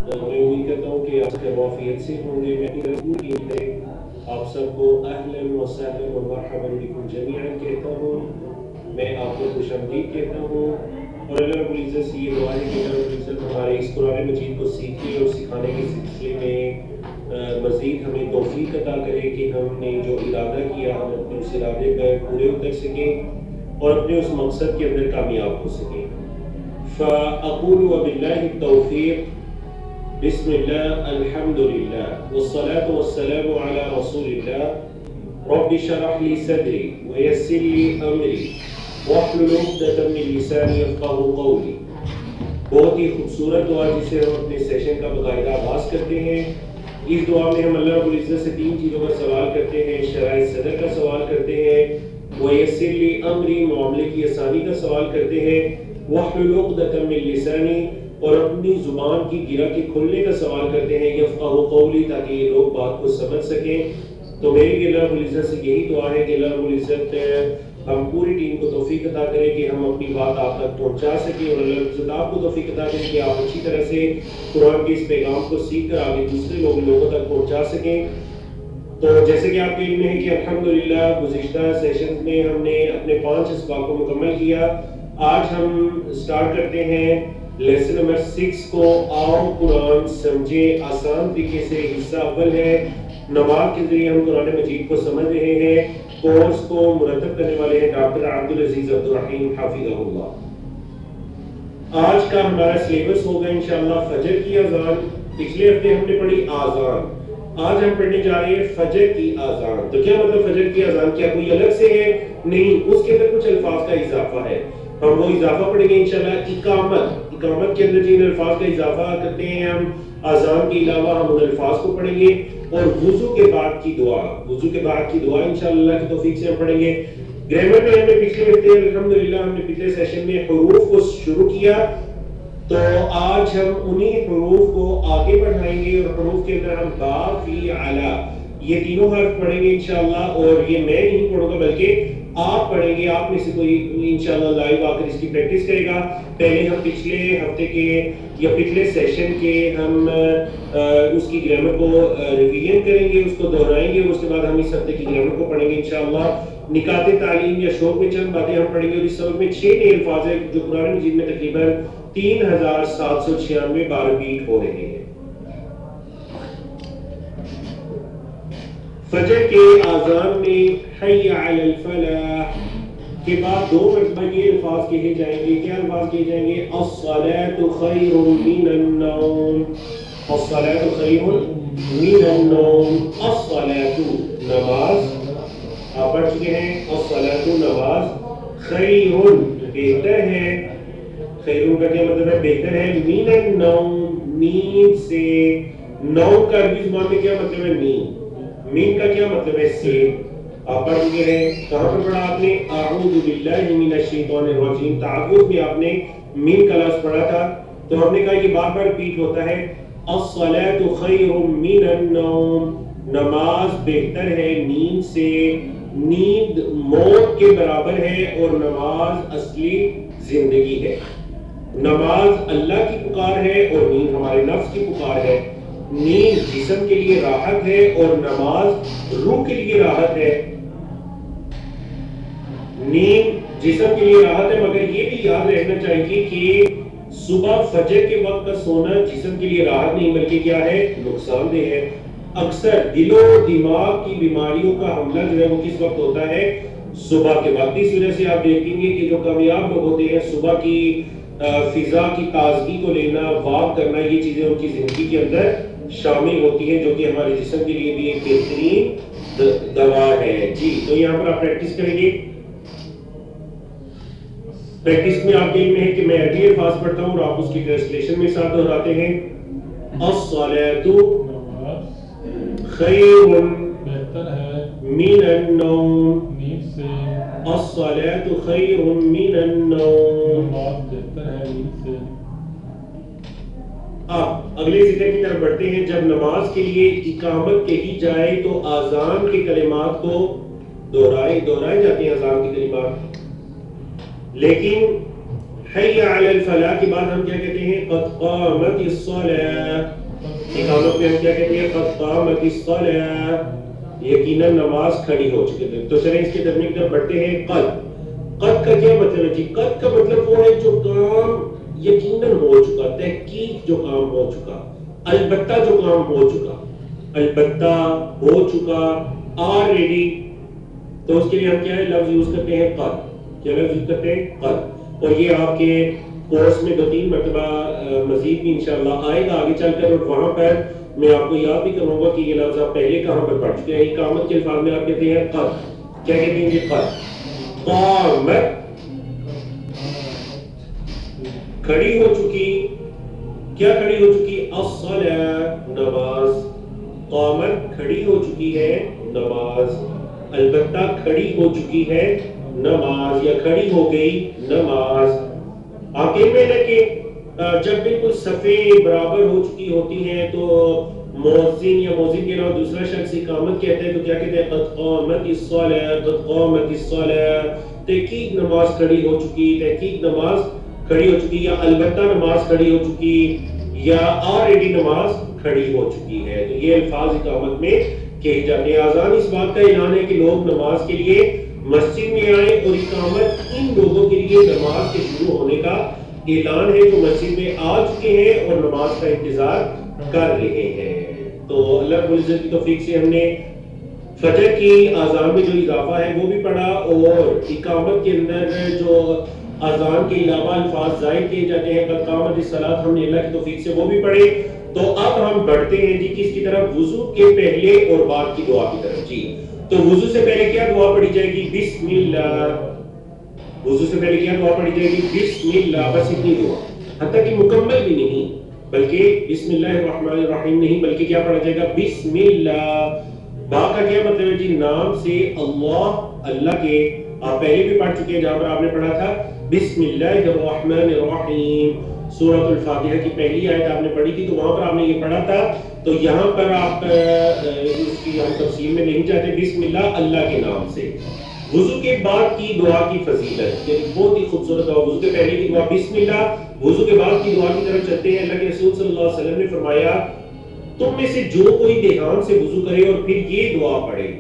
میں امید کرتا ہوں کہ آپ سب عافیت سے ہوں گے. میں پوری ٹیم سے آپ سب کو اہلاً و سہلاً و مرحباً بکم جمیعاً کہتا ہوں. میں آپ کو خوش آمدید کہتا ہوں اور اللہ رب العزت سے یہ دعا ہے کہ اللہ رب العزت ہمارے اس قرآن مجید کو سیکھنے اور سکھانے کے سلسلے میں مزید ہمیں توفیق عطا کرے کہ ہم نے جو ارادہ کیا ہم اپنے اس ارادے پر پورے اتر سکیں اور اپنے اس مقصد کے اندر کامیاب ہو سکیں. فأقول وبالله التوفيق بسم الله الحمد لله والصلاة والسلام على رسول الله رب اشرح لي صدري ويسر لي أمري واحلل عقدة من لساني يفقهوا قولي. بہت ہی خوبصورت دعا جسے ہم اپنے سیشن کا باقاعدہ آغاز کرتے ہیں. اس دعا میں ہم اللہ رب العزت سے 3 چیزوں کا سوال کرتے ہیں. شرائط صدر کا سوال کرتے ہیں, ویسر لی امری معاملے کی آسانی کا سوال کرتے ہیں, واحلل عقدۃ من لسانی اور اپنی زبان کی گرہ کے کھلنے کا سوال کرتے ہیں, یفقہوا قولی تاکہ یہ لوگ بات کو سمجھ سکیں. تو میری بھی اللہ رب العزت سے یہی دعا ہے کہ اللہ رب العزت ہم پوری ٹیم کو توفیق عطا کرے کہ ہم اپنی بات آپ تک پہنچا سکیں اور اللہ رب العزت آپ کو توفیق عطا کرے کہ آپ اچھی طرح سے قرآن کے اس پیغام کو سیکھ کر آگے دوسرے لوگوں تک پہنچا سکیں. تو جیسے کہ آپ کے علم ہے کہ الحمدللہ گزشتہ سیشن میں ہم نے اپنے 5 اسباق کو مکمل کیا. آج ہم سٹارٹ کرتے ہیں لیسن نمبر 6 کو. آؤ قرآن سمجھے آسان طریقے سے. حصہ اول ہے نماز کے ذریعے ہم قرآن مجید کو سمجھ رہے ہیں. کورس کو مرتب کرنے والے ہیں ڈاکٹر عبدالعزیز عبدالرحیم حافظہ اللہ. آج کا ہمارا سلیبس ہوگا انشاءاللہ فجر کی اذان. پچھلے ہفتے ہم نے پڑھی آذان, آج ہم پڑھنے جا رہے ہیں فجر کی آذان. تو کیا مطلب فجر کی آذان, کیا کوئی الگ سے ہے؟ نہیں, اس کے اندر کچھ الفاظ کا اضافہ ہے. ہم وہ اضافہ پڑھیں گے انشاءاللہ. اقامت کے اندر جن الفاظ کا اضافہ کرتے ہیں ہم آذان کے علاوہ ہم ان الفاظ کو پڑھیں گے. اور وضو کے بعد کی دعا انشاءاللہ کی توفیق سے ہم پڑھیں گے. گرامر میں ہم نے پچھلے ہفتے الحمدللہ ہم نے پچھلے سیشن میں حروف کو شروع کیا, تو آج ہم انہی حروف کو آگے بڑھائیں گے اور حروف کے اندر ہم با فی علی یہ تینوں حرف پڑھیں گے انشاءاللہ. اور یہ میں نہیں پڑھوں گا بلکہ آپ پڑھیں گے. آپ میں سے کوئی انشاءاللہ لائیو آ کر اس کی پریکٹس کرے گا. پہلے ہم پچھلے ہفتے کے یا پچھلے سیشن کے ہم اس کی گرامر کو ریویژن کریں گے, اس کو دہرائیں گے, اور اس کے بعد ہم اس ہفتے کی گرامر کو پڑھیں گے انشاءاللہ. نکات تعلیم یا شوق میں چند باتیں ہم پڑھیں گے, اور اس سبق میں 6 نئے الفاظ ہیں جو قرآن مجید میں تقریباً 3796 بار ریپیٹ ہو رہے ہیں. فجر کے آذان میں حی علی الفلاح کے بعد 2 مرتبہ یہ الفاظ کہے جائیں گے. کیا الفاظ کہے جائیں گے؟ الصلاۃ خیر من النوم. الصلاۃ خیر من النوم. الصلاۃ نماز آپ پڑھ چکے ہیں. الصلاۃ نماز, خیر بہتر ہے. خیر کا کیا مطلب ہے؟ بہتر ہے. من النوم نیند سے. نوم کا عربی زبان میں کیا مطلب ہے؟ نیند. مین کا کیا مطلب ہے؟ سے. آپ پڑھ چکے ہیں. کہاں پر پڑھا آپ نے؟ اعوذ باللہ من الشیطان الرجیم. تعوذ میں آپ نے مین کا لفظ پڑھا تھا, تو ہم نے کہا یہ بار بار ریپیٹ ہوتا ہے. الصلاۃ خیر من النوم, نماز بہتر ہے نیند سے. نیند موت کے برابر ہے اور نماز اصلی زندگی ہے. نماز اللہ کی پکار ہے اور نیند ہمارے نفس کی پکار ہے. نیند جسم کے لیے راحت ہے اور نماز روح کے لیے راحت ہے. نیند جسم کے لیے راحت ہے, مگر یہ بھی یاد رہنا چاہیے کہ صبح فجر کے وقت کا سونا جسم کے لیے راحت نہیں بلکہ کیا ہے؟ نقصان دہ ہے. اکثر دل و دماغ کی بیماریوں کا حملہ جو ہے وہ کس وقت ہوتا ہے؟ صبح کے وقت. اس وجہ سے آپ دیکھیں گے کہ جو کامیاب لوگ ہوتے ہیں صبح کی فضا کی تازگی کو لینا, واک کرنا, یہ چیزیں ان کی زندگی کے اندر شامل ہوتی ہیں, جو کہ ہمارے جسم کے لیے بھی ایک بہترین دوا ہے. جی تو یہاں پر آپ پریکٹس کریں گے. پریکٹس میں آپ کے علم ہے کہ میں عربی الفاظ پڑھتا ہوں اور آپ اس کی ٹرانسلیشن میں ساتھ دہراتے ہیں. الصلاۃ خیر بہتر ہے من النوم. نیند سے. الصلاۃ خیر من النوم. نماز بہتر ہے نیند سے. آپ اگلے ذکر کی طرف بڑھتے ہیں. جب نماز کے لیے اقامت کہی جائے تو آذان کے کلمات کو دہرائے جاتے ہیں. آذان کے کلمات, لیکن حی علی الفلاح کے بعد ہم کیا کہتے ہیں؟ قد قامت الصلاۃ. اقامت میں ہم کیا کہتے ہیں؟ قد قامت الصلاۃ، یقیناً نماز کھڑی ہو چکی ہے. تو چلیں اس کے درمیان جب بڑھتے ہیں قد. قد کا کیا مطلب ہے جی؟ قد کا مطلب وہ ہے جو کام یقیناً ہو چکا، تحقیق جو کام ہو چکا، البتہ جو کام ہو چکا، البتہ ہو چکا، آلریڈی. تو اس کے لیے ہم کیا ہے لفظ یوز کرتے ہیں؟ قد. کیا لفظ یوز کرتے ہیں؟ قد. اور یہ آپ کے کورس میں 2-3 مرتبہ مزید بھی انشاءاللہ آئے گا آگے چل کر، اور وہاں پر میں آپ کو یاد بھی کروں گا کہ یہ لفظ آپ پہلے کہاں پر پڑھ چکے ہیں. اقامت کے الفاظ میں آپ کہتے ہیں قد. کیا کہتے ہیں یہ؟ قد. قامت کھڑی ہو چکی. کیا کھڑی ہو چکی؟ الصلاۃ نماز. قامت کھڑی ہو چکی ہے نماز، البتہ کھڑی ہو چکی ہے نماز، یا کھڑی ہو گئی نماز. آپ کہیں میں نے کہ جب بالکل صفیں برابر ہو چکی ہوتی ہیں تو مؤذن یا مؤذن کے علاوہ دوسرا شخص اقامت کہتے ہیں تو کیا کہتے ہیں؟ قد قامت الصلاۃ، قد قامت الصلاۃ. تحقیق نماز کھڑی ہو چکی، تحقیق نماز کھڑی ہو چکی، یا البتہ نماز کھڑی ہو چکی، یا آلریڈی نماز کھڑی ہو چکی ہے. تو یہ الفاظ اقامت میں کہے جاتے ہیں. اذان اس بات کا اعلان ہے کہ لوگ نماز کے لیے مسجد میں آئیں، اور اقامت ان لوگوں کے لیے نماز کے شروع ہونے کا اعلان ہے جو مسجد میں آ چکے ہیں اور نماز کا انتظار کر رہے ہیں. تو اللہ رب العزت کی توفیق سے ہم نے فجر کی اذان میں جو اضافہ ہے وہ بھی پڑھا، اور اقامت کے اندر جو اذان کے علاوہ الفاظ زائد کیے جاتے ہیں قد قامت الصلاۃ، ہم نے اللہ کی توفیق سے وہ بھی پڑھے. تو اب ہم بڑھتے ہیں جی کس کی طرف؟ وضو کے پہلے اور بعد کی دعا کی طرف. جی تو وضو سے پہلے کیا دعا پڑھی جائے گی؟ بسم اللہ. وضو سے پہلے کیا دعا پڑھی جائے گی؟ بسم اللہ. بس اتنی دعا، حتیٰ کہ مکمل بھی نہیں، بلکہ بسم اللہ الرحمن الرحیم نہیں، بلکہ کیا پڑھا جائے گا؟ بسم اللہ. با کا کیا مطلب ہے جی؟ نام سے اللہ، اللہ کے. آپ پہلے بھی پڑھ چکے ہیں جہاں پر آپ نے پڑھا تھا بسم اللہ الرحمن الرحیم. سورۃ الفاتحہ کی پہلی آیت آپ نے پڑھی تھی تو وہاں پر آپ نے یہ پڑھا تھا. تو یہاں پر آپ اس کی ہم تفصیل میں نہیں چاہتے. بسم اللہ، اللہ کے نام سے. وضو کے بعد کی دعا کی فضیلت بہت ہی خوبصورت دعا. وضو کے پہلے کی دعا بسم اللہ، وضو کے بعد کی دعا کی طرف چلتے ہیں. اللہ کے رسول صلی اللہ علیہ وسلم نے فرمایا تم میں سے جو کوئی دیہان سے وضو کرے اور پھر یہ دعا پڑھے،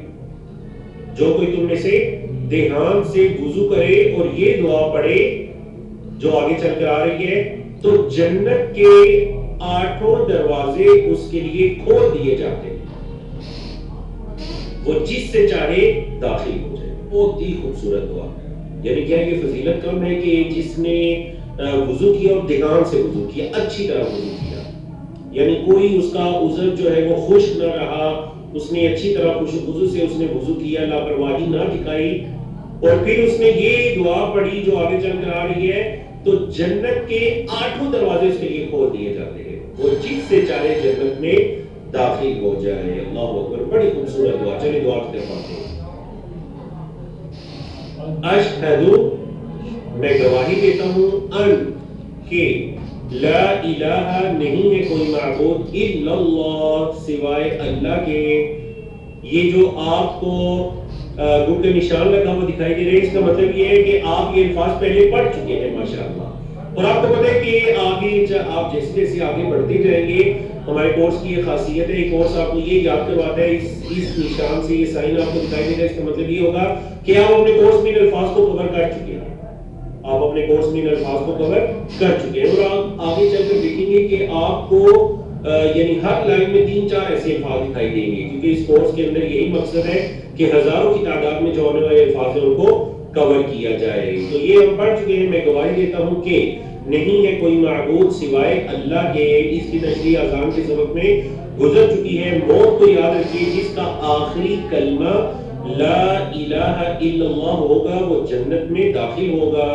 جو کوئی تم میں سے دیہان سے وضو کرے اور یہ دعا پڑھے جو آگے چل کر آ رہی ہے، تو جنت کے 8 دروازے اس کے لیے کھول دیے جاتے ہیں، وہ جس سے چاہے داخل ہو جائے. بہت ہی خوبصورت دعا. یعنی کیا یہ فضیلت کم ہے کہ جس نے وضو کیا اور دیہان سے وضو کیا، اچھی طرح وضو کیا، یعنی کوئی اس کا عذر جو ہے وہ خشک نہ رہا، اس نے اچھی طرح خشک وضو سے اس نے وضو کیا، لاپرواہی نہ دکھائی، اور پھر اس نے یہ دعا پڑھی جو آگے چل کر آ رہی ہے، تو جنت کے 8 دروازے اس کے لیے کھول دیے جاتے ہیں، وہ جس سے چاہے جنت میں داخل ہو جائے. اللہ اکبر. بڑی خوبصورت دعا. چلیے دعا کی طرف آتے ہیں. اشہدو، میں گواہی دیتا ہوں، ان کہ لا الہ، نہیں ہے کوئی معبود، الا اللہ، سوائے اللہ کے. یہ جو آپ کو گھٹ کے نشان لگا ہوا دکھائی دے رہے ہیں، اس کا مطلب یہ ہے کہ آپ یہ الفاظ پہلے پڑھ چکے ہیں ماشاءاللہ. اور آپ کو پتہ ہے کہ آگے آپ جیسے جیسے آگے بڑھتے جائیں گے، ہمارے کورس کی یہ خاصیت ہے، یہ کورس آپ کو یہ یاد کرواتا ہے، اس نشان سے یہ سائن آپ کو دکھائی دے رہا ہے، اس کا مطلب یہ ہوگا کہ آپ اپنے کورس میں ان الفاظ کو کور کر چکے ہیں. آپ اپنے کورس میں ان الفاظ کو کور کر چکے ہیں، اور آپ آگے چل کر دیکھیں گے کہ آپ کو یعنی ہر لائن میں 3-4 ایسے الفاظ دکھائی دیں گے، کیونکہ اس کورس کے اندر یہی مقصد ہے کہ ہزاروں کی تعداد میں جو آنے والے الفاظ ہیں ان کو کور کیا جائے. تو یہ ہم پڑھ چکے ہیں. میں گواہی دیتا ہوں کہ نہیں ہے کوئی معبود سوائے اللہ کے. اس کی تشریح اذان کے سبق میں گزر چکی ہے. موت کو یاد رکھیے، جس کا آخری کلمہ لا الہ الا اللہ ہوگا وہ جنت میں داخل ہوگا.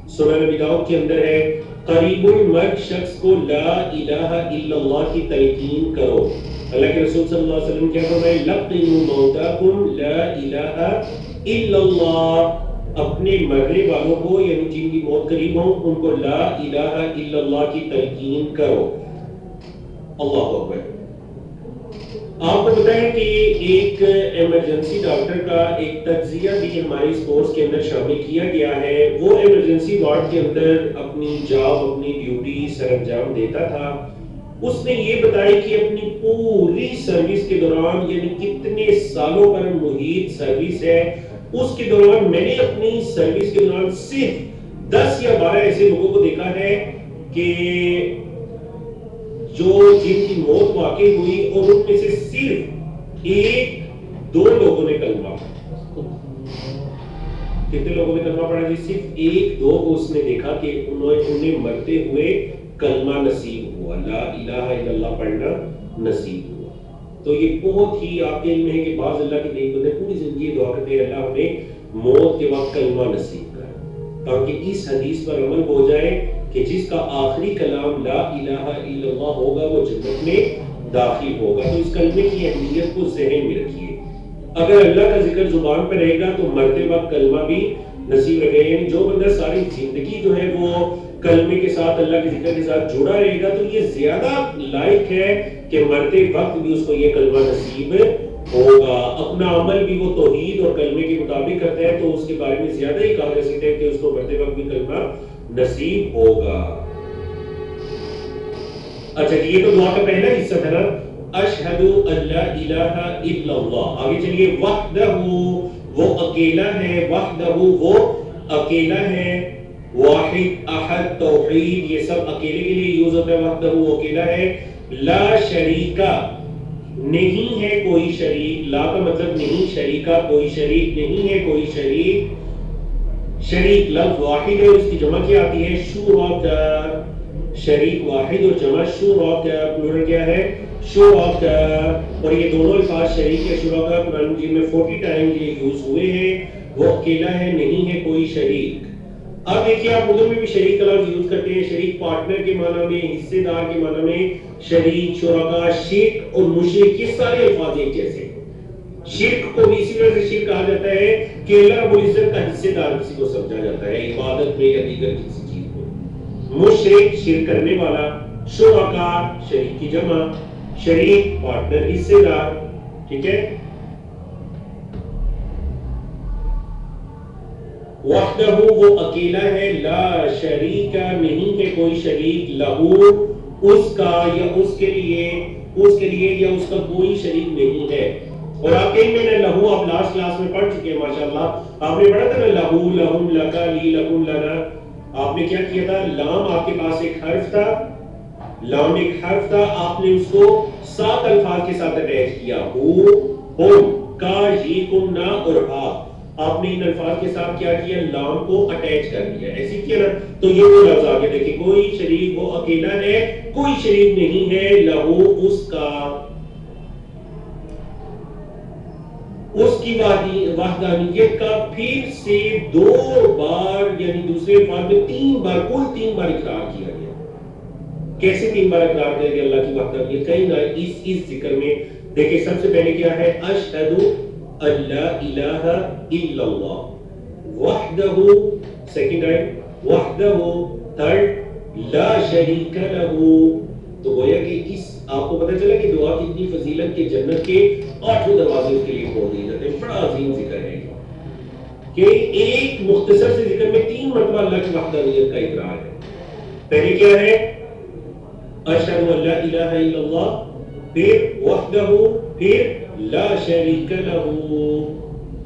سنن ابی داؤد کے اندر ہے قریب المرگ شخص کو لا الہ الا اللہ کی تلقین کرو. اللہ کے رسول صلی اللہ علیہ وسلم کیا فرمائے؟ لقنوا موتاکم لا الہ الا اللہ. اپنے مرنے والوں کو یعنی جن کی موت قریب ہوں ان کو لا الہ الا اللہ کی تلقین کرو. اللہ اکبر. آپ کو پتا ہے کہ ایک ایمرجنسی ڈاکٹر کا ایک تجزیہ بھی ہماری اس کورس کے اندر شامل کیا گیا ہے. وہ ایمرجنسی وارڈ کے اندر اپنی جاب اپنی ڈیوٹی سر انجام دیتا تھا. اس نے یہ بتایا کہ اپنی پوری سروس کے دوران یعنی کتنے سالوں پر محیط سروس ہے اس کے دوران میں نے اپنی سروس کے دوران صرف 10 یا 12 ایسے لوگوں کو دیکھا ہے کہ جو جن کی موت واقع ہوئی اور ان میں سے صرف 1-2 لوگوں نے کلمہ پڑھا. کتنے لوگوں نے کلمہ پڑھا جی؟ صرف 1-2 کو اس نے دیکھا کہ انہیں مرتے ہوئے کلمہ نصیب ہوا، لا الہ الا اللہ پڑھنا نصیب ہوا. تو یہ بہت ہی آپ کے علم ہے کہ بعض اللہ کے نیک بندے پوری زندگی دعا کرتے ہیں اللہ ہمیں موت کے وقت کلمہ نصیب کر، تاکہ اس حدیث پر عمل ہو جائے کہ جس کا آخری کلام لا الہ الا اللہ ہوگا وہ جنت میں داخل ہوگا. تو اس کلمے کی اہمیت کو ذہن میں رکھیے. اگر اللہ کا ذکر زبان پر رہے گا تو مرتے وقت کلمہ بھی نصیب رہے گا. یعنی جو بندہ ساری زندگی جو ہے وہ کلمے کے ساتھ اللہ کے ذکر کے ساتھ جڑا رہے گا تو یہ زیادہ لائق ہے کہ مرتے وقت بھی اس کو یہ کلمہ نصیب ہوگا. اپنا عمل بھی وہ توحید اور کلمے کے مطابق کرتا ہے تو اس کے بارے میں زیادہ ہی کہا جا سکتا ہے کہ اس کو مرتے وقت بھی کلمہ نصیب ہوگا. اچھا یہ تو دعا کا پہلا حصہ تھا نا، اشہد ان لا الہ الا اللہ. آگے چلیے، وحدہ وہ اکیلا ہے، وحدہ وہ اکیلا ہے، واحد احد توحید یہ سب اکیلے کے لیے یوز ہوتا ہے. وحدہ وہ اکیلا ہے، لا شریکہ نہیں ہے کوئی شریک. لا کا مطلب نہیں، شریکہ کوئی شریک نہیں ہے کوئی شریک. شریک لفظ واحد ہے، اس کی جمع کیا آتی ہے؟ شرکاء. شریک واحد اور جمع شرکاء، پلورل کیا ہے؟ شرکاء. اور یہ دونوں الفاظ شریک یا شرکاء قرآن مجید میں 40 ٹائم یہ یوز ہوئے ہیں. وہ اکیلا ہے، نہیں ہے کوئی شریک. اب دیکھیے آپ اردو میں بھی شریک کا لفظ یوز کرتے ہیں، شریک پارٹنر کے معنی میں، حصے دار کے معنی میں. شریک، شرکاء، شرک اور مشرک یہ سارے الفاظ ایک جیسے. شرک کو بھی اسی طرح سے شرک کہا جاتا ہے کہ اللہ رب العزت کا حصے دار کسی کو سمجھا جاتا ہے عبادت میں یا دیگر کسی چیز کو. مشرک شرک کرنے والا، شرکاء شریک کی جمع، شریک پارٹنر حصے دار. ٹھیک ہے. وحدہ وہ اکیلا ہے، لا شریک نہیں ہے کوئی شریک، لہو اس کا یا اس کے لیے یا اس کا کوئی شریک نہیں ہے. اور آپ کہیں میں نے لہو آپ لاسٹ کلاس میں پڑھ چکے ہیں ماشاءاللہ. آپ نے پڑھا تھا نا لہو لہم لکا لی لکم لنا. آپ نے کیا کیا تھا؟ لام آپ کے پاس ایک حرف تھا، لام ایک حرف تھا، آپ نے اس کو 7 الفاظ کے ساتھ اٹیچ کیا، ہو ہم کا یہ کم نا اور ہا. آپ نے ان الفاظ کے ساتھ کیا کیا؟ لام کو اٹیچ کر دیا. ایسی کیا نا تو یہ وہ لفظ آگے دیکھیں، کوئی شریک وہ اکیلا ہے، کوئی شریک نہیں ہے، لہو اس کا، اس کی وحدانیت کا پھر سے 2 بار یعنی دوسرے الفاظ میں 3 بار کل 3 بار اقرار کیا گیا. کیسے 3 بار اقرار کیا گیا اللہ کی وحدانیت؟ کہیں نہ اس ذکر میں دیکھیں سب سے پہلے کیا ہے؟ اشہد ان لا الہ الا اللہ وحدہ، سیکنڈ ٹائم وحدہ، تھرڈ لا شریک لہ. تو گویا کہ اس آپ کو پتہ چلا کہ دعا کی اتنی فضیلت کے جنت کے 8 دروازے اس کے لیے کھول دیے جاتے ہیں. بڑا عظیم ذکر ہے کہ ایک مختصر سے ذکر میں 3 مرتبہ اللہ کی وحدانیت کا اقرار ہے. پہلے کیا ہے؟ اشہد ان لا الہ الا اللہ، پھر وحدہ، پھر لا شریک لہ.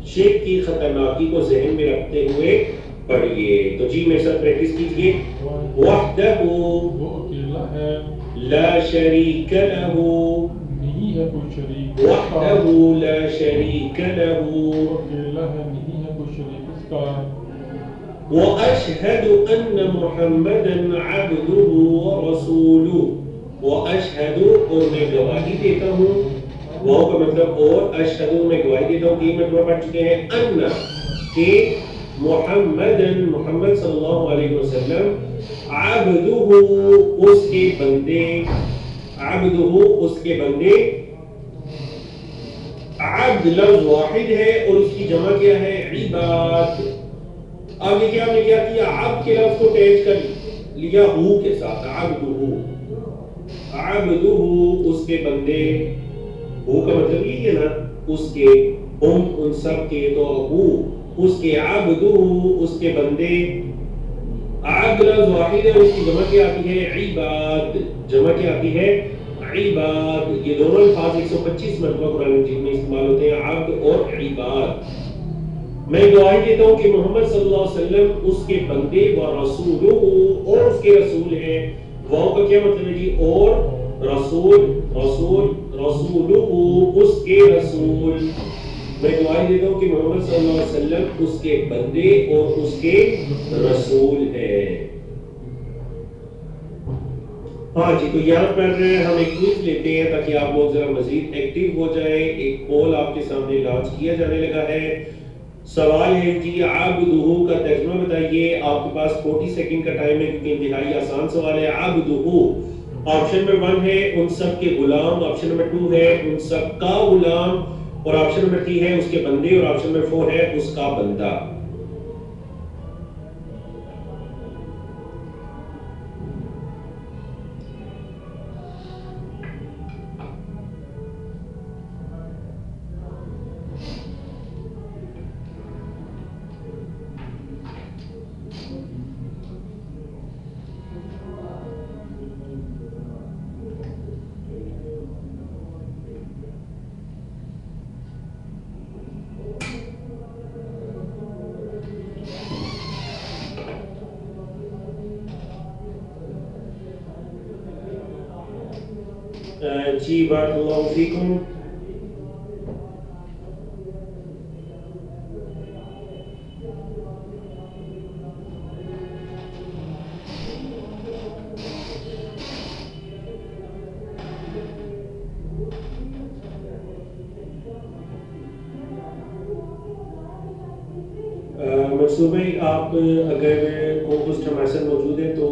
شرک کی خطرناکی کو ذہن میں رکھتے ہوئے پڑھیے. تو جی میرے ساتھ پریکٹس کیجئے. وحدہ وہ اکیلا ہے، لا شریک لہ نہیں ہے کوئی شریک، وحدہ لا شریک لہ وہ اکیلا ہے، نہیں ہے کوئی شریک اس کا. وَأَشْهَدُ أَنَّ مُحَمَّدًا عَبْدُهُ وَرَسُولُهُ. وَأَشْهَدُ اور میں گواہی دیتا ہوں، وہ کا مطلب اور، اشہد میں گواہی دیتا ہوں. 3 مرتبہ پڑھ چکے ہیں. ان کہ محمد صلی اللہ علیہ وسلم عبدہ اس کے بندے، عبدہ اس کے بندے. عبد لفظ واحد ہے اور اس کی جمع کیا ہے؟ عباد. آگے کیا ہم نے کیا کیا؟ عبد کے لفظ کو اٹیچ کر لیا ہو کے ساتھ، عبدہ عبدہ اس کے بندے. ہو کا مطلب یہ ہے نا اس کے، ان سب کے، تو ابو اس کے، عبدہ اس کے بندے، عبد لفظ واحد ہے اور اس کی جمع کیا آتی ہے عباد، جمع کیا آتی ہے عباد. یہ دونوں الفاظ 125 مرتبہ قرآن مجید میں استعمال ہوتے ہیں، عبد اور عباد. میں گواہی دیتا ہوں کہ محمد صلی اللہ علیہ وسلم اس کے بندے و رسولہ اور اس کے رسول ہیں. واو کا کیا مطلب ہے جی؟ اور رسول، رسول، رسولہ اس کے رسول. میں گواہی دیتا ہوں کہ محمد صلی اللہ علیہ وسلم اس کے بندے اور اس کے رسول ہیں. ہاں جی، تو یہاں پر ہم ایک کوئز لیتے ہیں تاکہ آپ لوگ ذرا مزید ایکٹیو ہو جائیں. ایک پول آپ کے سامنے لانچ کیا جانے لگا ہے. سوال ہے جی عبدہ کا ترجمہ بتائیے. آپ کے پاس 40 سیکنڈ کا ٹائم ہے کیونکہ انتہائی آسان سوال ہے. عبدہ آپشن نمبر 1 ہے ان سب کے غلام، آپشن نمبر 2 ہے ان سب کا غلام، اور آپشن نمبر 3 ہے اس کے بندے، اور آپشن نمبر 4 ہے اس کا بندہ. جی بارک اللہ فیکم. منصور بھائی، آپ اگر کو-ہوسٹ ہمارے ساتھ موجود ہیں تو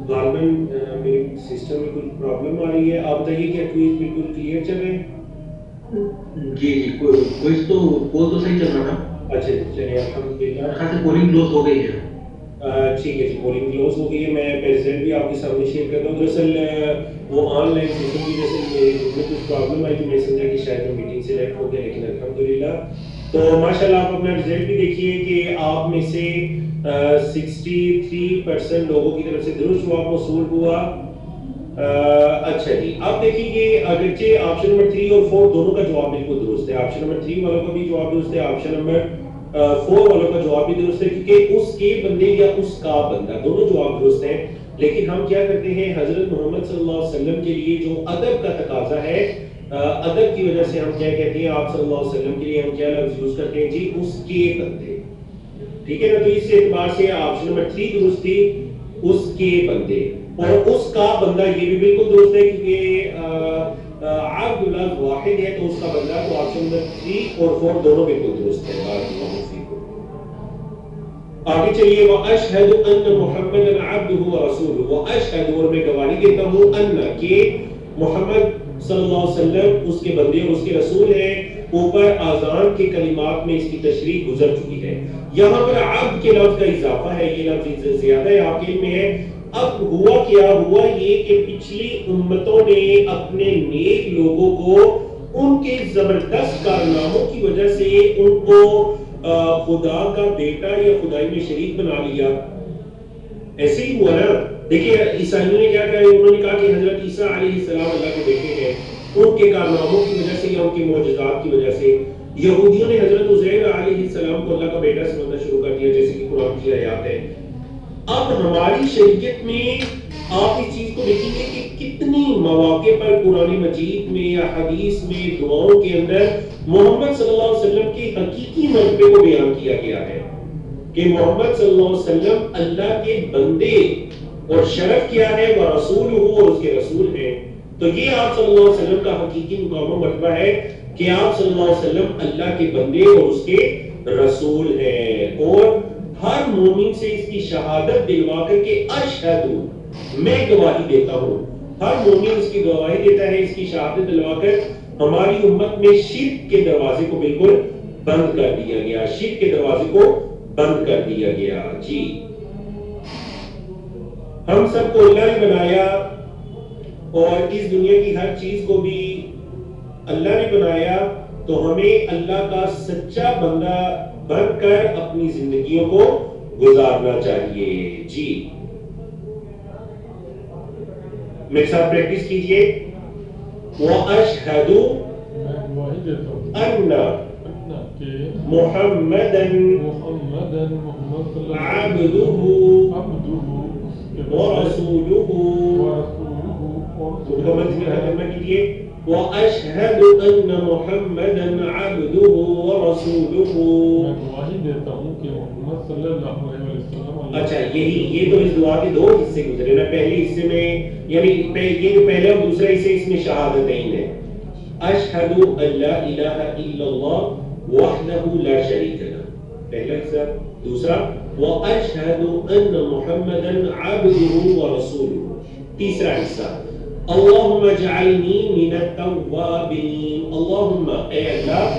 غالباً میرے سسٹم میں کچھ پرابلم آ رہی ہے. آپ بتائیے کیا کوئز بالکل کلیئر چل رہے ہیں؟ جی کوئز تو پول تو صحیح چل رہا تھا. اچھا چلیے الحمدللہ. خاص پولنگ کلوز ہو گئی ہے. ٹھیک ہے جی، پولنگ کلوز ہو گئی ہے. میں رزلٹ بھی آپ کے سامنے شیئر کرتا ہوں. دراصل وہ آن لائن سسٹم کی وجہ سے میں کچھ پرابلم آئی تو میں سمجھا کہ شاید وہ میٹنگ سے لیفٹ ہو گیا، لیکن الحمدللہ. تو ماشاءاللہ آپ اپنا رزلٹ بھی دیکھیے کہ آپ میں سے 63% لوگوں کی طرف سے درست جواب موصول ہوا. اچھا جی، اب دیکھیے کہ اگرچہ آپشن نمبر 3 اور 4 دونوں کا جواب بالکل درست ہے. آپشن نمبر 3 والوں کا بھی جواب درست ہے، آپشن نمبر 4 والوں کا جواب بھی درست ہے، کیونکہ اس کے بندے یا اس کا بندہ دونوں جواب درست ہیں. لیکن ہم کیا کرتے ہیں، حضرت محمد صلی اللہ علیہ وسلم کے لیے جو ادب کا تقاضا ہے، ادب کی وجہ سے ہم کیا کہتے ہیں، آپ صلی اللہ علیہ وسلم کے لیے ہم کیا لفظ یوز کرتے ہیں جی؟ اس کے بندے. ٹھیک ہے نا؟ تو اس اعتبار سے آپشن نمبر 3 درست تھی، اس کے بندے. اور اس کا بندہ یہ بھی بالکل درست ہے کیونکہ عبد لفظ واحد ہے تو اس کا بندہ. تو آپشن نمبر 3 اور 4 دونوں بالکل درست ہے. بارک اللہ فیکم. آگے چلیے. وَأَشْهَدُ أَنَّ مُحَمَّدًا عَبْدُهُ وَرَسُولُهُ. وَأَشْهَدُ اور میں گواہی دیتا ہوں، أَنَّ کہ محمد صلی اللہ علیہ وسلم اس کے بندے اور اس کے رسول ہیں. اوپر آذان کے کلمات میں اس کی تشریح گزر چکی ہے. یہاں پر عبد کے لفظ کا اضافہ ہے، یہ لفظ زیادہ ہے، آپ کے علم میں ہے. اب ہوا کیا؟ ہوا یہ کہ پچھلی امتوں نے اپنے نیک لوگوں کو ان کے زبردست کارناموں کی وجہ سے ان کو خدا کا بیٹا یا خدائی میں شریک بنا لیا. ایسے ہی ہوا نا. دیکھیے عیسائیوں نے کیا کہا، انہوں نے کہا کہ حضرت عیسیٰ علیہ السلام اللہ کے بیٹے ہیں ان کے کارناموں کی وجہ سے یا ان کے معجزات کی وجہ سے. یہودیوں نے حضرت عزیر علیہ السلام کو اللہ کا بیٹا سمجھنا شروع کر دیا، جیسے کہ قرآن کی آیات ہے. اب ہماری شریعت میں آپ اس چیز کو دیکھیں گے کہ کتنی مواقع پر قرآن مجید میں یا حدیث میں دعاؤں کے اندر محمد صلی اللہ علیہ وسلم کے حقیقی مرتبے کو بیان کیا گیا ہے کہ محمد صلی اللہ علیہ وسلم اللہ کے بندے، اور شرف کیا ہے وہ رسول ہو اور اس کے رسول ہیں. تو یہ آپ صلی اللہ علیہ وسلم کا حقیقی مقام و مرتبہ ہے کہ آپ صلی اللہ علیہ وسلم اللہ کے بندے اور اس کے رسول ہیں. اور ہر مومن سے اس کی شہادت دلوا کر کے اشہد میں گواہی دیتا ہوں، ہر مومن اس کی گواہی دیتا ہے، اس کی شہادت دلوا کر ہماری امت میں شرک کے دروازے کو بالکل بند کر دیا گیا، شرک کے دروازے کو بند کر دیا گیا. جی ہم سب کو اللہ نے بنایا اور اس دنیا کی ہر چیز کو بھی اللہ نے بنایا تو ہمیں اللہ کا سچا بندہ بن کر اپنی زندگیوں کو گزارنا چاہیے. جی میرے ساتھ پریکٹس کیجئے. وَأَشْهَدُ میں گواہی دیتا ہوں أَنَّ کہ مُحَمَّدًا محمد صلی اللہ عَبْدُهُ عبدہ وَرَسُولُهُ. ورسولہ مکمل کلمہ کیجئے. وَأَشْهَدُ أَنَّ مُحَمَّدًا عَبْدُهُ وَرَسُولُهُ. میں گواہی دیتا ہوں کہ محمد صلی اللہ علیہ وسلم. اچھا یہ تو اس دعا کے دو حصے گزرے نا. پہلے حصے میں یعنی یہ جو پہلا اور دوسرا حصہ اس میں شہادتین ہے. اشہد ان لا الہ الا اللہ وحدہ لا شریک لہ پہلا حصہ. دوسرا واشہد ان محمدا عبدہ ورسولہ. تیسرا حصہ اللہم اجعلنی من التوابین. اللہم اے اللہ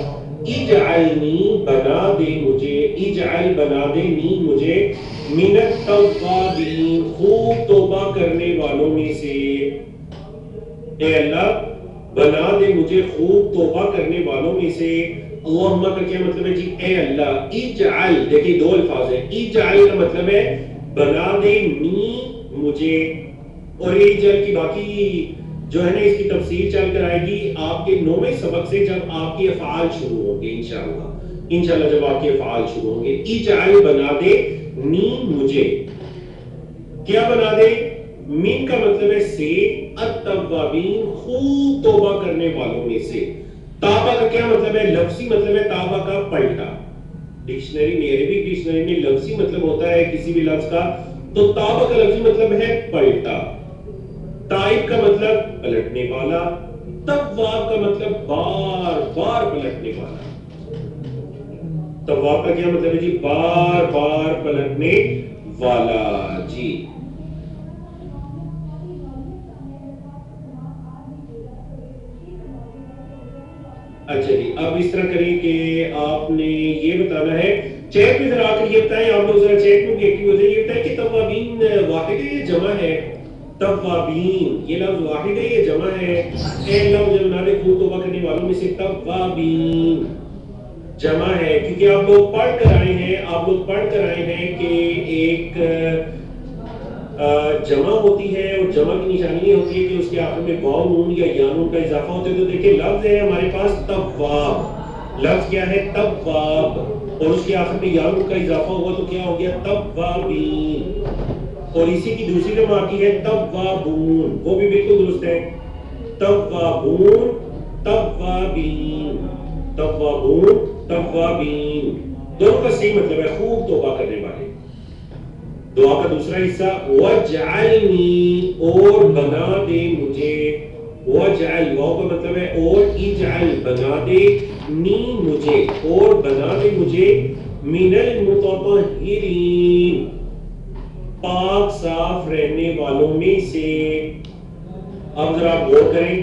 اجعلنی بنا دے مجھے، اجعل بنا دے نی مجھے، من التوابین خوب توبہ کرنے والوں میں سے. اے اللہ بنا دے مجھے خوب توبہ کرنے والوں میں سے. اللہم کا کیا مطلب ہے جی؟ اے اللہ. اجعل دیکھیں دو الفاظ ہیں. اجعل کا مطلب ہے بنا دے نی مجھے، اور یہ اجعل کی باقی جو ہے نا اس کی تفسیر چل کر آئے گی آپ کے 9ویں سبق سے جب آپ کے افعال شروع ہوں گے انشاءاللہ جب آپ کے افعال شروع ہوں گے. اجعل بنا دے نی مجھے، کیا بنا دے؟ من کا مطلب ہے سے، التوابین خوب توبہ کرنے والوں میں سے. تابہ کا کیا مطلب ہے؟ لفظی مطلب ہے تابہ کا پلٹا. ڈکشنری میں عربی ڈکشنری میں لفظی مطلب ہوتا ہے کسی بھی لفظ کا، تو تابہ کا لفظی مطلب ہے پلٹا. تائب کا مطلب پلٹنے والا. تواب کا مطلب بار بار پلٹنے والا. تواب کا کیا مطلب ہے جی؟ بار بار پلٹنے والا. جی اچھا جی اب اس طرح کریں کہ آپ نے یہ بتانا ہے چیٹ میں ذرا آخر یہ بتائیں، آپ لوگ ذرا چیٹ میں بھی ایکٹیو ہو جائیں. یہ بتائیں کہ توابین واحد ہے یا جمع ہے؟ توابین یہ لفظ واحد ہے یا جمع ہے؟ اے اللہ مجھے بنا دے خوب توبہ کرنے والوں میں سے. توابین جمع ہے کیونکہ آپ لوگ پڑھ کر آئے ہیں کہ ایک جمع ہوتی ہے اور جمع کی نشانی یہ ہوتی ہے کہ اس کے آخر میں واو نون یا یا نون کا اضافہ ہوتا ہے. تو دیکھیں لفظ ہے ہمارے پاس تواب. لفظ کیا ہے؟ تواب. اور اس کے آخر میں یا نون کا اضافہ ہوا تو کیا ہو گیا؟ توابین. اور اسی کی دوسری جمع آتی ہے توابون، وہ بھی بالکل درست ہے. توابون توابین، توابون توابین دونوں کا صحیح مطلب ہے خوب توبہ کرنے والے. دعا کا دوسرا حصہ وَجْعَلْنِي اور بنا دے مجھے. وَجْعَل واو کا مطلب ہے اور، اجعل بنا دے نی مجھے اور بنا دے مجھے من المتطہرین پاک صاف رہنے والوں میں سے. اب ذرا غور کریں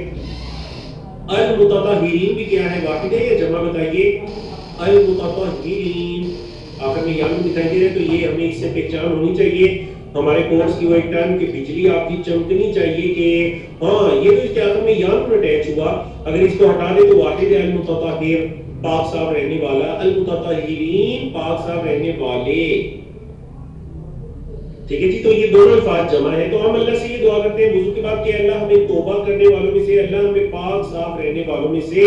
المتطہرین بھی کیا ہے؟ واحد ہے یا جمع؟ بتائیے. المتطہرین آخر میں یانو دکھائی دے رہے تو یہ ہمیں اس سے پہچان ہونی چاہیے ہمارے کورس کی وہ ایک ٹائم کی بجلی آپ کی چمکنی چاہیے کہ ہاں یہ تو اس کے آخر میں یانو اٹیچ ہوا. اگر اس کو ہٹا دے تو واحد ہے المتطہر پاک صاف رہنے والا، المتطہرین پاک صاف رہنے والے. ٹھیک ہے جی تو یہ دونوں الفاظ جمع ہے. تو ہم اللہ سے یہ دعا کرتے ہیں وضو کے بعد کہ اللہ ہمیں توبہ کرنے والوں میں سے، اللہ ہمیں پاک صاف رہنے والوں میں سے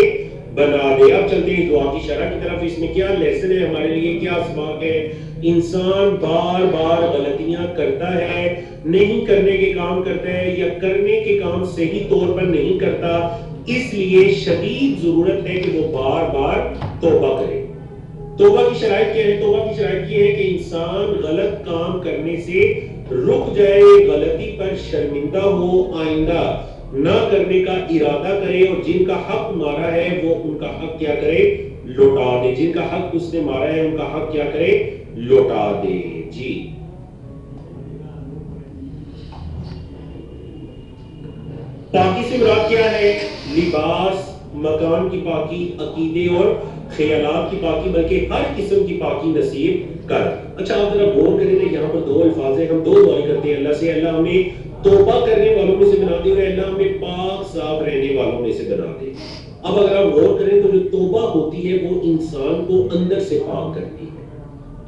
بنا دے. اب چلتے ہیں دعا کی شرح کی طرف. اس میں کیا لیسن ہے ہمارے لیے، کیا اسباق ہے؟ انسان بار بار غلطیاں کرتا ہے، نہیں کرنے کے کام کرتا ہے یا کرنے کے کام صحیح طور پر نہیں کرتا، اس لیے شدید ضرورت ہے کہ وہ بار بار توبہ کرے. توبہ کی شرائط کیا ہے؟ توبہ کی شرائط یہ ہے کہ انسان غلط کام کرنے سے رک جائے، غلطی پر شرمندہ ہو، آئندہ نہ کرنے کا ارادہ کرے، اور جن کا حق مارا ہے وہ ان کا حق کیا کرے؟ لوٹا دے. جن کا حق اس نے مارا ہے ان کا حق کیا کرے؟ لوٹا دے. جی پاکی سے مراد کیا ہے؟ لباس، مکان کی پاکی، عقیدے اور خیالات کی پاکی، بلکہ ہر قسم کی پاکی نصیب کر. اچھا آپ ذرا غور کریں نا، یہاں پر دو الفاظ ہیں. ہم دو دعائیں کرتے ہیں اللہ سے، اللہ ہمیں توبہ کرنے والوں میں سے بنا دے اور اللہ ہمیں پاک صاف رہنے والوں میں سے بنا دے. اب اگر آپ غور کریں تو جو توبہ ہوتی ہے وہ انسان کو اندر سے پاک کرتی ہے.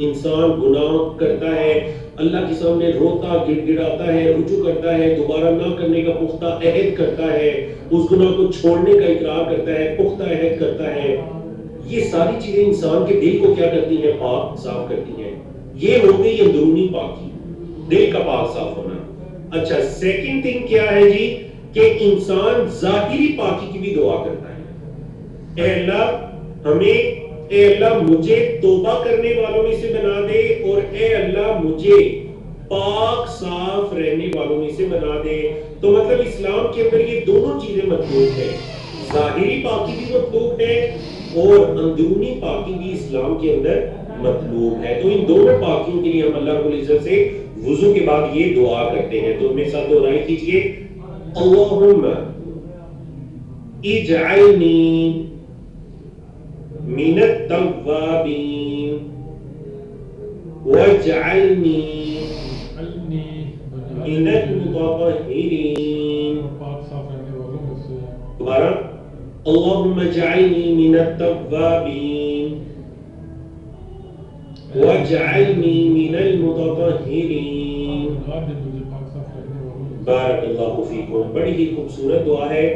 انسان گناہ کرتا ہے، اللہ کے سامنے روتا گڑ گڑاتا ہے، رجوع کرتا ہے، دوبارہ نہ کرنے کا پختہ عہد کرتا ہے، اس گناہ کو چھوڑنے کا اقرار کرتا ہے، پختہ عہد کرتا ہے. یہ ساری چیزیں انسان کے دل کو کیا کرتی ہیں؟ پاک صاف کرتی ہیں. یہ ہو گئی اندرونی پاکی، دل کا پاک صاف ہونا. اچھا، سیکنڈ تھنگ کیا ہے جی؟ کہ انسان ظاہری پاکی کی بھی دعا کرتا ہے. اے اللہ اے اللہ مجھے توبہ کرنے والوں میں سے بنا دے، اور اے اللہ مجھے پاک صاف رہنے والوں میں سے بنا دے. تو مطلب اسلام کے اندر یہ دونوں چیزیں مطلوب ہیں، ظاہری پاکی بھی مطلوب ہے اور اندرونی پاکی بھی اسلام کے اندر مطلوب ہے. تو ان دونوں پاکیوں کے لیے ہم اللہ رب العزت سے وضو کے بعد یہ دعا کرتے ہیں. تو میرے ساتھ دہرائی کیجئے، اللہم اجعلنی من التوابین واجعلنی من المتطہرین. دوبارہ، اللہم اجعلنی من التوابین واجعلنی من المتطہرین. بارک اللہ فیکم. بڑی ہی خوبصورت دعا ہے.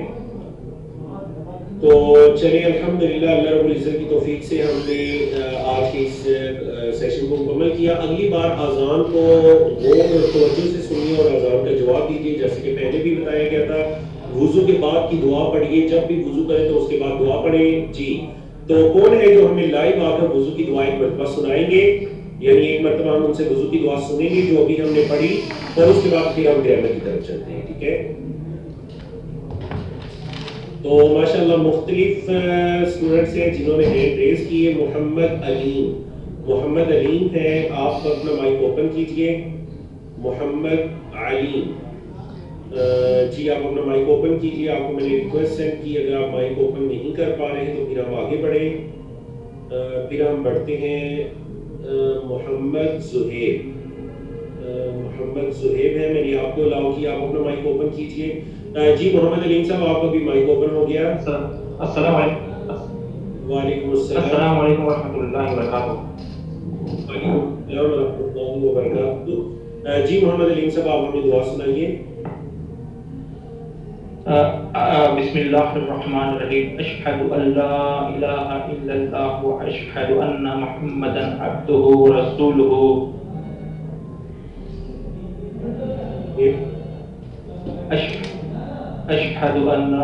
تو چلیے الحمدللہ اللہ رب العزت کی توفیق سے ہم نے آج کے اس سیشن کو مکمل کیا. اگلی بار اذان کو غور اور توجہ سے سنیے اور اذان کا جواب دیجیے. جیسے کہ پہلے بھی بتایا گیا تھا، وضو کے بعد کی دعا پڑھیے. جب بھی وضو کریں تو اس کے بعد دعا پڑھیں. جی، تو کون ہے جو ہمیں لائیو آ کر وضو کی دعا ایک مرتبہ سنائیں گے؟ یعنی ایک مرتبہ ہم ان سے وضو کی دعا سنیں گے جو ابھی ہم نے پڑھی، اور اس کے بعد پھر ہم گرامر کی طرف چلتے ہیں. ٹھیک ہے؟ تو ماشاءاللہ مختلف اسٹوڈنٹس ہیں جنہوں نے ہینڈ ریز کی ہے. محمد علیم ہے، آپ اپنا مائک اوپن کیجئے. محمد علیم جی، آپ اپنا مائک اوپن کیجئے. آپ کو میں نے ریکویسٹ سینڈ کی. اگر آپ مائک اوپن نہیں کر پا رہے ہیں تو پھر ہم آگے بڑھیں. پھر ہم بڑھتے ہیں محمد زہیب ہے، میں نے آپ کو الاؤ کیا. آپ اپنا مائک اوپن کیجئے. جی محمد علیم صاحب، آپ کا بھی مائک اوپن ہو گیا. السلام علیکم. وعلیکم السلام. السلام علیکم ورحمۃ اللہ وبرکاتہ. وعلیکم السلام ورحمۃ اللہ وبرکاتہ. جی محمد علیم صاحب، آپ ہمیں دعا سنائیے. بسم اللہ الرحمن الرحیم. اشہد ان لا الہ الا اللہ واشہد ان محمدا عبدہ ورسولہ. اشہد ان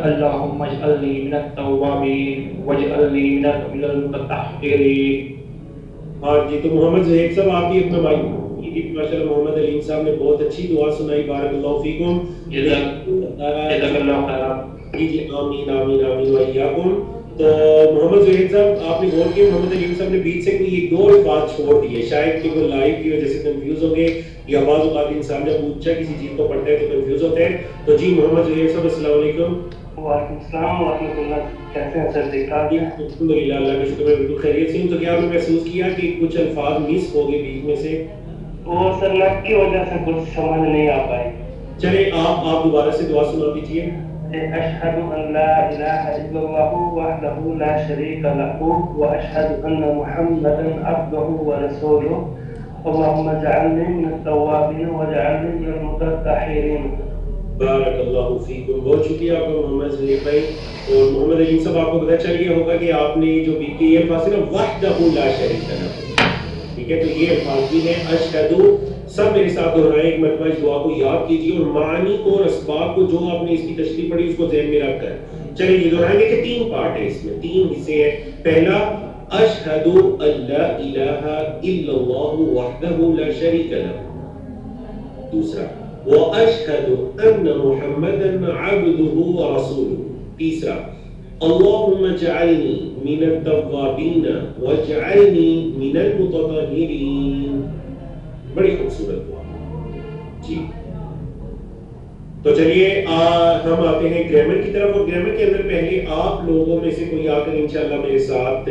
اللہم اجعلنی من التوابین واجعلنی من المتطہرین. ہاں جی، تو محمد زہیب صاحب آپ بھی اپنا مائک ماشاء اللہ. محمد علیم صاحب نے بہت اچھی دعا سنائی. بارک اللہ فیکم. جزاک اللہ خیرا. جی آمین آمین آمین وإیاکم. تو محمد زہیب صاحب آپ نے غور کیا، محمد علیم صاحب نے بیچ سے کوئی ایک دو الفاظ چھوڑ دیے. شاید کہ وہ لائیو کی وجہ سے کنفیوز ہو گئے، یا بعض اوقات انسان جب اونچا کسی چیز کو پڑھتا ہے تو کنفیوز ہوتے ہیں. تو جی محمد زہیب صاحب السلام علیکم. وعلیکم السلام ورحمۃ اللہ. کیسے ہیں سر؟ ٹھیک ٹھاک ہیں؟ الحمدللہ، اللہ کا شکر ہے بالکل خیریت سے ہوں. تو کیا آپ نے محسوس کیا کہ کچھ الفاظ مس ہو گئے بیچ میں سے؟ وہ سر نیٹ کی وجہ سے کچھ سمجھ نہیں آ پائی. چلے آپ دوبارہ سے دعا سنا دیجیے. اشہد ان لا الہ الا اللہ وحدہ لا شریک لہ واشہد ان محمدا عبدہ ورسولہ. اللہم اجعلنی من التوابین واجعلنی من المتطہرین. بارک اللہ فیکم. بہت شکریہ آپ کا محمد زہیب بھائی. اور محمد علیم صاحب، آپ کو پتہ چل گیا ہوگا کہ آپ نے جو بھی یہ الفاظ ہے نا، وحدہ لا شریک لہ. ٹھیک ہے، تو یہ الفاظ بھی ہیں. اشہد، سب میرے ساتھ دہرائیں ایک مرتبہ. اس دعا کو یاد کیجیے اور معانی کو اور اسباب کو جو آپ نے اس کی تشریح پڑھی اس کو ذہن میں رکھ کر چلیے یہ دہرائیں گے کہ 3 پارٹ ہے اس میں، 3 حصے ہیں. پہلا، اشہد ان لا الہ الا اللہ وحدہ لا شریک لہ. دوسرا، واشہد ان محمدا عبدہ ورسولہ. تیسرا، اللہم اجعلنی من التوابین واجعلنی من المتطہرین. بڑی خوبصورت دعا. جی، تو چلیے ہم آتے ہیں گرامر کی طرف. اور گرامر کے اندر پہلے آپ لوگوں میں سے کوئی آ کر انشاءاللہ میرے ساتھ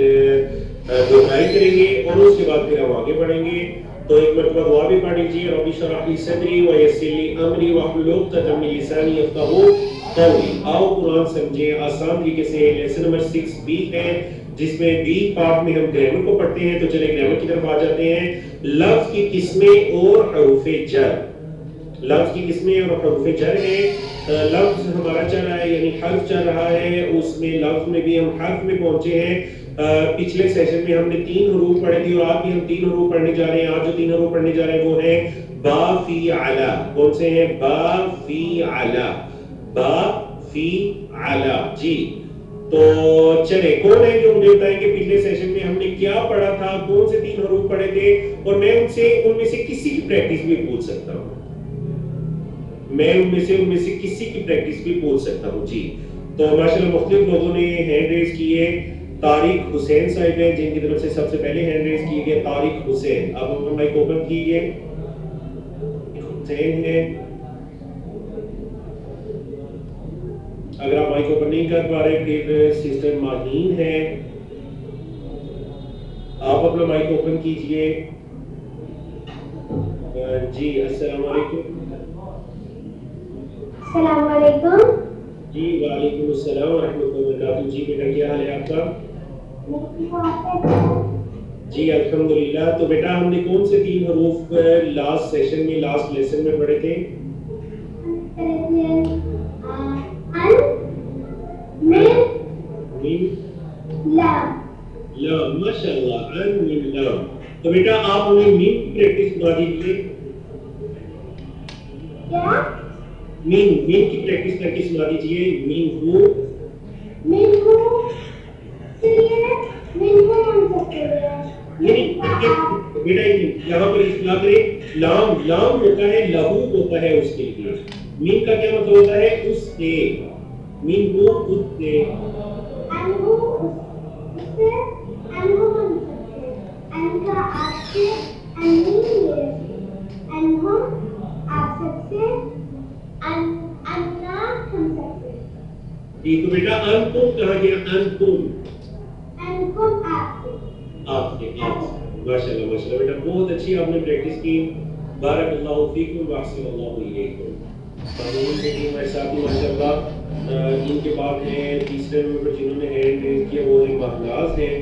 دہرائی کریں گے اور اس کے بعد پھر ہم آگے بڑھیں گے. تو ایک مرتبہ دعا بھی پڑھ لیجیے. رب اشرح لی صدری ویسر لی امری واحلل عقدۃ من لسانی یفقہوا قولی. آؤ قرآن سمجھیں آسان طریقے سے. لیسن نمبر 6B ہے جس میں بی پارٹ میں ہم گرامر کو پڑھتے ہیں. تو چلے گرامر کی طرف آ جاتے ہیں. لفظ کی قسمیں اور حروف جر. لفظ کی قسمیں اور حروف جر ہیں. لفظ ہمارا چل رہا ہے یعنی حرف چل رہا ہے. اس میں لفظ میں بھی ہم حرف میں پہنچے ہیں. پچھلے سیشن میں ہم نے 3 حروف پڑھے تھے اور آج بھی ہم 3 حروف پڑھنے جا رہے ہیں. آج جو 3 حروف پڑھنے جا رہے ہیں وہ ہیں با فی علا. کون سے ہیں؟ با فی علا. با فی علا. جی تو چلے کون ہے جو مجھے بتائیں کہ پچھلے سیشن میں ہم نے کیا پڑھا تھا، کون سے 3 حروف پڑھے تھے، اور میں ان میں سے کسی کی پریکٹس بھی پوچھ سکتا ہوں. میں ان میں سے کسی کی پریکٹس بھی پوچھ سکتا ہوں. جی تو ماشاءاللہ مختلف لوگوں نے ہینڈ ریز کیے. طارق حسین صاحب ہیں جن کی طرف سے سب سے پہلے ہینڈ ریز کیے گئے. طارق حسین، اب اپنا مائک اوپن کیجئے. حسین ہے. اگر آپ مائک اوپن نہیں کر پا رہے پھر سسٹر ماہین ہے، آپ اپنا مائک اوپن کیجئے. جی السلام علیکم. السلام علیکم. جی وعلیکم السلام ورحمۃ اللہ وبرکاتہ. جی بیٹا کیا حال ہے آپ کا؟ جی الحمدللہ. تو بیٹا ہم نے کون سے 3 حروف لاسٹ سیشن میں لاسٹ لیسن میں پڑھے تھے؟ لام. ماشاءاللہ. ان من لام. تو بیٹا آپ ہمیں میم کی پریکٹس بتا دیجیے. کیا؟ میم کی پریکٹس کر کے سنا دیجیے. میم ہو بیٹا یہاں پر اصلاح کریں. لام ہوتا ہے لہو ہوتا ہے اس کے لیے. میم کا کیا مطلب ہوتا ہے؟ اس سے. میم ہو اس سے. جی تو بیٹا انتم کہاں گیا؟ انتم آپ کے. ماشاءاللہ ماشاءاللہ بیٹا بہت اچھی آپ نے پریکٹس کی. بارک اللہ فیکم واحسن اللہ الیکم. قانون کے لیے ہمارے ساتھ ماشاءاللہ ان کے بعد ہیں تیسرے نمبر جنہوں نے ہینڈ ریز کیا وہ ہیں مہناز ہیں،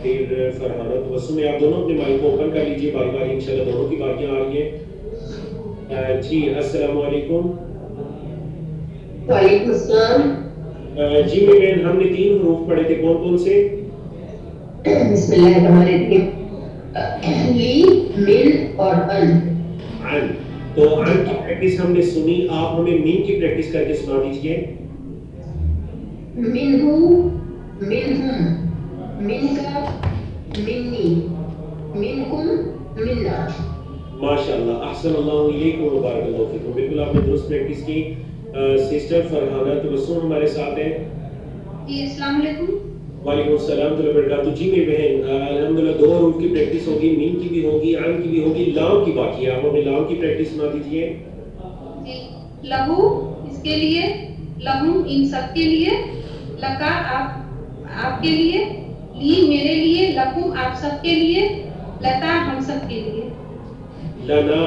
پھر فرحانہ تبسم ہے. آپ دونوں اپنے مائک کو اوپن کر لیجیے باری باری، انشاءاللہ دونوں کی باریاں آ رہی ہیں. جی السلام علیکم. وعلیکم السلام. جی میرے بہن ہم نے 3 حروف پڑھے تھے، کون کون سے؟ بسم اللہ الرحمن الرحیم. لی، من اور ان. ان. تو ان کی پریکٹس ہم نے سنی، آپ ہمیں مین کی پریکٹس کر کے سنا دیجیے. منہو، منہم، من کا، منی، منکم، منا. ماشاءاللہ احسن اللہ علیکم وبارک اللہ فیکم. بالکل آپ نے درست پریکٹس کی. سسٹر فرحانہ تبسم ہمارے ساتھ ہیں. جی السلام علیکم. وعلیکم السلام ورحمۃ اللہ وبرکاتہ. جی میری بہن الحمدللہ 2 حروف کی پریکٹس ہوگی، میم کی بھی ہوگی، عین کی بھی ہوگی، لام کی باقی ہے. آپ ہمیں لام کی پریکٹس سنا دیجیے. جی لہو اس کے لیے، لہم ان سب کے لیے، لکا آپ کے لیے، لی میرے لیے، لکم آپ سب کے لیے، لتا ہم سب کے لیے. لنا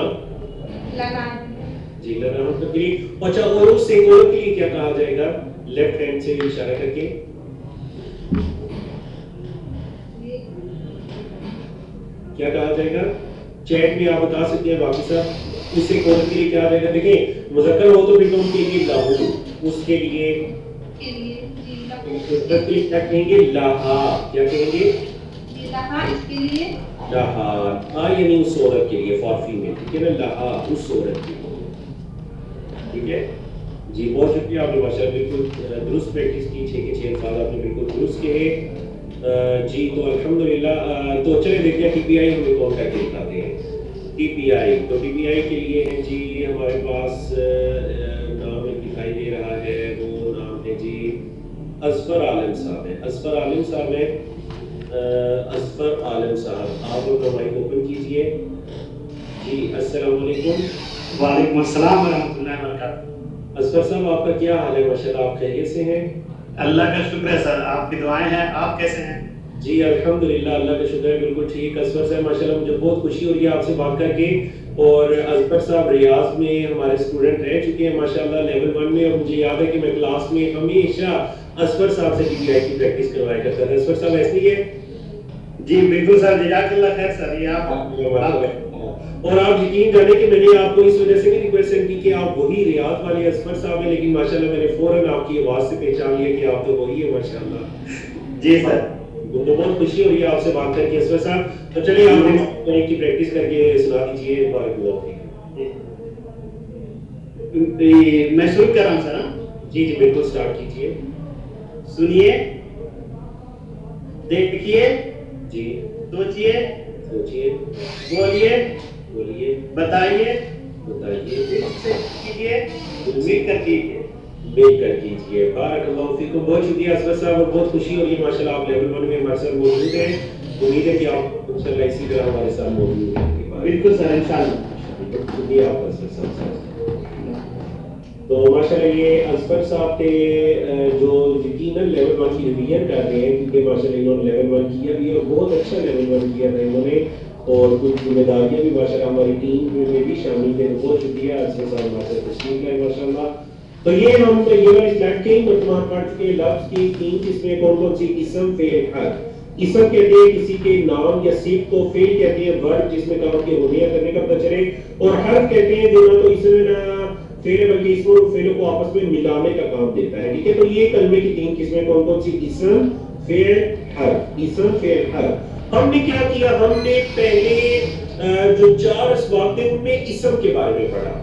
جی لنا ہم سب کے لیے. اچھا اور اس سے اور کے لیے کیا کہا جائے گا؟ لیفٹ ہینڈ سے اشارہ کر کے کیا کہا جائے گا؟ چیٹ میں آپ بتا سکتے ہیں باقی صاحب اس سے کون کے لیے کیا جائے گا؟ دیکھیں مذکر ہو تو پھر تو ان کے لیے لہو، اس کے لیے مذکر کے لیے کیا کہیں گے؟ لہا. کیا کہیں گے؟ لہا اس کے لیے، لہا. ہاں یعنی اس عورت کے لیے فار فیمیل. ٹھیک ہے نا؟ لہا اس عورت کے لیے. ٹھیک ہے جی بہت شکریہ. آپ نے ماشاءاللہ بالکل درست پریکٹس کی. 6 کے 6 الفاظ آپ نے بالکل درست کہے. جی تو الحمدللہ. تو چلے دیکھتے ہیں ٹی پی آئی ہمیں کون کر کے دکھاتے ہیں. ٹی پی آئی تو ٹی پی آئی کے لیے ہے جی ہمارے پاس نام دکھائی دے رہا ہے. وہ نام ہے جی اظفر عالم صاحب ہے. اظفر عالم صاحب ہے. اظفر عالم صاحب آپ اپنا مائک اوپن کیجئے. جی السلام علیکم. وعلیکم السلام ورحمۃ اللہ وبرکاتہ. اظفر صاحب آپ کا کیا حال ہے؟ ماشاءاللہ آپ خیریت سے ہیں؟ اللہ کا شکر ہے سر، آپ کی دعائیں ہیں. آپ کیسے ہیں؟ جی الحمدللہ اللہ کا شکر ہے بالکل ٹھیک. اظفر صاحب ماشاءاللہ مجھے بہت خوشی ہو رہی ہے آپ سے بات کر کے. اور اظہر صاحب ریاض میں ہمارے اسٹوڈنٹ رہ چکے ہیں ماشاءاللہ لیول 1 میں، اور مجھے یاد ہے کہ میں کلاس میں ہمیشہ اظہر صاحب سے DPI کی پریکٹس کروایا کرتا تھا. اظہر صاحب ایسے ہی ہے؟ جی بالکل سر، جزاک اللہ خیر سر. یہ آپ اور آپ یقین جانے کہ میں نے آپ کو اس وجہ سے بھی ریکویسٹ کی کہ آپ وہی ریاض والے اظہر صاحب ہیں، لیکن ماشاءاللہ میں نے فوراً آپ کی آواز سے پہچان لیا کہ آپ تو وہی ہیں ماشاءاللہ. جی سر، تو بہت خوشی ہو رہی ہے آپ سے بات کر کے اظہر صاحب. تو چلیے آپ ہمیں کی پریکٹس کر کے سنا دیجیے. بارک اللہ فیک. میں شروع کر رہا ہوں سر. جی جی بالکل سٹارٹ کیجیے. سنیے، دیکھیے، جی سوچیے، سوچیے، بولیے، بولیے، بتائیے، بتائیے، کیجیے، امید کر کیجیے. مل کر کیجیے. بارک اللہ فیکم. بہت شکریہ اصغر صاحب، اور بہت خوشی ہو رہی ہے ماشاءاللہ آپ لیول 1 میں ہمارے ساتھ موجود ہیں. امید ہے کہ آپ انشاءاللہ اسی طرح ہمارے ساتھ موجود ہیں. بالکل سر، انشاءاللہ. شکریہ آپ کا اصغر صاحب. تو ماشاءاللہ یہ اصغر صاحب تھے جو یقیناً لیول 1 کی ریویژن کر رہے ہیں، کیونکہ ماشاءاللہ انہوں نے لیول 1 کیا بھی اور بہت اچھا لیول 1 کیا تھا انہوں نے، اور کچھ ذمہ داریاں بھی ماشاءاللہ ہماری ٹیم میں بھی شامل تھے. بہت شکریہ اصغر صاحب ہمارے ساتھ تشریف لائے ماشاءاللہ. تو یہ ہم یہ والی سلیکٹ کی مطلب پڑھ چکے لفظ کی 3 قسمیں کون کون سی. اسم، فعل، حرف. اسم کہتے ہیں کسی کے نام یا صفت کو، فعل کہتے ہیں ورب جس میں کام کے ہونے یا کرنے کا پتہ چلے، اور حرف کہتے ہیں جو نہ تو اسم نہ فعل بلکہ اسم اور فعل کو آپس میں ملانے کا کام دیتا ہے. ٹھیک ہے، تو یہ کلمے کی 3 قسمیں کون کون سی. اسم، فعل، حرف. اسم، فعل، حرف. ہم نے کیا کیا، ہم نے پہلے جو 4 اسباق تھے ان میں اسم کے بارے میں پڑھا.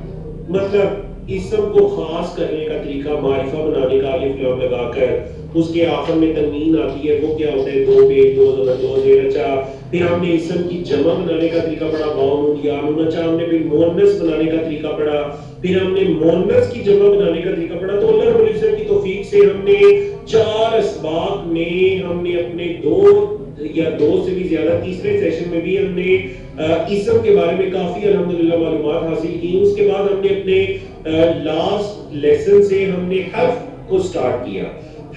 مطلب اسم کو خاص کرنے کا طریقہ، معرفہ بنانے کا، الف لام لگا کر اس کے آخر میں تنوین آتی ہے، وہ کیا ہوتا ہے 2 پیش 2 زبر 2 زیر. اچھا، پھر ہم نے اسم کی جمع بنانے کا طریقہ پڑھا، واو نون یا نون. اچھا، ہم نے پھر مؤنث بنانے کا طریقہ پڑھا، پھر ہم نے مؤنث کی جمع بنانے کا طریقہ پڑھا. تو اللہ رب العزت کی توفیق سے ہم نے 4 اسباق میں ہم نے اپنے 2 یا 2 سے بھی زیادہ، تیسرے سیشن میں بھی ہم نے اسم کے بارے میں کافی الحمدللہ معلومات حاصل کی. اس کے بعد ہم نے اپنے لاسٹ لیسن سے ہم نے حرف کو سٹارٹ کیا.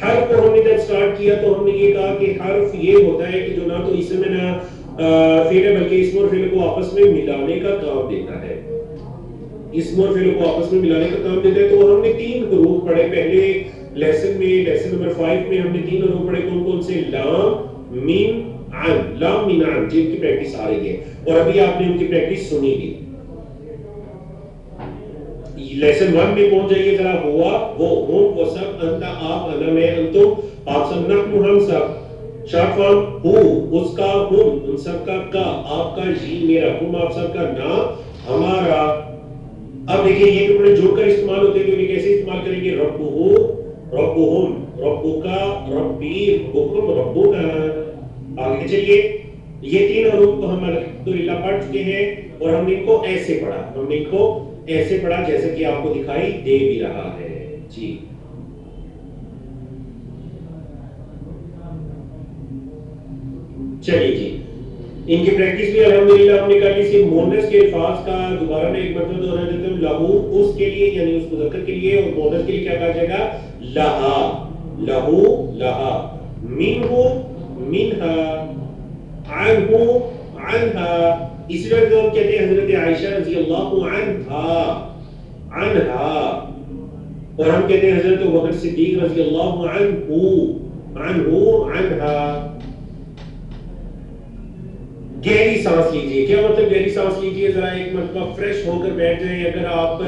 حرف کو ہم نے جب سٹارٹ کیا تو ہم نے یہ کہا کہ حرف یہ ہوتا ہے کہ جو نہ تو اسم ہے نہ فعل ہے بلکہ اسم اور فعل کو آپس میں ملانے کا کام دیتا ہے. اسم اور فعل کو آپس میں ملانے کا کام دیتا ہے. تو ہم نے 3 حروف پڑھے پہلے لیسن میں. لیسن نمبر 5 میں ہم نے 3 حروف پڑھے. کون کون سے؟ لام، میم، عن. لام، میم، عن جن کی پریکٹس آ رہی ہے اور ابھی آپ نے ان کی پریکٹس سنی بھی. لیسن 1 میں پہنچ جائیے ذرا. ہوا، وہ، ہم، وہ سب، انت، آپ، انا، میں، انتم، آپ سب، نحن، ہم سب. شارٹ فارم ہو، اس کا، ہم، ان سب کا، کا، آپ کا، جی میرا، ہم آپ سب کا، نا ہمارا. اب دیکھیں یہ ٹکڑے جوڑ کر استعمال ہوتے ہیں تو انہیں کیسے استعمال کریں گے؟ ربہو، ربہم، ربکا، ربی، ربکم، ربنا. آگے چلیے. یہ 3 حروف تو ہم الحمدللہ پڑھ چکے ہیں اور ہم نے ان کو ایسے پڑھا. ہم نے ان کو ایسے پڑھا جیسے کہ آپ کو دکھائی دے بھی رہا ہے. جی چلیے جی، ان کی پریکٹس بھی الحمدللہ ہم نے کر لی. صرف مؤنث کے الفاظ کا دوبارہ میں ایک مرتبہ دوہرا دیتا ہوں. لہو اس کے لیے یعنی اس مذکر کے لیے، اور مؤنث کے لیے کیا کہا جائے گا؟ لہا، لہو، لہا. منہو، منہا. عنہو، عنہا. اسی طرح ہم کہتے ہیں حضرت عائشہ رضی اللہ عنہا، عنہا. اور ہم کہتے ہیں حضرت ابوبکر صدیق رضی اللہ عنہ، عنہ، عنہا. گہری سانس لیجئے. کیا مطلب گہری سانس لیجئے؟ ذرا ایک مرتبہ فریش ہو کر بیٹھ جائیں. اگر آپ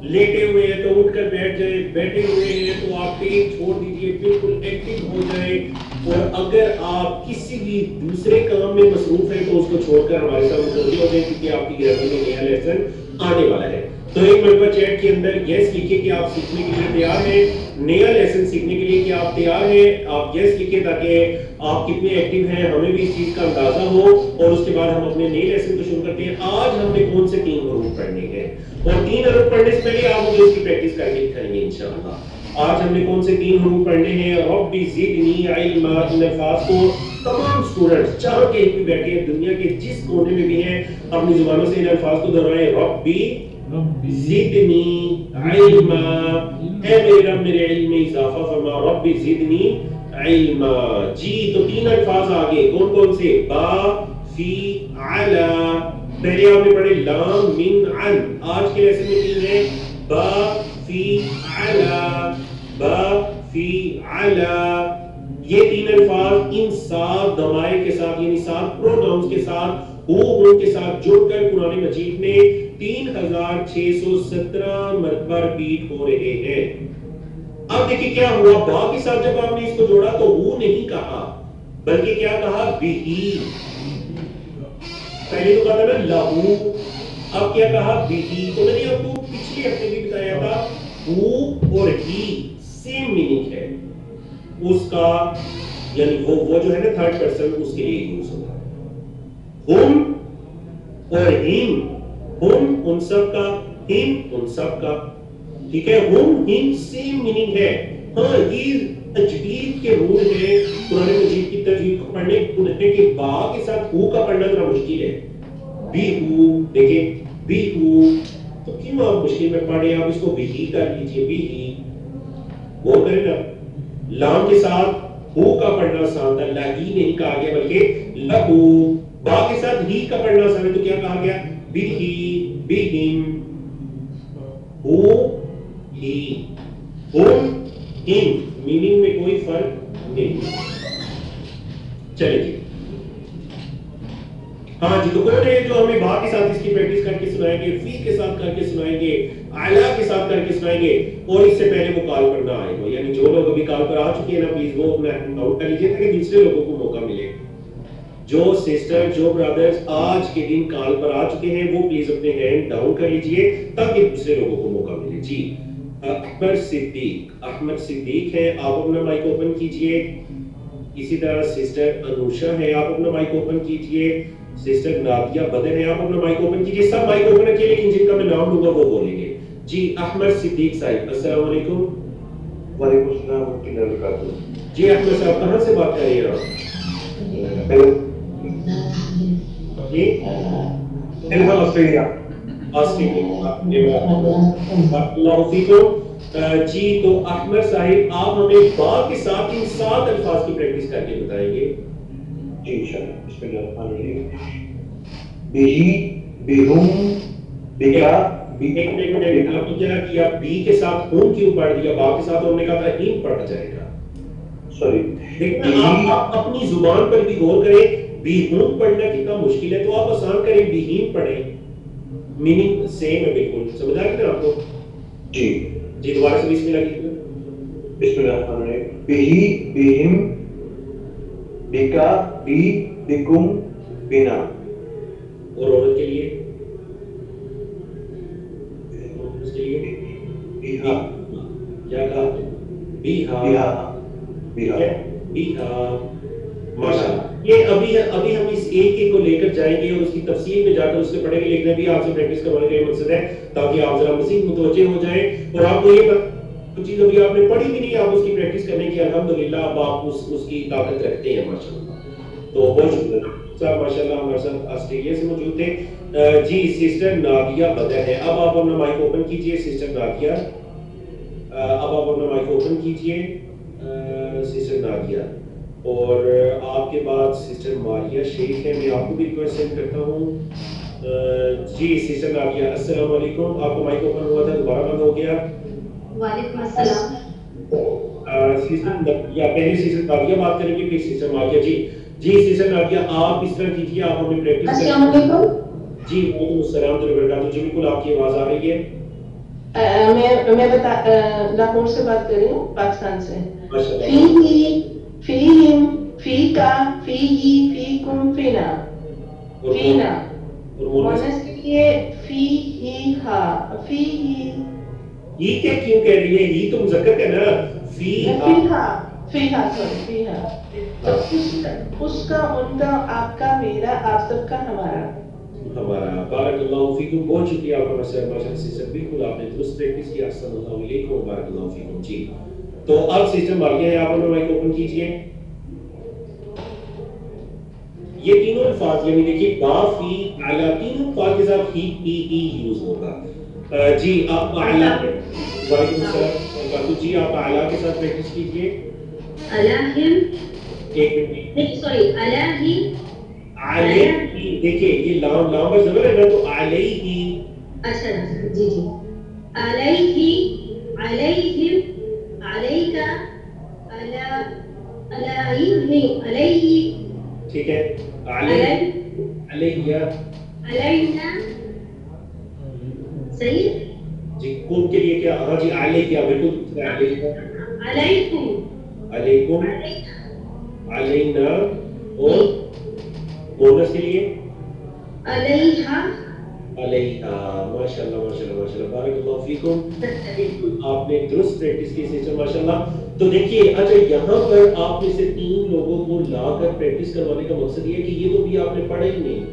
لیٹے ہوئے ہیں تو اٹھ کر بیٹھ جائیں، بیٹھے ہوئے ہیں تو آپ پیٹ چھوڑ دیجئے، بالکل ایکٹیو ہو جائیں. اور اگر آپ کسی بھی دوسرے کام میں مصروف ہیں تو اس کو چھوڑ کر ہمارے ساتھ متوجہ ہو جائیں، کیونکہ آپ کی گرمی میں نیا لیسن آنے والا ہے. تو ایک مرتبہ چیٹ کے اندر یس لکھیں کہ آپ سیکھنے کے لیے تیار ہیں، نیا لیسن سیکھنے کے لیے کہ آپ تیار ہیں. آپ یس لکھیں تاکہ آپ کتنے ایکٹیو ہیں ہمیں بھی اس چیز کا اندازہ ہو. اور اس کے بعد ہم اپنے نئے لیسن کو شروع کرتے ہیں. آج ہم نے کون سے 3 حروف پڑھنے ہیں اور 3 حروف پڑھنے سے پہلے آپ مجھے اس کی پریکٹس کر کے دکھائیں گے انشاءاللہ. آج ہم نے کون سے 3 حروف پڑھنے ہیں؟ رب زدنی علما. ان الفاظ کو تمام اسٹوڈنٹس جہاں کہیں بھی بیٹھے ہیں، دنیا کے جس کونے میں بھی ہیں، اپنی زبانوں سے ان الفاظ کو دہرائیں. ربی زدنی علما. اے میرے رب میرے علم میں اضافہ فرما. ربی زدنی علما. جی تو 3 الفاظ آگے کون کون سے؟ با، فی، علا. پہلے آپ نے پڑھے لام من عن. آج کے لیسن میں تین ہے با فی علا، با فی علا. یہ تین الفاظ ان 7 ضمائر کے ساتھ یعنی 7 پروناؤنس کے ساتھ ہو کے ساتھ جڑ کر قرآن مجید میں 3617 مرتبہ ریپیٹ ہو رہے ہیں. اب دیکھیں کیا ہوا، با کے ساتھ جب آپ نے اس کو جوڑا تو وہ نہیں کہا بلکہ کیا کہا بھی. پہلے تو کہا تھا نا لہو، اب کیا کہا بھی. تو میں نے آپ کو پچھلے ہفتے بھی بتایا تھا ہو اور ہی سیم میننگ ہے اس کا، یعنی وہ جو ہے نا تھرڈ پرسن اس کے لیے یوز ہوتا ہے. ہم اور ہم، ہم ان سب کا، ہم ان سب کا. ٹھیک ہے، ہم ہم سیم میننگ ہے. ہاں یہ تجوید کے رول ہے قرآن مجید کی تجوید کو پڑھنے کے با کے ساتھ ہو کا پڑھنا ذرا مشکل ہے. بی ہو، دیکھیں بی ہو تو کیوں آپ مشکل میں پڑھیں، آپ اس کو بھی ہی کر لیجئے. بھی ہی وہ کریں نا. لام کے ساتھ ہو کا پڑھنا آسان تھا، لہی نہیں کہا گیا بلکہ لہو. با کے ساتھ ہی کا پڑھنا آسان ہے تو کیا کہا گیا، بھی ہی، بھی ہم. ہو ہی، ہم ہم، میننگ میں کوئی فرق نہیں. چلے جی ہاں جی، تو کون ہے جو ہمیں با کے ساتھ اس کی پریکٹس کر کے سنائیں گے، فی کے ساتھ کر کے سنائیں گے، اعلیٰ کے ساتھ کر کے سنائیں گے، اور اس سے پہلے وہ کال پر نہ آئے گا. یعنی جو لوگ ابھی کال پر آ چکے ہیں نا پلیز وہ اپنا نوٹ کر لیجیے تاکہ دوسرے لوگوں کو موقع ملے. جو سسٹر جو برادرز آج کے دن کال پر آ چکے ہیں وہ پلیز اپنے ہینڈ ڈاؤن کر لیجئے تاکہ دوسرے لوگوں کو موقع ملے. جی احمد صدیق، احمد صدیق ہے، آپ اپنا مائک اوپن کیجئے. اسی طرح سسٹر انوشا ہے، آپ اپنا مائک اوپن کیجئے. سسٹر نادیہ بدر ہے، آپ اپنا مائک اوپن کیجئے. سب مائک اوپن رکھیے لیکن جن کا میں نام لوں گا وہ بولیں گے. جی احمد صدیق صاحب السلام علیکم. وعلیکم السلام ورحمۃ اللہ وبرکاتہ. جی احمد صاحب کہاں سے بات کر رہے ہیں آپ؟ جی آسٹریلیا. جی تو احمد صاحب آپ ہمیں با کے ساتھ ان 7 الفاظ کی پریکٹس کر کے بتائیں گے. جی انشاءاللہ. بسم اللہ الرحمن الرحیم. بہی، بہم، بکا. ایک منٹ آپ نے کیا کیا، بی کے ساتھ ہم کیوں پڑھ دیا، با کے ساتھ ہم نے کہا تھا ہم پڑھا جائے گا. سوری دیکھیں آپ اپنی زبان پر بھی غور کریں. بھی ہم پڑھنا کتنا مشکل ہے تو آپ آسان کریں بھی ہم پڑھیں، میننگ سیم ہے بالکل. سمجھ آ گئی نا آپ کو؟ جی جی دوبارہ سے بسم اللہ کیجیے. بسم اللہ الرحمن الرحیم. بہی، بہم، بکا، بی، بکم، بنا. اور عورت کے لیے اس کے لیے بیہا، کیا کہا، بیہا، بیہا. بیہا. ماشاءاللہ. یہ ابھی ہم اس ایک کو لے کر جائیں گے اور اس کی تفصیل میں جا کر اس سے پڑھیں گے، لیکن ابھی آپ سے پریکٹس کروانے کا یہ مقصد ہے تاکہ آپ ذرا مزید متوجہ ہو جائیں اور آپ کو یہ کچھ چیز ابھی آپ نے پڑھی بھی نہیں، آپ اس کی پریکٹس کرنے کی الحمدللہ اب آپ اس کی طاقت رکھتے ہیں ماشاءاللہ. تو بہت شکریہ صاحب ماشاءاللہ ہمارے ساتھ آسٹریلیا سے موجود تھے. جی سسٹر نادیہ بدر ہے، اب آپ اپنا مائک اوپن کیجئے. سسٹر نادیہ اب آپ اپنا مائک اوپن کیجئے. Sister Nadia. اور آپ کے بعد سسٹر ماریہ شیخ ہے، میں آپ کو بھی ریکویسٹ سینڈ کرتا ہوں. جی سسٹر نادیہ السلام علیکم، آپ کا مائک اوپن ہوا تھا دوبارہ بند ہو گیا. وعلیکم السلام. سسٹر نادیہ، پہلے سسٹر نادیہ بات کریں گے پھر سسٹر ماریہ. جی سسٹر نادیہ آپ اس طرح کیجیے، آپ ہمیں پریکٹس کریں. السلام علیکم. جی وعلیکم السلام ورحمۃ اللہ وبرکاتہ. جی بالکل آپ کی آواز آ رہی ہے. میں لاہور سے بات کر رہی ہوں، پاکستان سے. ماشاءاللہ. فیہم، فیکا، فیہی، فیکم، فینا. فینا مونس کے لیے فیہا، فیہی. یہ کیا کیوں کہہ رہی ہے، یہ تو مذکر ہے نا. فیہا، فیہا سوری فیہا. اس کا، ان کا، آپ کا، میرا، آپ سب کا، ہمارا. ہمارا. بارک اللہ فیکم. بہت شکریہ آپ کا ماشاءاللہ سسٹر، بالکل آپ نے درست پریکٹس کی. احسن اللہ علیکم و بارک اللہ فیکم. جی تو اب سسٹر ماریہ ہے، آپ اپنا مائک اوپن کیجئے. یہ تینوں الفاظ یعنی دیکھیے با فی اعلی، تینوں الفاظ کے ساتھ ہی یوز ہوگا. جی آپ اعلی. وعلیکم السلام وبرکاتہ. جی آپ اعلی کے ساتھ پریکٹس کیجئے. الہم، ایک منٹ سوری الہی، علیہ دیکھیے یہ لام لام پر زبر ہے نا تو علیہ اچھا جی جی علیہ علیہم علیکا علیہم علیہ ٹھیک ہے علیہ علیہ علینا صحیح جی کون کے لیے کیا ہاں جی علیہ کیا بالکل علیہ علیکم علیکم علینا اور بونس کے لیے علیہا علیہا ماشاءاللہ ماشاءاللہ ماشاءاللہ بارک اللہ فیکم آپ نے درست پریکٹس کی سیچر ماشاءاللہ تو دیکھیے اچھا یہاں پر آپ میں سے 3 لوگوں کو لا کر پریکٹس کروانے کا مقصد یہ ہے کہ یہ تو بھی آپ نے پڑھا ہی نہیں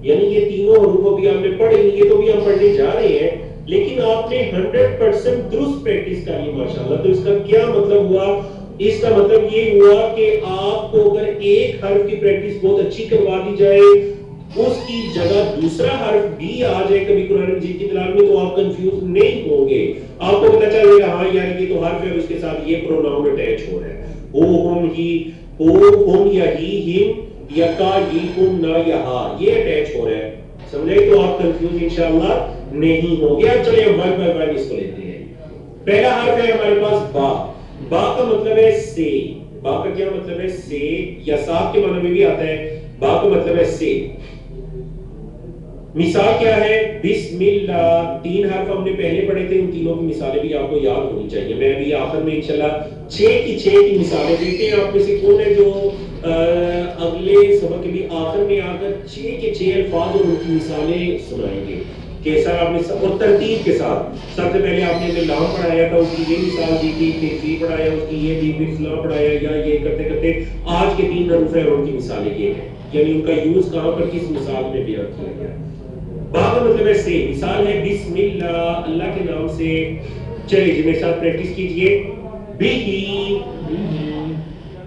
یعنی یہ تینوں حروف بھی آپ نے پڑھے نہیں یہ تو بھی ہم پڑھنے جا رہے ہیں لیکن آپ نے 100% درست پریکٹس کر لی ماشاءاللہ تو اس کا کیا مطلب ہوا اس کا مطلب یہ ہوا کہ آپ کو اگر ایک حرف کی پریکٹس بہت اچھی کروا دی جائے اس کی جگہ دوسرا حرف بھی آ جائے کبھی قرآن مجید کی تلاوت میں تو آپ کنفیوز نہیں ہوں گے آپ کو پتہ چلے گا ہاں یار یہ تو حرف ہے اس کے ساتھ یہ پروناؤن اٹیچ ہو رہا ہے ہم یا ہم یا کا یہ کم نہ یا ہا یہ اٹیچ ہو رہا ہے سمجھے تو آپ کنفیوز انشاءاللہ نہیں ہوں گے اب چلیں ہم ون بائی ون اس کو لیتے ہیں پہلا حرف ہے ہمارے پاس با با کا مطلب ہے سے با کا کیا مطلب ہے سے یا صاف کے معنی میں بھی آتا ہے با کا مطلب ہے سے مثال کیا ہے بسم اللہ 3 حرف ہم نے پہلے پڑھے تھے ان تینوں کی مثالیں بھی آپ کو یاد ہونی چاہیے میں ابھی آخر میں انشاءاللہ 6 کی مثالیں دیتے ہیں آپ میں سے کون ہے جو اگلے سبق کے بھی آخر میں آ کر 6 کے 6 الفاظ اور ان کی مثالیں سنائیں گے کیسا آپ نے سب اور ترتیب کے ساتھ سب سے پہلے آپ نے لام پڑھایا تھا اس کی یہ مثال دی تھی پھر فی پڑھایا اس کی یہ دی پھر فلاں پڑھایا یا یہ کرتے کرتے آج کے 3 حروف ہیں اور ان کی مثالیں یہ ہیں یعنی ان کا یوز کہاں پر کس مثال میں بیان کیا گیا با کا مطلب ہے سے مثال ہے بسم اللہ اللہ کے نام سے چلیے جی میرے ساتھ پریکٹس کیجئے بھی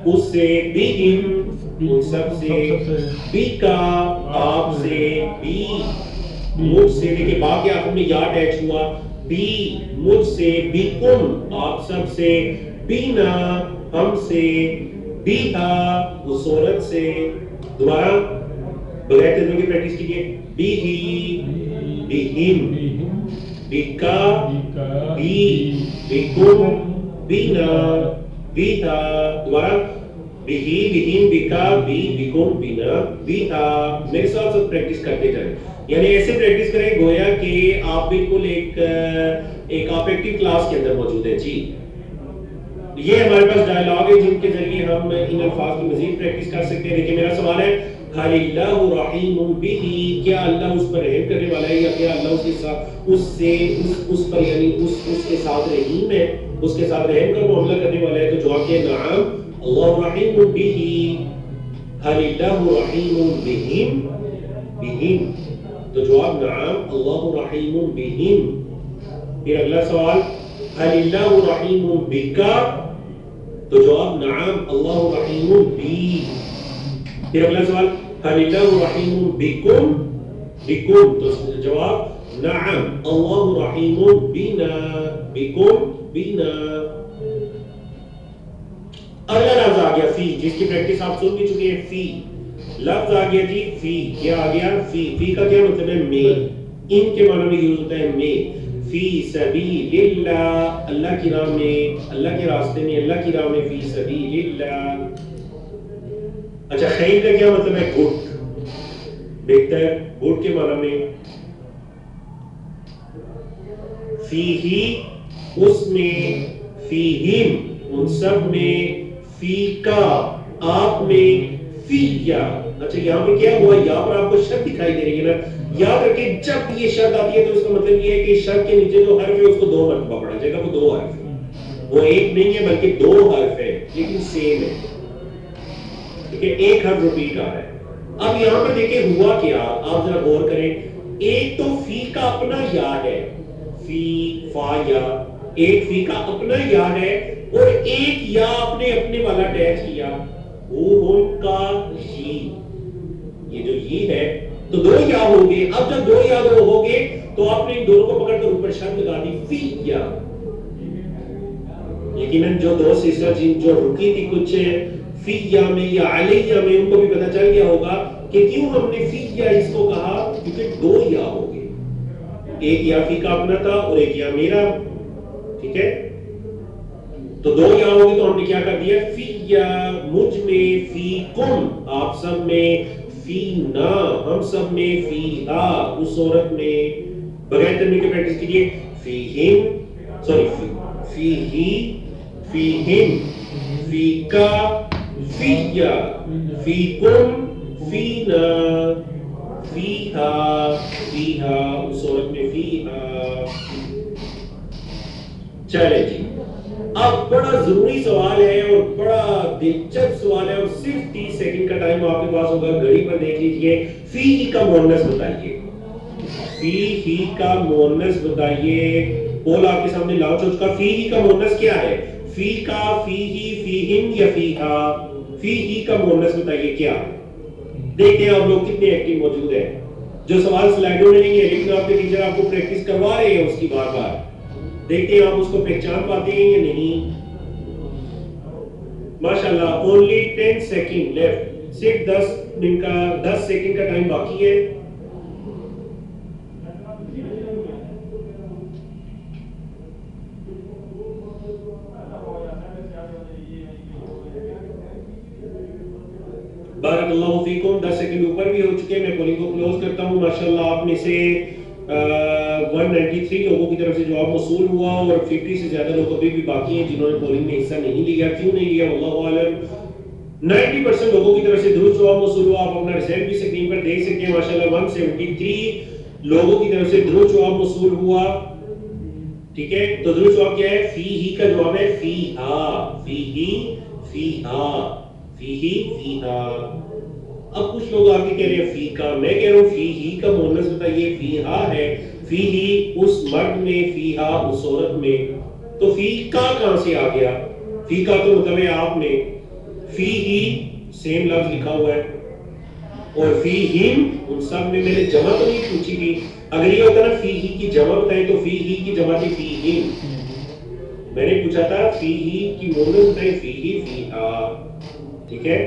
اس سے بہم ان سب سے بی کا آپ سے بی مجھ سے دیکھیں با کے آخر میں یا اٹیچ ہوا بی مجھ سے بی کم آپ سب سے بینا ہم سے بیہا اس عورت سے دوبارہ بغیر ترجمے کی پریکٹس کیجئے بیہی بیہم بیکا بی بیکم بینا بیہا دوبارہ بیہی بیہم بیکا بی بیکم بینا بیہا میرے ساتھ پریکٹس کرتے جائیں یعنی ایسے پریکٹس کریں گویا کہ آپ بالکل ایک آپ ایکٹیو کلاس کے اندر موجود ہیں جی یہ ہمارے پاس ڈائلاگ ہے جن کے ذریعے ہم ان الفاظ کی مزید پریکٹس کر سکتے ہیں دیکھیں میرا سوال ہے حل اللہ رحیم بہ کیا اللہ اس پر رحم کرنے والا ہے یا کیا اللہ اس کے ساتھ اس پر یعنی اس کے ساتھ رحیم ہے اس کے ساتھ رحم کا معاملہ کرنے والا ہے تو جواب ہے نعم اللہ رحیم بہ حل اللہ رحیم بہم تو جواب نعم اللہ رحیم بہم پھر اگلا سوال حل اللہ رحیم بکا تو جواب نعم اللہ رحیم بی پھر اگلا سوال حل اللہ رحیم بکم بکم تو جواب نعم اللہ رحیم بینا بکم بینا اگلا لفظ آ گیا فی جس کی پریکٹس آپ سن بھی چکے ہیں فی لفظ آ گیا جی فی کیا آ گیا فی کا کیا مطلب ہے میں ان کے معنی میں یوز ہوتا ہے میں فی سبیل اللہ اللہ کی راہ میں اللہ کے راستے میں اللہ کی راہ میں فی سبیل اللہ اچھا خیر کا کیا مطلب ہے گھٹ بہتر گھٹ کے معنی میں فی ہی اس میں فی ہم ان سب میں فی کا آپ میں فی یا اچھا یہاں پہ کیا ہوا یہاں پر آپ کو شرط دکھائی دے رہی ہے نا یاد رکھیں جب یہ شرط آتی ہے تو اس کا مطلب یہ ہے کہ شرط کے نیچے جو حرف ہے اس کو 2 مرتبہ پڑھا جائے گا وہ 2 حرف ہے وہ ایک نہیں ہے بلکہ 2 حرف ہے لیکن سیم ہے ٹھیک ہے ایک حرف ریپیٹ آ رہا ہے اب یہاں پر دیکھیں ہوا کیا آپ ذرا غور کریں ایک تو فی کا اپنا یا ہے فی فا یا ایک فی کا اپنا یا ہے اور ایک یا اپنے والا اٹیچ کیا وہ کا یہ جو یہ ہے تو 2 یا ہوں گے اب جب 2 یا 2 ہوں گے تو آپ نے ان دونوں کو پکڑ کر اوپر شرط لگا دی فی یا یقیناً جو 2 سسٹر جن جو رکی تھی کچھ فی یا میں یا علیہ میں ان کو بھی پتہ چل گیا ہوگا کہ کیوں ہم نے فی یا اس کو کہا، کیونکہ دو یا ہو گئے، ایک یا فی کا اپنا تھا اور ایک یا میرا، ٹھیک ہے، تو دو یا ہوگی تو ہم نے کیا کر دیا، فی یا مجھ میں، فی کم آپ سب میں، فی نا ہم سب میں، فی ہا اس عورت میں، بغیر تنوین کے پریکٹس کیجئے، فی ہم سوری فی ہی، فی ہم، فی کا، فی یا، فی کم، فی نا، فی ہا، فی ہا اس عورت میں، فی ہا. چلے جی، اب بڑا ضروری سوال ہے اور بڑا دلچسپ سوال ہے اور صرف 30 سیکنڈ کا ٹائم آپ کے پاس ہوگا، گھڑی پر دیکھ لیجئے. فی ہی کا مؤنث بتائیے، فی ہی کا مؤنث بتائیے. پول آپ کے سامنے لانچ ہو چکا. فی ہی کا مؤنث کیا ہے؟ فی کا، فی ہی، فی ہم یا فی ہا؟ فی ہی کا مؤنث بتائیے کیا؟ دیکھتے ہیں آپ لوگ کتنے ایکٹیو موجود ہیں. جو سوال سلائیڈوں میں نہیں ہے لیکن آپ کے ٹیچر آپ کو پریکٹس کروا رہے ہیں اس کی بار بار، دیکھتے ہیں آپ اس کو پہچان پاتے ہیں یا نہیں. ماشاءاللہ. اونلی 10 سیکنڈ لیفٹ، صرف 10 سیکنڈ کا ٹائم باقی ہے. بارک اللہ فیکم. 10 سیکنڈ اوپر بھی ہو چکے، میں پولنگ کو کلوز کرتا ہوں. ماشاءاللہ آپ میں سے 193 لوگوں کی طرف سے جواب موصول ہوا اور 50 سے زیادہ لوگ ابھی بھی باقی ہیں جنہوں نے پولنگ میں حصہ نہیں لیا. کیوں نہیں لیا واللہ عالم. 90% لوگوں کی طرف سے درست جواب موصول ہوا. آپ اپنا رزلٹ بھی اسکرین پر دیکھ سکتے ہیں. ماشاءاللہ 173 لوگوں کی طرف سے درست جواب موصول ہوا. ٹھیک ہے، تو درست جواب کیا ہے؟ فی ہی کا جواب ہے فی ہا، فی ہی، فی ہا، فی ہی، فی ہا. اب کچھ لوگ آگے کہہ رہے ہیں فی کا، میں کہہ رہا ہوں فی ہی کا مؤنث بتائیے. فی ہا ہے، فی ہی اس مرد میں، فی ہا اس عورت میں. تو فی کا کہاں سے آ گیا؟ فی کا تو مطلب ہے آپ میں. فی ہی سیم لفظ لکھا ہوا ہے اور فی ہم ان سب میں. میں نے جمع تو نہیں پوچھی تھی. اگر یہ ہوتا نا فی ہی کی جمع بتائیں تو فی ہی کی جمع تھی فی ہم. میں نے پوچھا تھا فی ہی کی مؤنث بتائیں، فی ہی، فی ہا. ٹھیک ہے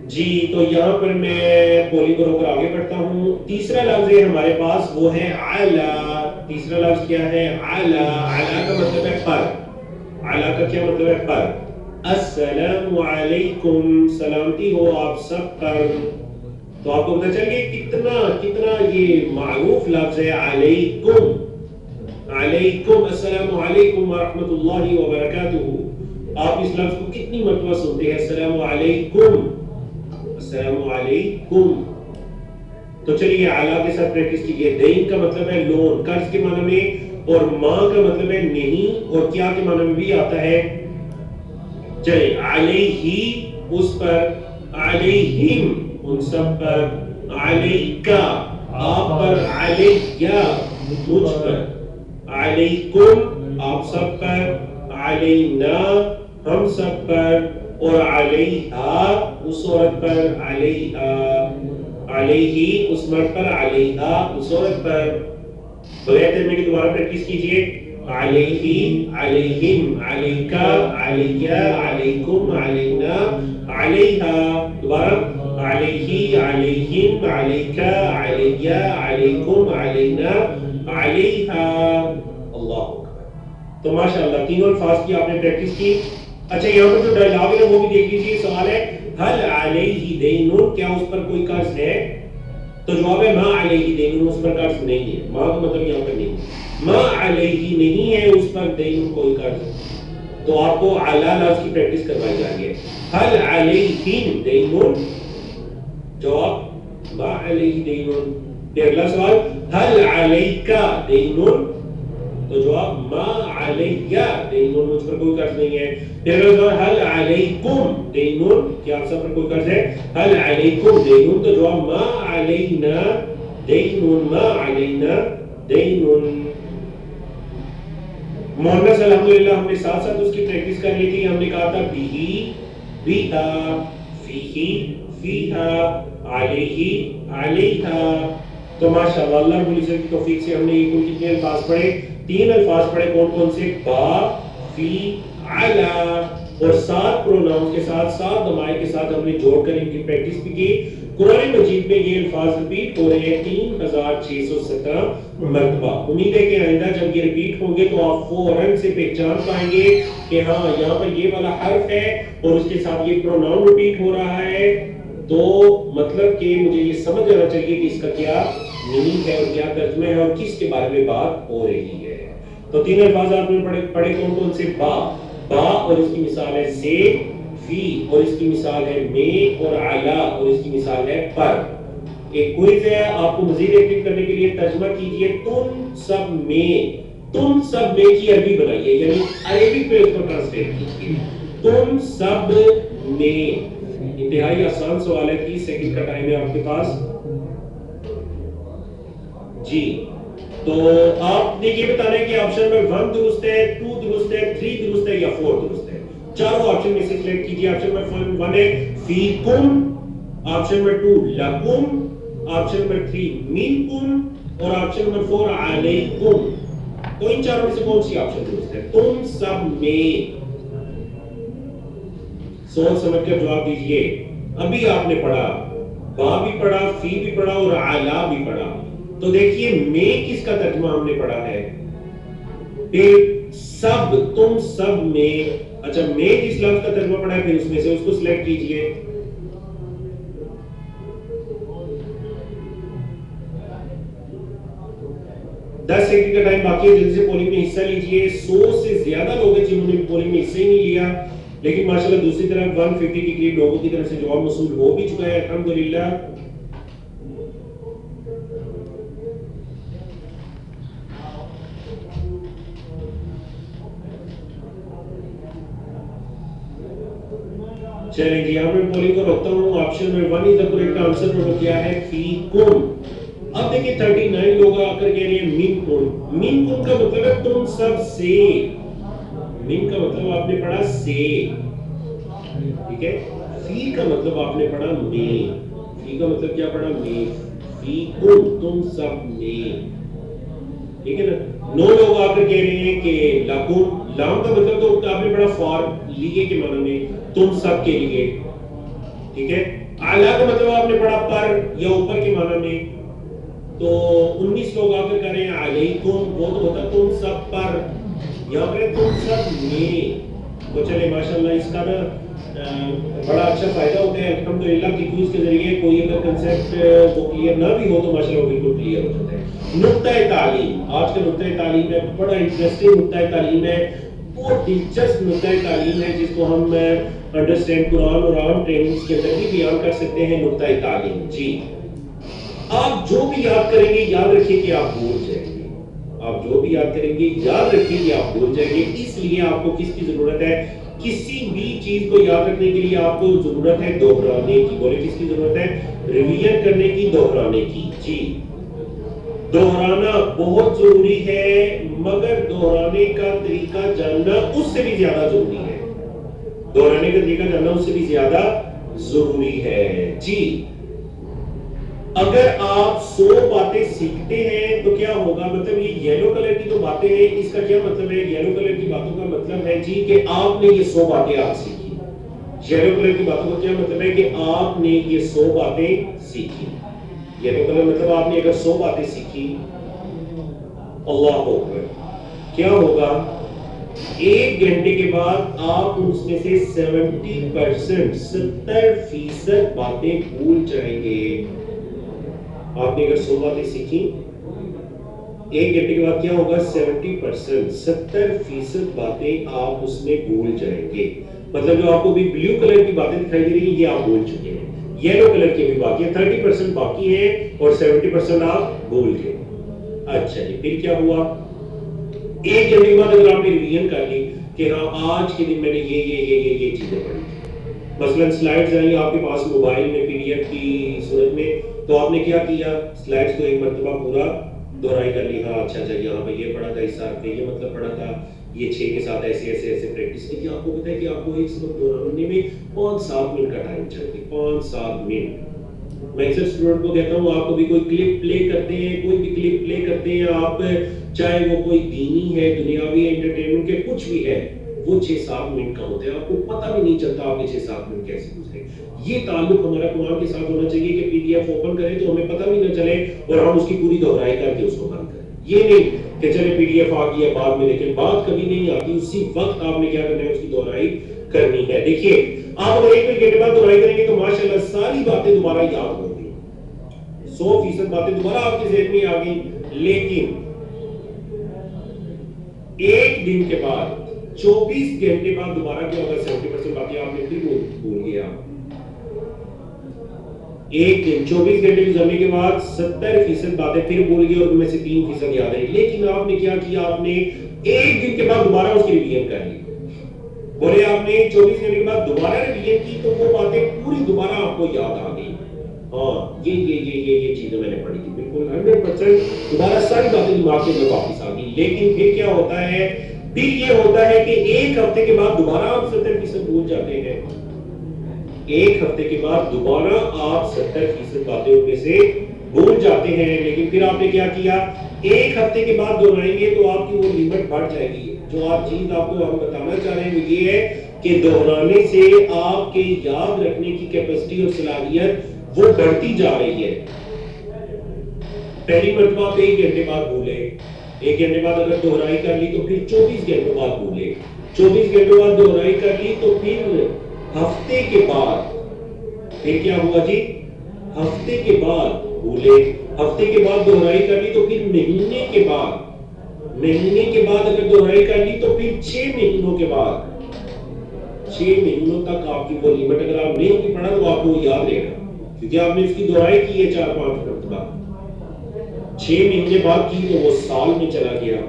جی. تو یہاں پر میں پولنگ کو روک کر آگے بڑھتا ہوں. تیسرا لفظ ہے ہمارے پاس وہ ہے اعلیٰ. تیسرا لفظ کیا ہے؟ اعلیٰ. اعلیٰ کا مطلب ہے پر. اعلیٰ کا کیا مطلب ہے؟ پر. السلام علیکم، سلامتی ہو آپ سب پر. تو آپ کو پتہ چل گیا کتنا یہ معروف لفظ ہے علیکم. علیکم، السلام علیکم ورحمۃ اللہ وبرکاتہ. آپ اس لفظ کو کتنی مرتبہ سنتے ہیں؟ السلام علیکم، السلام علیکم. تو چلیے اعلیٰ کے ساتھ پریکٹس کیجئے. دین کا مطلب ہے لون، قرض کے معنی میں، اور ماں کا مطلب ہے نہیں، اور کیا کے معنی میں بھی آتا ہے. چلیے علیہ اس پر، علیہم ان سب پر، علیکا آپ پر، علیہ مجھ پر، علیکم آپ سب پر، علینا ہم سب پر، اور علیہا اس عورت پر، علیہا علیہ اس مرد پر، علیہا اس عورت پر. بغیر ترجمے کی دوبارہ پریکٹس کیجئے. علیہ، علیہم، علیکا، علیہ، علیکم، علینا، علیہا. دوبارہ علیہ، علیہم، علیکا، علیہ، علیکم، علینا، علیہا. اللہ اکبر. تو ماشاءاللہ تینوں الفاظ کی آپ نے پریکٹس کی. اچھا یہاں پر جو ڈائلاگ ہے وہ بھی دیکھ لیجیے. سوال ہے حل علیہ دین، کیا اس پر کوئی قرض ہے؟ تو جواب ہے ما علیہ دین، اس پر قرض نہیں ہے. ما کا مطلب یہاں پر نہیں ہے، ما علیہ نہیں ہے اس پر دین کوئی قرض. تو آپ کو اعلیٰ لفظ کی پریکٹس کروائی جا رہی ہے. حل علیہم دین، جواب ما علیہ دین. پھر اگلا سوال حل علیکا دین، تو جواب ما علیہ دین، مجھ پر کوئی قرض نہیں ہے. پھر اگلا سوال حل علیکم دین، کیا آپ سب پر کوئی قرض ہے؟ حل علیکم دین، تو جواب ما علینا دین، ما علینا دین. مؤنث الحمدللہ ہم نے ساتھ ساتھ اس کی پریکٹس کر لی تھی. ہم نے کہا تھا بیہی، بیہا، فیہی، فیہا، علیہ، علیہا. تو ماشاءاللہ اللہ رب العزت کی توفیق سے ہم نے یہ کتنے الفاظ پڑھے؟ 3 الفاظ پڑھے. کون کون سے؟ با، فی، علا. اور 7 پروناؤن کے ساتھ 7 ضمائر کے ساتھ ہم نے جوڑ کر ان کی پریکٹس بھی کی. قرآن مجید میں یہ الفاظ ریپیٹ ہو رہے ہیں 3617 مرتبہ. امید ہے کہ آئندہ جب یہ ریپیٹ ہوں گے تو آپ فوراً سے پہچان پائیں گے کہ ہاں یہاں پر یہ والا حرف ہے اور اس کے ساتھ یہ پروناؤن ریپیٹ ہو رہا ہے, تو مطلب کہ مجھے یہ سمجھ آنا چاہیے کہ اس کا کیا میننگ ہے اور کیا ترجمہ ہے اور کس کے بارے میں بات ہو رہی ہے. تو 3 الفاظ آپ نے پڑھے کون سے؟ با اور اس کی مثال ہے سے, فی اور اس کی مثال ہے میں, اور علا اور اس کی مثال ہے پر. ایک کوئز ہے آپ کو مزید ایکٹیو کرنے کے لیے ترجمہ کیجئے تم سب میں کی عربی بنائیے, یعنی عربی پہ اس کو ٹرانسلیٹ کیجئے تم سب میں. انتہائی آسان سوال ہے, 30 سیکنڈ کا ٹائم ہے آپ کے پاس جی. تو آپ نے یہ بتانا ہے کہ آپشن میں 1 درست ہے, 2 درست ہے, 3 درست ہے یا 4 درست ہے. چاروں آپشن میں سے سلیکٹ کیجئے. آپشن نمبر 1 ہے فیکم, آپشن نمبر 2 لکم, آپشن نمبر 3 منکم اور آپشن نمبر 4 علیکم. تو ان چاروں میں سے کون سی آپشن درست ہے؟ تم سب میں. سوچ سمجھ کر جواب دیجئے. ابھی آپ نے پڑھا, با بھی پڑھا, فی بھی پڑھا اور علا بھی پڑھا. تو دیکھیے میں کس کا ترجمہ ہم نے پڑھا ہے؟ پھر سب, تم سب میں. اچھا میں جس لفظ کا ترجمہ پڑھا ہے پھر اس میں سے اس کو سلیکٹ کیجئے. دس سیکنڈ کا ٹائم باقی ہے, جلدی سے پولنگ میں حصہ لیجئے. 100 سے زیادہ لوگ ہیں جنہوں نے پولنگ میں حصہ ہی نہیں لیا, لیکن ماشاءاللہ دوسری طرف 150 کے قریب لوگوں کی طرف سے جواب موصول ہو بھی چکا ہے الحمدللہ. چلیں جی یہاں میں پولنگ کو روکتا ہوں. Option number 1 is the correct answer, اور کیا ہے فیکم. اب دیکھیں 39 لوگ آ کر کہہ رہے ہیں منکم. منکم کا مطلب ہے تم سب سے. من کا مطلب آپ نے پڑھا سے, ٹھیک ہے. فی کا مطلب آپ نے پڑھا میں. فی کا مطلب کیا پڑھا؟ میں. فیکم تم سب میں, ٹھیک ہے نا. 9 لوگ آ کر کہہ رہے ہیں کہ لکم. لام کا مطلب تو آپ نے پڑھا فار, لیے کے معنی میں, تم سب کے لیے, ٹھیک ہے. اعلیٰ کا مطلب آپ نے پڑھا پر یا اوپر کے معنی میں. تو 19 لوگ آ کر کہہ رہے ہیں علیکم, وہ تو ہوتا تم سب پر, یہاں پر تم سب میں. تو چلے ماشاءاللہ اس کا نا بڑا اچھا فائدہ ہوتا ہے الحمدللہ کہ کوئز کے ذریعے کوئی اگر کنسیپٹ وہ کلیئر نہ بھی ہو تو ماشاءاللہ بالکل کلیئر ہو جاتا ہے. نقطۂ تعلیم, آج کا نقطۂ تعلیم ہے, بڑا انٹرسٹنگ نقطۂ تعلیم ہے, بہت دلچسپ نقطۂ تعلیم ہے جس کو ہم انڈرسٹینڈ قرآن اور عام ٹریننگز کے اندر بھی بیان کر سکتے ہیں. نقطۂ تعلیم جی, آپ جو بھی یاد کریں گے یاد رکھیے کہ آپ بھول جائیں گے. آپ جو بھی یاد کریں گے یاد رکھیے کہ آپ بھول جائیں گے. اس لیے آپ کو کس کی ضرورت ہے؟ کسی بھی چیز کو یاد رکھنے کے لیے آپ کو ضرورت ہے دہرانے کی. بولے کس کی ضرورت ہے؟ ریویژن کرنے کی, دہرانے کی. جی دہرانا بہت ضروری ہے, مگر دہرانے کا طریقہ جاننا اس سے بھی زیادہ ضروری ہے. دہرانے کا طریقہ جاننا اس سے بھی زیادہ ضروری ہے. جی اگر آپ 100 باتیں سیکھتے ہیں تو کیا ہوگا؟ مطلب یہ یلو کلر کی تو باتیں ہیں, اس کا کیا مطلب ہے؟ یلو کلر کی باتوں کا مطلب ہے جی کہ آپ نے یہ 100 باتیں آپ سیکھی. یلو کلر کی باتوں کا کیا مطلب ہے؟ کہ آپ نے یہ 100 باتیں سیکھی. یلو کلر مطلب آپ نے اگر 100 باتیں سیکھی, اللہ اکبر, کیا ہوگا؟ 1 گھنٹے کے بعد آپ اس میں سے 70% 70% باتیں بھول جائیں گے. آپ نے اگر 100 باتیں سیکھی 1 گھنٹے کے بعد کیا ہوگا؟ 70% 70% باتیں آپ اس میں بھول جائیں گے. مطلب جو آپ کو بھی بلیو کلر کی باتیں دکھائی دے رہی ہیں یہ آپ بھول چکے ہیں. یلو کلر کی بھی باقی ہیں, 30% باقی ہیں اور 70% آپ بھول گئے. اچھا جی پھر کیا ہوا؟ 1 گھنٹے کے بعد اگر آپ نے ریویژن کر لی کہ ہاں آج کے دن میں نے یہ چیزیں پڑھی, مثلا سلائیڈز آئیں آپ کے پاس موبائل میں PDF کی صورت میں, تو آپ نے کیا کیا؟ سلائیڈز کو ایک مرتبہ پورا دہرائی کر لی. ہاں اچھا یہاں پہ یہ پڑھا تھا, اس حرف میں یہ مطلب پڑھا تھا, یہ 6 کے ساتھ ایسے پریکٹس کی. آپ کو پتہ ہے کہ آپ کو ایک سبق دہرانے میں 5-7 منٹ کا ٹائم چاہیے, 5-7 منٹ. میں اکثر اسٹوڈنٹ کو کہتا ہوں آپ کو بھی کوئی کلپ پلے کرتے ہیں, کوئی بھی کلپ پلے کرتے ہیں آپ, چاہے وہ کوئی دینی ہے, دنیاوی ہے, انٹرٹینمنٹ کے کچھ بھی ہے, وہ 6-7 منٹ کا ہوتا ہے, آپ کو پتہ بھی نہیں چلتا آپ کے 6-7 منٹ کیسے گزرے. یہ تعلق ہمارا قرآن کے ساتھ ہونا چاہیے کہ PDF اوپن کریں تو ہمیں پتہ بھی نہ چلے اور ہم اس کی پوری دہرائی کر کے اس کو بند کریں. یہ نہیں کہ چلے PDF آ گیا بعد میں, لیکن بات کبھی نہیں آتی, اسی وقت آپ نے کیا کرنا ہے, اس کی دہرائی کرنی ہے. دیکھیے آپ اگر 1 گھنٹے بعد دہرائی کریں گے تو ماشاءاللہ ساری باتیں دوبارہ یاد ہوں گی, 100% باتیں دوبارہ آپ کے ذہن میں آ گئی. لیکن 1 دن کے بعد 24 گھنٹے بعد دوبارہ کیا ہوگا, 70% باتیں آپ نے پھر بھول گیا. 1 دن 24 گھنٹے گزرنے کے بعد 70% باتیں پھر بھول گئی اور ان میں سے 3% یاد رہی. لیکن آپ نے کیا کیا, آپ نے 1 دن کے بعد دوبارہ اس کی ریویژن کر لی. بولے آپ نے 24 گھنٹے کے بعد دوبارہ ریویژن کی تو وہ باتیں پوری دوبارہ آپ کو یاد آ گئی. ہاں یہ چیزیں میں نے پڑھی تھی, بالکل 100% دوبارہ ساری باتیں دماغ کے اندر واپس آ گئی. لیکن پھر کیا ہوتا ہے, پھر یہ ہوتا ہے کہ 1 ہفتے کے بعد دوبارہ آپ 70% بھول جاتے ہیں. 1 ہفتے کے بعد دوبارہ آپ 70% باتیں ان میں سے بھول جاتے ہیں. لیکن پھر آپ نے کیا کیا, 1 ہفتے کے بعد دہرائیں گے تو آپ کی وہ لمٹ بڑھ جائے گی. جو آپ چیز آپ کو ہم بتانا چاہ رہے ہیں وہ یہ ہے کہ دہرانے سے آپ کے یاد رکھنے کی کیپیسٹی اور صلاحیت وہ بڑھتی جا رہی ہے. پہلی مرتبہ آپ 1 گھنٹے بعد بھولے, 1 گھنٹے بعد اگر دہرائی کر لی تو پھر 24 گھنٹوں بعد بھولے, 24 گھنٹوں بعد دہرائی کر لی تو پھر ہفتے کے بعد, پھر کیا ہوا جی, ہفتے کے بعد بھولے, ہفتے کے بعد دہرائی کر لی تو پھر مہینے کے بعد, مہینے کے بعد اگر دہرائی کر لی تو پھر 6 مہینوں کے بعد, 6 مہینوں تک آپ کی وہ لمٹ اگر آپ نہیں بھی پڑھا تو آپ کو یاد رہے گا کیونکہ آپ نے اس کی دہرائی کی ہے 4-5 مرتبہ. 6 مہینے بعد کی تو وہ سال میں چلا گیا.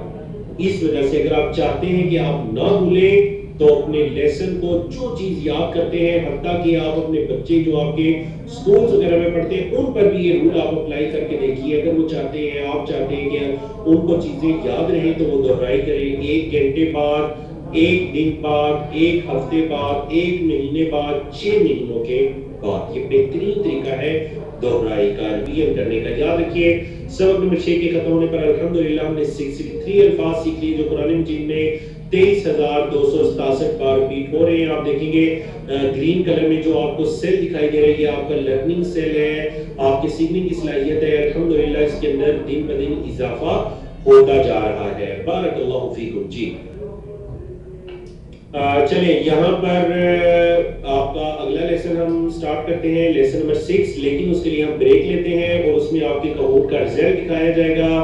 اس وجہ سے اگر آپ چاہتے ہیں کہ آپ نہ بھولیں تو اپنے لیسن کو جو چیز یاد کرتے ہیں, حتیٰ کہ آپ اپنے بچے جو آپ کے سکولز وغیرہ میں پڑھتے ہیں ان پر بھی یہ رول آپ اپلائی کر کے دیکھیے. اگر وہ چاہتے ہیں, آپ چاہتے ہیں کہ ان کو چیزیں یاد رہیں تو وہ دہرائی کریں. 1 گھنٹے بعد, 1 دن بعد, 1 ہفتے بعد, 1 مہینے بعد, 6 مہینوں کے بعد. یہ بہترین طریقہ ہے دہرائی کا, ریویژن کرنے کا. یاد رکھیے سبق نمبر 6 کے ختم ہونے پر الحمدللہ ہم نے 63 الفاظ سیکھ لیے جو قرآن مجید میں 23,267 بار ریپیٹ ہو رہے ہیں. آپ دیکھیں گے گرین کلر میں جو آپ کو سیل دکھائی دے رہی ہے آپ کا لرننگ سیل ہے, آپ کے سیکھنے کی صلاحیت ہے. الحمدللہ اس کے اندر دن بہ دن اضافہ ہوتا جا رہا ہے. بارک اللہ فیکم. جی چلیں یہاں پر آپ کا اگلا لیسن ہم سٹارٹ کرتے ہیں, لیسن نمبر 6. لیکن اس کے لیے ہم بریک لیتے ہیں اور اس میں آپ کے کہوٹ کا رزلٹ دکھایا جائے گا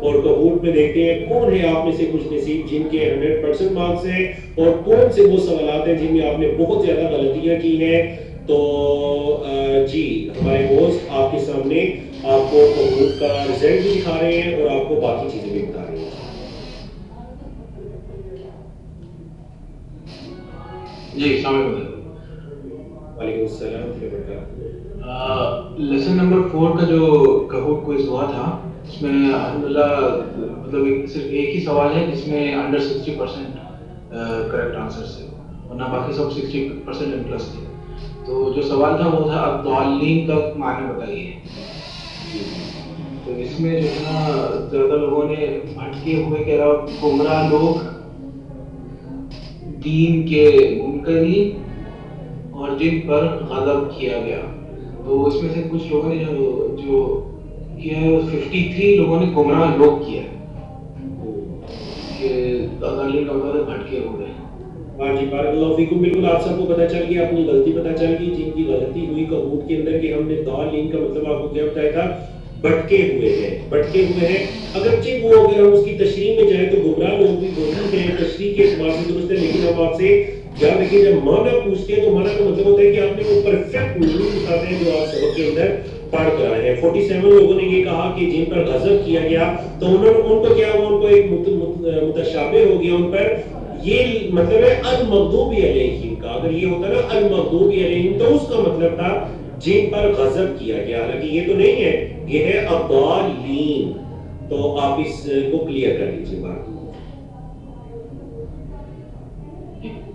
اور کہوٹ میں دیکھتے ہیں کون ہے آپ میں سے خوش نصیب جن کے 100% مارکس ہیں اور کون سے وہ سوالات ہیں جن میں آپ نے بہت زیادہ غلطیاں کی ہیں. تو جی ہمارے ہوسٹ آپ کے سامنے آپ کو کہوٹ کا رزلٹ بھی دکھا رہے ہیں اور آپ کو باقی چیزیں بھی بتا رہے ہیں. جی السلام علیکم. وعلیکم السلام ورحمۃ اللہ. لیسن نمبر 4 کا جو کہوٹ کوئز ہوا تھا اس میں الحمدللہ مطلب صرف ایک ہی سوال ہے جس میں انڈر 60% کریکٹ آنسر سے, ورنہ باقی سب 60% ان پلس تھے. تو جو سوال تھا وہ تھا الضالین کا معنی بتائیے. تو اس میں جو ہے نا زیادہ لوگوں نے بھٹکے ہوئے کہہ رہا گمراہ لوگ, دین کے منکرین اور جن پر غضب کیا گیا. تو اس میں سے کچھ لوگوں نے جو کیا ہے 53 لوگوں نے گمراہ لوگ کیا کہ ضالین کا مطلب بھٹکے ہوئے. ہاں جی بارک اللہ فیکم. بالکل آپ سب کو پتہ چل گیا, اپنی غلطی پتہ چل گئی جن کی غلطی ہوئی کہوٹ کے اندر کہ ہم نے ضالین کا مطلب آپ کو کیا بتایا تھا, بھٹکے ہوئے ہیں. بھٹکے ہوئے ہیں اگرچہ وہ اگر ہم اس کی تشریح میں جائیں تو گمراہ لوگ بھی وہی ہیں, تشریح کے اعتبار سے درست ہے. لیکن ہم آپ سے یاد رکھیے جب معنی پوچھتے ہیں تو معنی کا مطلب ہوتا ہے کہ آپ نے وہ پرفیکٹ میننگ بتاتے ہیں جو آپ سبق کے اندر پڑھ کر آئے ہیں. 47 لوگوں نے یہ کہا کہ جن پر غضب کیا گیا تو ان کو کیا ہوا, ان کو ایک متشابہ ہو گیا ان پر. یہ مطلب ہے المغضوب علیہم کا. اگر یہ ہوتا نا المغضوب علیہم تو اس کا مطلب تھا جن پر غضب کیا گیا, حالانکہ یہ تو نہیں ہے, یہ ہے الضالین. تو آپ اس کو کلیئر کر لیجیے بات.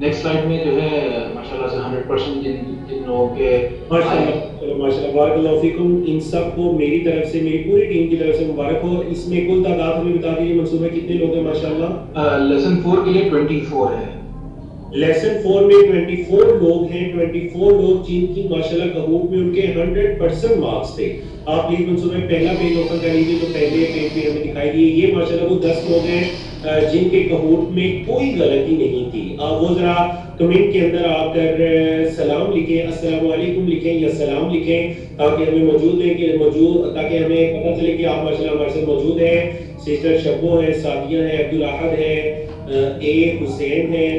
نیکسٹ سلائیڈ میں جو ہے ماشاءاللہ سے 100% جن لوگوں کے ماشاءاللہ بارک اللہ فیکم. ان سب کو میری طرف سے, میری پوری ٹیم کی طرف سے مبارک ہو. اس میں کل تعداد ہمیں بتا دیجیے منصوبہ کتنے لوگ ہیں ماشاءاللہ. لیسن 4 کے لیے 24 ہے. لیسن 4 میں 24 لوگ ہیں، 24 لوگ جن کی ماشاءاللہ کہوٹ میں ان کے 100% مارکس تھے. آپ پلیز منصوبہ پہلا پیج اوپن کر لیجیے تو پہلے پیج پہ ہمیں دکھائی دیے. یہ ماشاءاللہ وہ 10 لوگ ہیں جن کے کہوٹ میں کوئی غلطی نہیں تھی. وہ ذرا کمنٹ کے اندر آ کر سلام لکھیں، السلام علیکم لکھیں یا سلام لکھیں تاکہ ہمیں تاکہ ہمیں پتہ چلے کہ آپ ماشاءاللہ ہمارے ساتھ موجود ہیں. سسٹر شبو ہے، سعدیہ ہے، عبدالاحد ہے، حسین ہے،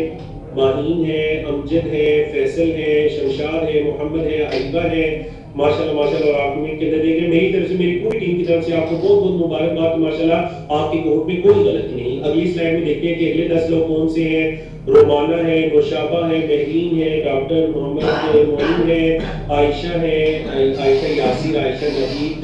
ماہین ہے، امجد ہے، فیصل ہے، شمشاد ہے، محمد ہے، عائبہ ہے. ماشاءاللہ ماشاءاللہ. اور آپ کمنٹ کے اندر دیکھ رہے ہیں میری طرف سے، میری پوری ٹیم کی طرف سے آپ کو بہت بہت مبارکباد. ماشاءاللہ آپ کی کہوٹ میں کوئی غلطی نہیں. اگلی سلائڈ میں دیکھتے ہیں کہ اگلے 10 لوگ کون سے ہیں. رومانہ ہے، نوشابہ ہے، بہرین ہے، ڈاکٹر محمد معین ہے، عائشہ ہے، عائشہ یاسر، عائشہ نوید،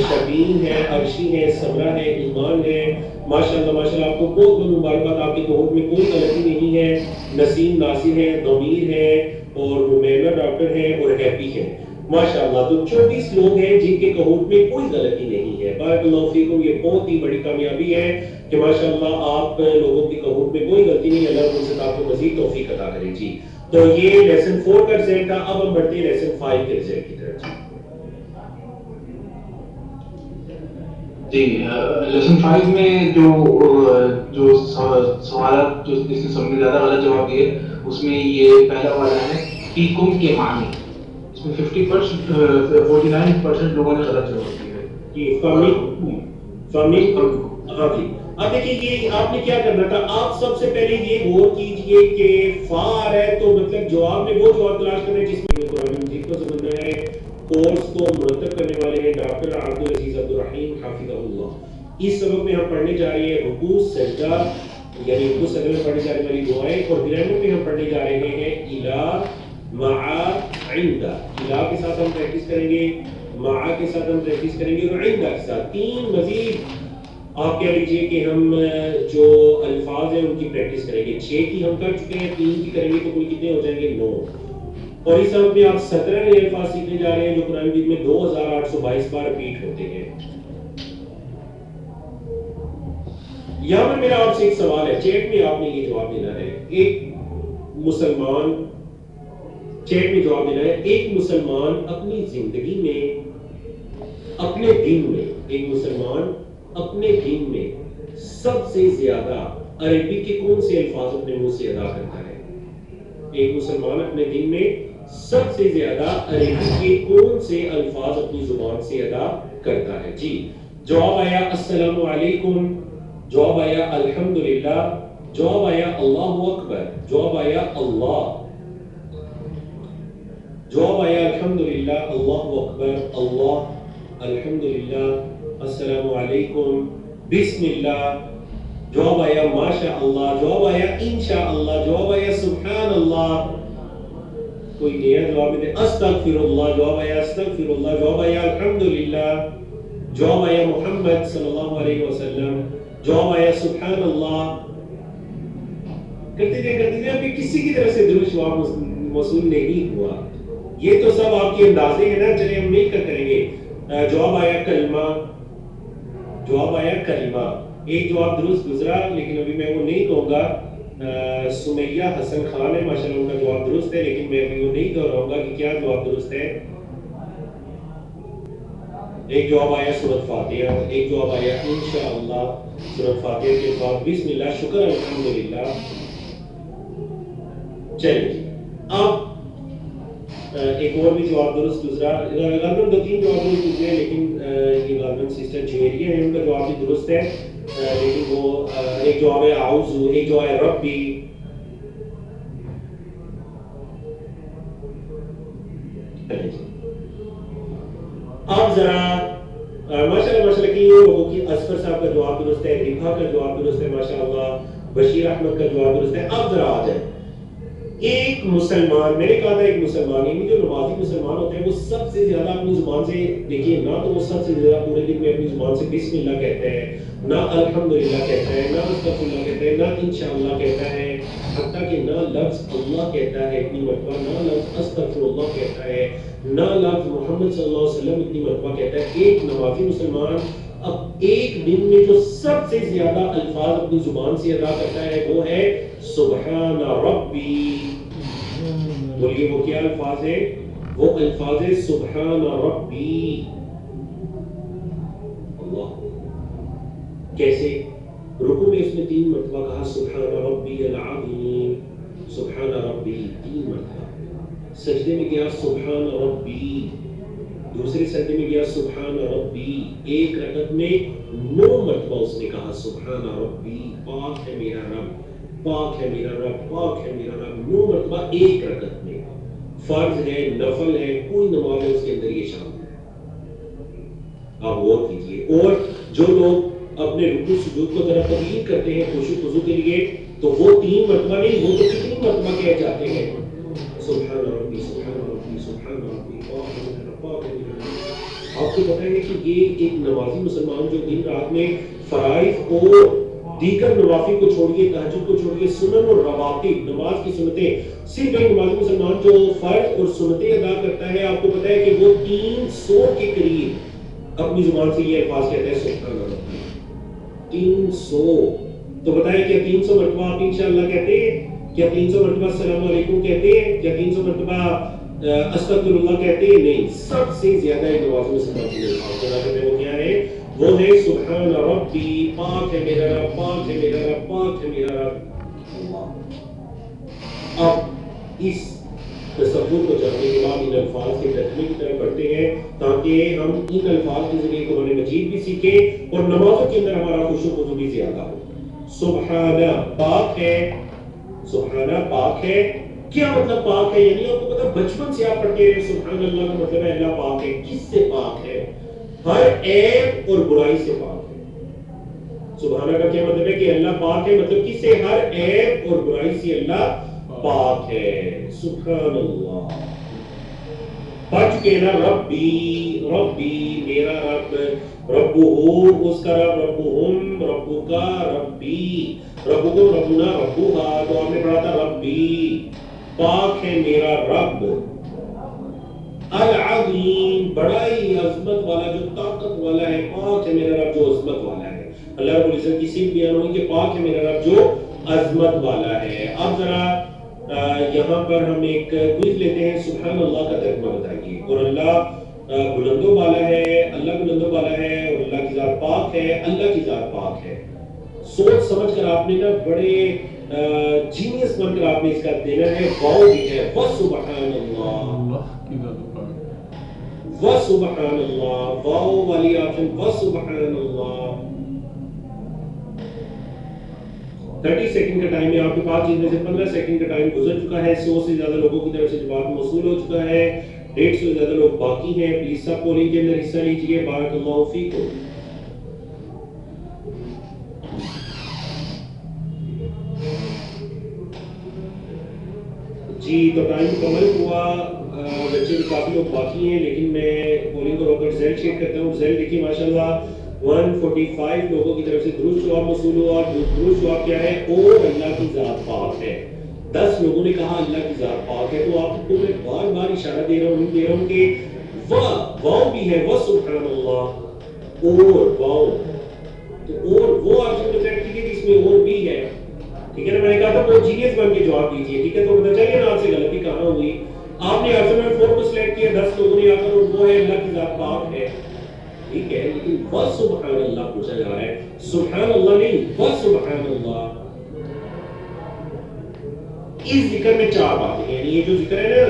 شبین ہے، عرشی ہے، سمرہ ہے، ایمان ہے. ماشاءاللہ ماشاءاللہ آپ کو بہت بہت مبارکباد. آپ کی کہوٹ میں کوئی غلطی نہیں ہے. نسیم ناصر ہے، ضمیر ہے، اور رومینا ڈاکٹر ہے، اور ہیپی ہے. ماشاءاللہ تو 24 لوگ ہیں جن کے کہوٹ میں کوئی غلطی نہیں ہے. بارک اللہ فیکم. یہ بہت ہی بڑی کامیابی ہے کہ ماشاءاللہ آپ لوگوں کی کہوٹ میں کوئی غلطی نہیں. اللہ ان سے آپ کو مزید توفیق عطا کرے. جی تو یہ لیسن 4 کا رزلٹ تھا. اب ہم بڑھتے ہیں لیسن 5 کے رزلٹ کی طرف. جی لیسن 5 میں جو سوالات جو جس نے سب سے زیادہ غلط جواب دیے اس میں یہ پہلا والا ہے فیکم کے معنی. اس میں 49% لوگوں نے غلط جواب دیا ہے. جی ہاں جی. اب دیکھیے یہ آپ نے کیا کرنا تھا. آپ سب سے پہلے یہ غور کیجئے کہ فا ہے تو مطلب جواب میں وہ جواب تلاش کرنا جس میں قرآن مجید کو سمجھنا ہے. کورس کو مرتب کرنے والے ہیں ڈاکٹر عبدالعزیز عبدالرحیم حافظہ اللہ. اس سبق میں ہم پڑھنے جا رہے ہیں رکوع سجدہ یعنی رکوع سجدہ میں پڑھنے جانے والی دعائیں، اور گرامر میں ہم پڑھنے جا رہے ہیں الا مع عند. الا کے ساتھ ہم پریکٹس کریں گے، مع کے ساتھ ہم پریکٹس کریں گے، اور عند کے ساتھ. 3 مزید آپ کہہ لیجئے کہ ہم جو الفاظ ہیں ان کی پریکٹس کریں گے. 6 کی ہم کر چکے ہیں، 3 کی کریں گے تو کل کتنے ہو جائیں گے؟ 9. اور اس سبق میں آپ 17 نئے الفاظ سیکھنے جا رہے ہیں جو قرآن مجید میں 2822 بار ریپیٹ ہوتے ہیں. یہاں پر میرا آپ سے ایک سوال ہے، چیٹ میں آپ نے یہ جواب دینا ہے. ایک مسلمان چیٹ میں جواب دینا ہے. ایک مسلمان اپنی زندگی میں اپنے دن میں ایک مسلمان اپنے دن میں سب سے زیادہ عربی کے کون سے الفاظ اپنے منہ سے ادا کرتا ہے؟ ایک مسلمان اپنے دن میں سب سے زیادہ عربی کے کون سے الفاظ اپنی زبان سے ادا کرتا ہے؟ جی جواب آیا السلام علیکم، جواب آیا الحمدللہ، جواب آیا اللہ اکبر، جواب آیا اللہ، جواب آیا الحمدللہ، اللہ اکبر، اللہ، الحمدللہ، السلام علیکم، بسم اللہ، جواب آیا ماشاء اللہ، جواب آیا انشاءاللہ، جواب آیا سبحان اللہ. کوئی نیا جواب دے استغفر اللہ، جواب آیا استغفر اللہ، جواب آیا الحمدللہ، جواب آیا محمد صلی اللہ علیہ وسلم، جواب آیا سبحان اللہ. کرتے جائیں ابھی کسی کی طرف سے درود جواب موصول نہیں ہوا. یہ تو سب آپ کے اندازے ہیں نا، چلے ہم مل کر کریں گے. جواب آیا کلمہ، جواب آیا کلمہ. ایک جواب درست گزرا لیکن ابھی میں وہ نہیں کہوں گا. سمیہ حسن خان ہے، ماشاءاللہ ان کا جواب درست ہے، لیکن میں ابھی وہ نہیں دہراؤں گا کہ کیا جواب درست ہے. ایک جواب آیا سورۃ فاتحہ، ایک جواب آیا انشاءاللہ. سورۃ فاتحہ کے بعد بسم اللہ، شکر الحمدللہ. چلیے اب ایک اور بھی جواب درست گزرا. غالباً 2-3 جواب درست گزرے، لیکن یہ غالباً سسٹر جویریہ ہے، ان کا جواب بھی درست ہے، لیکن وہ ایک جواب ہے اعوذ، ایک جواب ہے ربی. اب ذرا ماشاءاللہ کہ یہ لوگوں کی اصفر صاحب کا جواب درست ہے، رفا کا جواب درست ہے، ماشاءاللہ بشیر احمد کا جواب درست ہے. اب ذرا آ جائے ایک مسلمان، میں نے کہا تھا ایک مسلمان یعنی جو نمازی مسلمان ہوتے ہیں وہ سب سے زیادہ اپنی زبان سے دیکھیے نہ تو وہ سب سے زیادہ پورے دن میں اپنی زبان سے بسم اللہ کہتا ہے، نہ الحمدللہ کہتا ہے، نہ استغفراللہ کہتا ہے، نہ انشاءاللہ کہتا ہے، حتیٰ کہ نہ لفظ اللہ کہتا ہے اتنی مرتبہ، نہ لفظ استغفراللہ کہتا ہے، نہ لفظ محمد صلی اللہ علیہ وسلم اتنی مرتبہ کہتا ہے. ایک نمازی مسلمان اب ایک دن میں جو سب سے زیادہ الفاظ اپنی زبان سے ادا کرتا ہے وہ ہے سبحان ربی. بولیے وہ کیا الفاظ ہے؟ وہ الفاظ ہے سبحان ربی. اللہ کیسے؟ رکوع میں اس نے 3 مرتبہ کہا سبحان ربی العظیم، سبحان ربی 3 مرتبہ. سجدے میں گیا سبحان ربی، دوسرے سجدے میں گیا سبحان ربی. ایک رکعت میں 9 مرتبہ اس نے کہا سبحان ربی، پاک ہے میرا رب، پاک ہے میرا رب، پاک ہے میرا رب. 9 مرتبہ ایک رکعت میں. فرض ہے، نفل ہے، کوئی نماز ہے اس کے اندر یہ شامل ہے. آپ غور کیجیے. اور جو لوگ اپنے رکوع سجود کو ذرا تبدیل کرتے ہیں خشوع خضوع کے لیے، تو وہ 3 مرتبہ نہیں، وہ تو کتنی مرتبہ کہہ جاتے ہیں سبحان ربی سبحان ربی سبحان ربی. آپ کو پتہ ہے کہ یہ ایک نمازی مسلمان جو دن رات میں فرائض اور دیگر نوافل کو چھوڑیے، تہجد کو چھوڑیے، سنن اور رواتب نماز کی سنتیں، صرف ایک نمازی مسلمان جو فرض اور سنتیں ادا کرتا ہے، آپ کو پتہ ہے کہ وہ 300 کے قریب اپنی زبان سے یہ الفاظ کہتا ہے سبحان ربی. 300. تو بتائیں کیا 300 مرتبہ آپ انشاءاللہ کہتے ہیں؟ کیا 300 مرتبہ السلام علیکم کہتے ہیں؟ کیا 300 مرتبہ استغفر اللہ کہتے ہیں؟ نہیں. سب سے زیادہ ایک نمازی مسلمان کی الفاظ ادا کرتے ہیں وہ کیا ہے؟ وہ ہے سبحان ربی، پاک ہے میرا رب، پاک ہے میرا رب، پاک ہے میرا رب. اب اس تصور کو جاننے کے بعد ان الفاظ کے ترجمے کی طرف بڑھتے ہیں تاکہ ہم ان الفاظ کے ذریعے قرآن مجید بھی سیکھیں اور نمازوں کے اندر ہمارا خشوع خضوع بھی زیادہ ہو. سبحانہ پاک ہے، سبحانہ پاک ہے. کیا مطلب پاک ہے؟ یعنی آپ کو پتا بچپن سے آپ پڑھتے رہے سبحان اللہ کا مطلب ہے اللہ پاک ہے. کس سے پاک ہے؟ ہر عیب اور برائی سے پاک ہے. سبحانہ کا کیا مطلب ہے؟ کہ اللہ پاک ہے، مطلب کس سے؟ ہر عیب اور برائی سے اللہ پاک ہے. سبحان اللہ. بچ کے نا ربی، ربی میرا رب، ربہ اس کا رب، ربہم ربو کا ربی، ربکم ربنا ربوہا. تو آپ نے پڑھا تھا ربی، پاک ہے میرا رب. العظیم بڑا ہی عظمت والا، جو طاقت والا ہے. پاک ہے میرا رب جو عظمت والا ہے. اللہ رب العزت کی صفت بیان ہوئی کہ پاک ہے میرا رب جو عظمت والا ہے. اب ذرا یہاں پر ہم ایک کوئز لیتے ہیں. سبحان اللہ کا ترجمہ بتائیے. اور اللہ بلند و بالا ہے، اللہ بلند و بالا ہے، اور اللہ کی ذات پاک ہے، اللہ کی ذات پاک ہے. سوچ سمجھ کر آپ نے نا بڑے جینیس بن کر آپ نے اس کا دینا ہے. واو بھی ہے، وسبحان اللہ، وسبحان اللہ. واو والی آپشن وسبحان اللہ. 30 سیکنڈ کا ٹائم ہے آپ کے پاس، جن میں سے 15 سیکنڈ کا ٹائم گزر چکا ہے. 100 سے زیادہ لوگوں کی طرف سے جواب موصول ہو چکا ہے. 150 سے زیادہ لوگ باقی ہیں. پلیز سب پولنگ کے اندر حصہ لیجئے. بارک اللہ فیکم. جی تو ٹائم مکمل ہوا. بچے بھی کافی لوگ باقی ہیں، لیکن میں پولنگ کو روک کر ریزلٹ چیک کرتا ہوں. ریزلٹ دیکھیے ماشاءاللہ 145 لوگوں کی طرف سے درست جواب موصول ہوا. درست جواب کیا ہے؟ اور اللہ کی ذات پاک ہے. 10 لوگوں نے کہا اللہ کی ذات پاک ہے. تو آپ کو میں بار بار اشارہ دے رہا ہوں کہ واو بھی ہے، وسبحان اللہ، اور واو. تو اور وہ آپ سے سلیکٹ کیجیے کہ اس میں اور بھی ہے. ٹھیک ہے نا؟ میں نے کہا تھا وہ جینیس بن کے جواب دیجیے. ٹھیک ہے؟ تو پتہ چلیے نا آپ سے غلطی کہاں ہوئی. آپ نے آپشن نمبر 4 کو سلیکٹ کیا. 10 لوگوں نے آ کر وہ ہے اللہ کی ذات پاک ہے. ٹھیک ہے، لیکن وسبحان اللہ پوچھا جا رہا ہے، سبحان اللہ نہیں، وسبحان اللہ. اس ذکر میں 4 باتیں ہیں. یعنی یہ جو ذکر ہے نا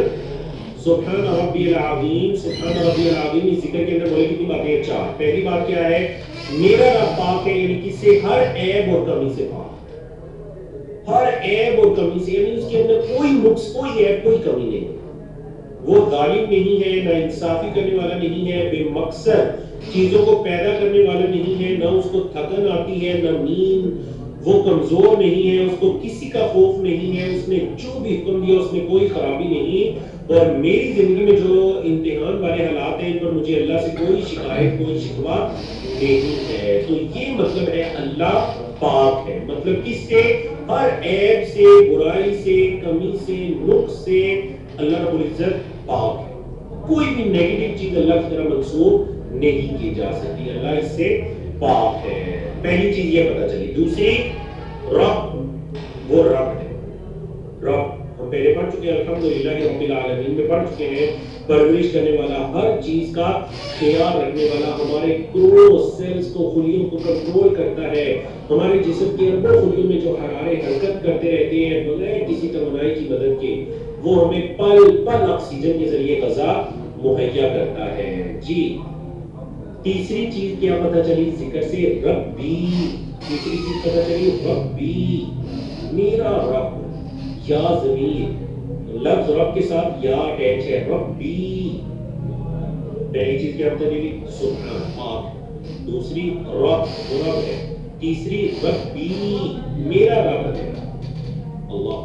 سبحان ربی العظیم، سبحان ربی العظیم، اس ذکر کے اندر بولے کتنی باتیں ہیں؟ 4. پہلی بات کیا ہے؟ میرا رب پاک ہے، یعنی کس سے؟ ہر عیب اور کمی سے پاک. ہر عیب اور کمی سے، یعنی اس کے اندر کوئی نقص، کوئی عیب، کوئی کمی نہیں. وہ ظالم نہیں ہے، نہ انصافی کرنے والا نہیں ہے، بے مقصد چیزوں کو پیدا کرنے والا نہیں ہے، نہ اس کو تھکن آتی ہے، نہ نیند. وہ کمزور نہیں ہے، اس کو کسی کا خوف نہیں ہے. اس نے جو بھی حکم دیا اس میں کوئی خرابی نہیں. اور میری زندگی میں جو امتحان والے حالات ہیں ان پر مجھے اللہ سے کوئی شکایت، کوئی شکوہ نہیں ہے. تو یہ مطلب ہے اللہ پاک ہے. مطلب کس سے؟ ہر عیب سے، برائی سے، کمی سے، نقص سے اللہ رب العزت پاک ہے. کوئی بھی نیگیٹو چیز اللہ کی طرف منسوب نہیں کی جا سکتی. اللہ اس سے پاک ہے. پہلی چیز یہ پتہ چلی. دوسری رب وہ رب ہے. رب ہم پہلے پڑھ چکے ہیں الحمدللہ رب العالمین میں پڑھ چکے ہیں. پرورش کرنے والا, ہر چیز کا خیال رکھنے والا, ہمارے کروڑوں سیلز کو خلیوں کو کنٹرول کرتا ہے, ہمارے جسم کے اربوں خلیوں میں جو حرارے حرکت کرتے رہتے ہیں بغیر کسی توانائی کی مدد کے, وہ ہمیں پل پل آکسیجن کے ذریعے غذا مہیا کرتا ہے. جی تیسری چیز کیا پتہ چلی ذکر سے؟ ربی. تیسری چیز پتہ چلی ربی, میرا رب. یا ضمیر لفظ رب کے ساتھ یا اٹیچ ہے, ربی. پہلی چیز کیا پتہ چلی؟ سبحان پاک. دوسری رب وہ رب ہے. تیسری ربی میرا رب ہے. اللہ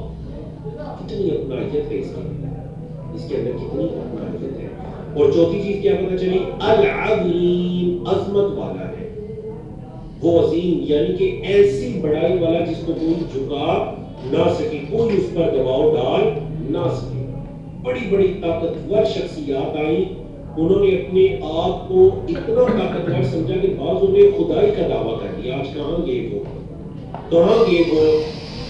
کتنی اپنائیت ہے اس کے اندر کتنی اپنائیت ہے. اور چوتھی چیز کیا پتہ چلی؟ العظیم عظمت والا ہے. وہ عظیم یعنی کہ ایسی بڑائی والا جس کو کوئی جھکا نہ سکے, کوئی اس پر دباؤ ڈال نہ سکے. بڑی بڑی طاقتور شخصیات آئیں, انہوں نے اپنے آپ کو اتنا طاقتور سمجھا کہ بعضوں نے خدائی کا دعویٰ کر دیا. آج کہاں گئے وہ, کہاں گئے وہ؟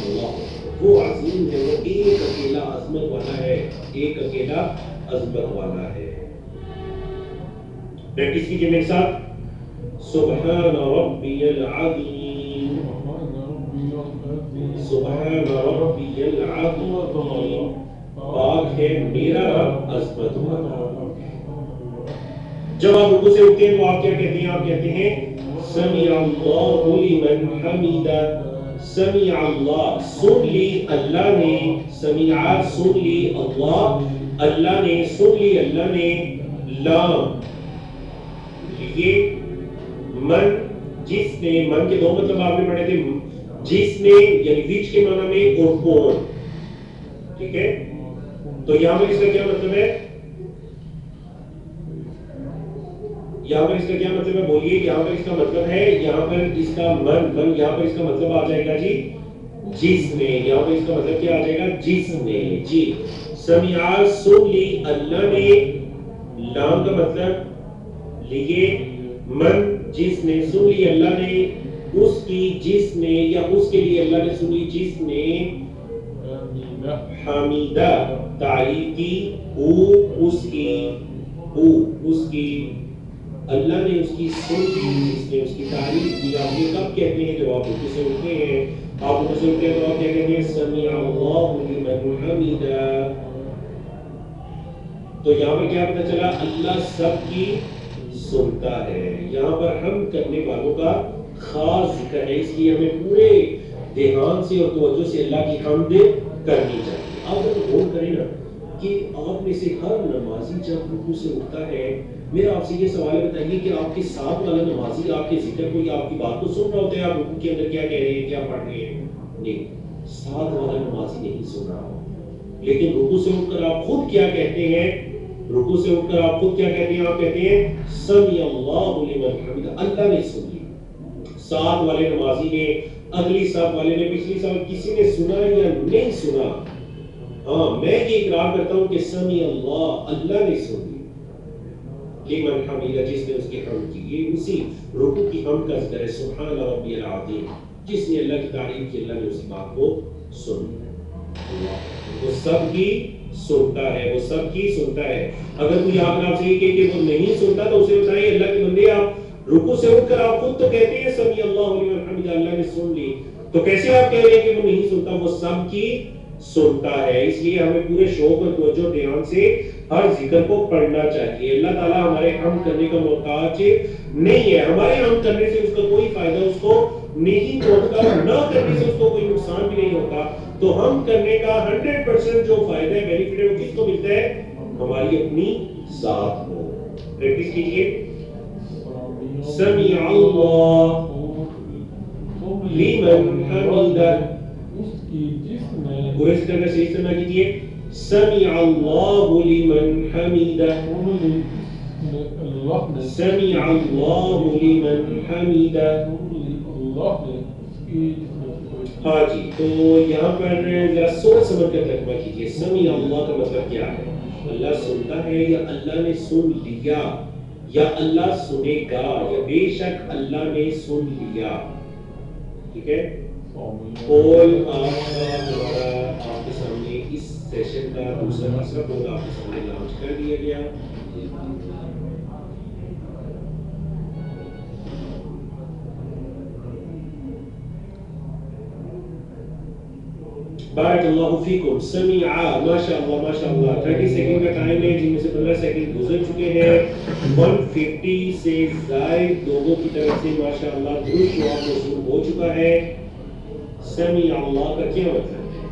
اللہ وہ عظیم ہے, وہ ایک اکیلا عظمت والا ہے, ایک اکیلا عظمت والا ہے. پریکٹس کیجئے میرے ساتھ. سبحان ربی العظیم, سبحان ربی العظیم, پاک ہے میرا رب عظمت والا. جب آپ رکوع سے اٹھتے ہیں تو آپ کیا کہتے ہیں؟ آپ کہتے ہیں سمع اللہ لمن حمیدہ. سمع اللہ سن لی اللہ نے, سمع سن لی اللہ, اللہ نے سن لی اللہ نے. لام یہ من جس نے, من کے دو مطلب آپ نے پڑھے تھے, جس نے یعنی وچ کے معنی میں اور کون. ٹھیک ہے, تو یہاں پر اس کا کیا مطلب ہے؟ یہاں پر اس کا کیا مطلب ہے بولیے؟ یہاں پر اس کا مطلب ہے, یہاں پر اس کا من یہاں پر اس کا مطلب آ جائے گا جی جس نے. یہاں پر اس کا مطلب کیا آ جائے گا؟ جس نے. جی سمع سن لی اللہ نے, لام کا مطلب لیے من جس نے, سن لی اللہ نے, اس کی جس نے یا اس کے لیے اللہ نے سنی جس نے حمیدہ تعریف کی, اس کی اس کی اللہ نے اس کی سن لی, جس نے اس کی تعریف کی. آپ یہ کب کہتے ہیں جب آپ رکوع سے اٹھتے ہیں؟ آپ رکوع سے اٹھتے ہیں تو آپ کیا کہتے ہیں؟ سمع اللہ لمن حمیدہ. تو یہاں پر کیا پتہ چلا؟ اللہ سب کی سنتا ہے. یہاں پر ہم کرنے والوں کا خاص ذکر ہے, اس لیے ہمیں پورے دھیان سے اور توجہ سے اللہ کی حمد کرنی چاہیے. آپ اگر غور کریں نا کہ آپ میں سے ہر نمازی جب رکوع سے اٹھتا ہے, میرا آپ سے یہ سوال ہے, بتائیے کہ آپ کے ساتھ والا نمازی آپ کے ذکر کو یا آپ کی بات کو سن رہا ہوتا ہے؟ آپ رکوع کے اندر کیا کہہ رہے ہیں, کیا پڑھ رہے ہیں؟ نہیں, ساتھ والا نمازی نہیں سن رہا ہو. لیکن رکوع سے اٹھ کر آپ خود کیا کہتے ہیں؟ رکوع سے اٹھ کر آپ خود کیا کہتے ہیں؟ آپ کہتے ہیں سمع اللہ لمن حمیدہ, اللہ نے سن لی. ساتھ والے نمازی نے, اگلی صف والے نے, پچھلی صف, کسی نے سنا یا نہیں سنا, ہاں میں یہ اقرار کرتا ہوں کہ سمع اللہ, اللہ نے سن لی. لمن حمیدہ جس نے اس کی حمد کی. یہ اسی رکوع کی حمد کا ذکر ہے. سبحان ربی العظیم, جس نے اللہ کی تعریف کی, اللہ نے اس بات کو سن لیا. وہ سب کی سنتا ہے, وہ سب کی سنتا ہے. اگر کوئی آپ سے یہ کہے کہ وہ نہیں سنتا تو اسے بتائیں اللہ کے بندے, آپ رکوع سے اٹھ کر آپ خود تو کہتے ہیں سمع اللہ لمن حمیدہ, اللہ نے سن لی, تو کیسے آپ کہہ رہے ہیں کہ وہ نہیں سنتا؟ وہ سب کی سنتا ہے. اس لیے ہمیں پورے شوق اور توجہ دھیان سے ہر ذکر کو پڑھنا چاہیے. اللہ تعالیٰ ہمارے حمد کرنے کا محتاج نہیں ہے. ہمارے حمد کرنے سے اس کا کوئی فائدہ اس کو نہیں ہوتا, نہ کرنے سے اس کو کوئی نقصان بھی نہیں ہوتا. تو ہم کرنے کا 100% جو فائدہ ہے, بینیفٹ ہے, وہ کس کو ملتا ہے؟ ہماری اپنی ذات کو. پریکٹس کیجئے. سمع اللہ لمن حمیدہ, پورے اس طرح سے استعمال کیجئے. سمع اللہ لمن حمیدہ, سمع اللہ لمن حمیدہ. ہاں جی, تو یہاں پر ذرا سوچ سمجھ کر ترجمہ کیجئے. سمع اللہ کا مطلب کیا ہے؟ اللہ سنتا ہے یا اللہ نے سن لیا؟ یا اللہ سنے گا یا بے شک اللہ نے سن لیا. ٹھیک ہے. پول آپ کا ہمارا آپ کے سامنے اس سیشن کا دوسرا پول آپ کے سامنے لانچ کر دیا گیا. بارک اللہ فیکم. سمعا ماشاءاللہ 30 سیکنڈ کا ٹائم ہے جن میں سے 15 سیکنڈ گزر چکے ہیں. 150 سے زائد لوگوں کی طرف سے ماشاءاللہ درود شعاع موصول ہو چکا ہے. سمع اللہ کا کیا مطلب ہے؟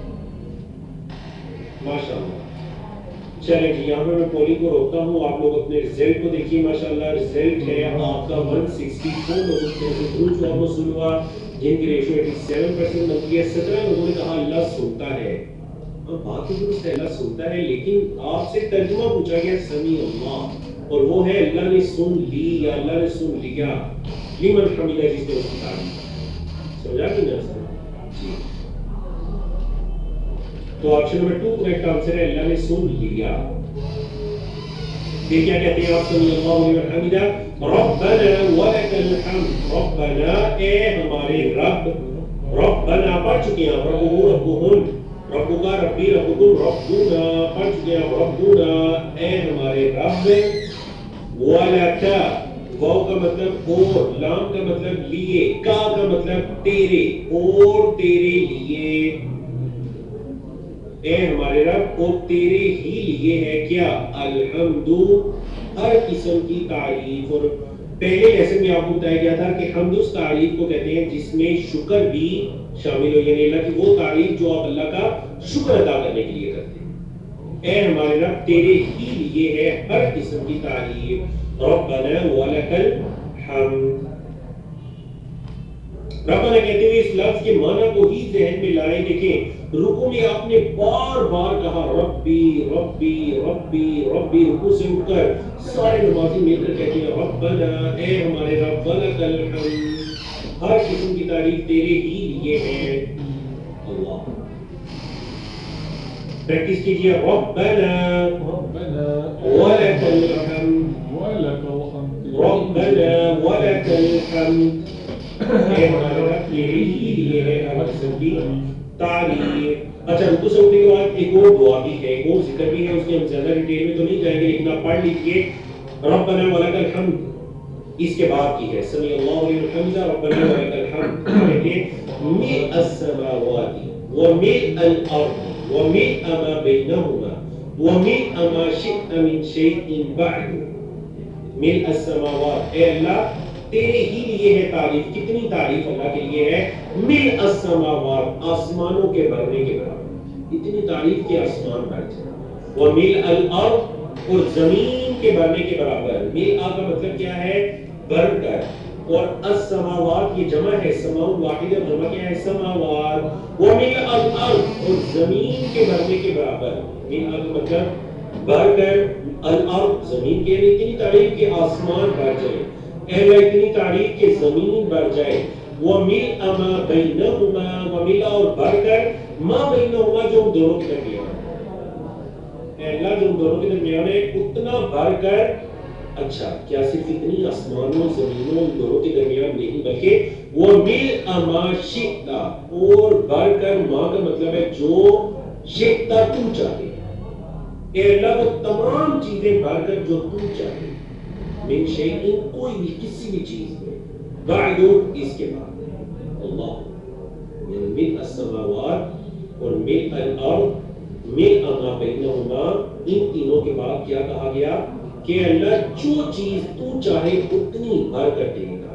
ماشاءاللہ. چلیں جی یہاں میں پولنگ کو روکتا ہوں. آپ لوگ اپنے رزلٹ کو دیکھیے. ماشاءاللہ رزلٹ ہے آپ کا 164 لوگوں کی طرف سے درود شعاع موصول ہوا جن کی ریشو 87% بنتی ہے. 17 لوگوں نے کہا اللہ سنتا ہے. اب بات تو درست ہے اللہ سنتا ہے لیکن آپ سے ترجمہ پوچھا گیا سمیع اللہ اور وہ ہے اللہ نے سن لی یا اللہ نے سن لیا. لمن حمدہ جس نے اس کی تعریف سمجھا کہ نہیں سمجھا. تو آپشن نمبر 2 کریکٹ آنسر ہے اللہ نے سن لیا. یہ کیا کہتے ہیں آپ سمیع اللہ لمن حمدہ. ربنا ولک الحمد. ربنا اے ہمارے رب. ربنا پڑھ چکے ہیں ربہ ربہن ربو کا ربی ربکم ربنا پڑھ چکے ہیں ربنا اے ہمارے رب. ولکا واو کا مطلب اور لام کا مطلب لیے کا مطلب تیرے اور تیرے لیے. اے ہمارے رب اور تیرے ہی لیے ہے کیا الحمد ہر قسم کی تعریف. اور پہلے لیسن میں آپ کو بتایا گیا تھا کہ حمد اس تعریف کو کہتے ہیں جس میں شکر بھی شامل ہو یعنی اللہ کی وہ تعریف جو آپ اللہ کا شکر ادا کرنے کے لیے کرتے ہیں. اے ہمارے رب تیرے ہی لیے ہے ہر قسم کی تعریف. ربنا ولک الحمد. ربنا کہتے ہوئے اس لفظ کے معنی کو ہی ذہن میں لائیں. دیکھیں رکوع میں آپ نے بار بار کہا ربی ربی ربی ربی. رکوع سے اٹھ کر سارے نمازی مل کر کہتے ہیں ربنا اے ہمارے رب ولک الحمد ہر قسم کی تعریف تیرے ہی لیے ہے. اللہ پریکٹس کیجئے. ربنا ولک الحمد ربنا ولک الحمد اے ہمارے رب تیرے ہی لیے ہے ہر قسم کی تعریف. اچھا رکوع سے اٹھنے کے بعد ایک اور دعا بھی ہے ایک اور ذکر بھی ہے اس کے ہم زیادہ ڈیٹیل میں تو نہیں جائیں گے لیکن آپ پڑھ لیجئے. ربنا ولک الحمد اس کے بعد کی ہے سمیع اللہ لمن حمدہ. ربنا ولک الحمد کہتے ہیں ملء السماوات وملء الارض وملء ما بینہما وملء ما شئت من شیء بعد. ملء السماوات اے اللہ تیرے ہی لیے ہے تعریف. کتنی تعریف اللہ کے لیے ہے. ملء السماوات آسمانوں کے بھرنے کے برابر. اتنی تعریف کہ آسمان بھر جائے. وملء الارض اور زمین کے بھرنے کے برابر. ملء کا مطلب کیا ہے بھر کر. اور السماوات یہ جمع ہے سماء واحد اور جمع کیا ہے سماوات. وملء الارض اور زمین کے بھرنے کے برابر. ملء کا مطلب بھر کر. الارض زمین کے لیے اتنی تعریف کہ آسمان بھر جائے. اے اللہ اتنی تعریف کہ زمین بھر جائے. وَمِلْءَ مَا بَيْنَهُمَا وَمِلْءَ اور بھر کر ما بینہما جو دونوں کے درمیان ہے. اے اللہ جو دونوں کے درمیان ہے اتنا بھر کر. اچھا کیا صرف اتنی آسمانوں زمینوں دونوں کے درمیان نہیں بلکہ وَمِلْءَ مَا شِئْتَ اور بھر کر ما کا مطلب ہے جو شئت تو چاہے. اے اللہ وہ تمام چیزیں بھر کر جو تو چاہے. من شیء کوئی بھی کسی بھی چیز میں بعد اس کے بعد اللہ یعنی ملء السماوات اور ملء الارض ملء ما بینہما ان تینوں کے بعد کیا کہا گیا کہ اللہ جو چیز تو چاہے اتنی بھر کر دے گا.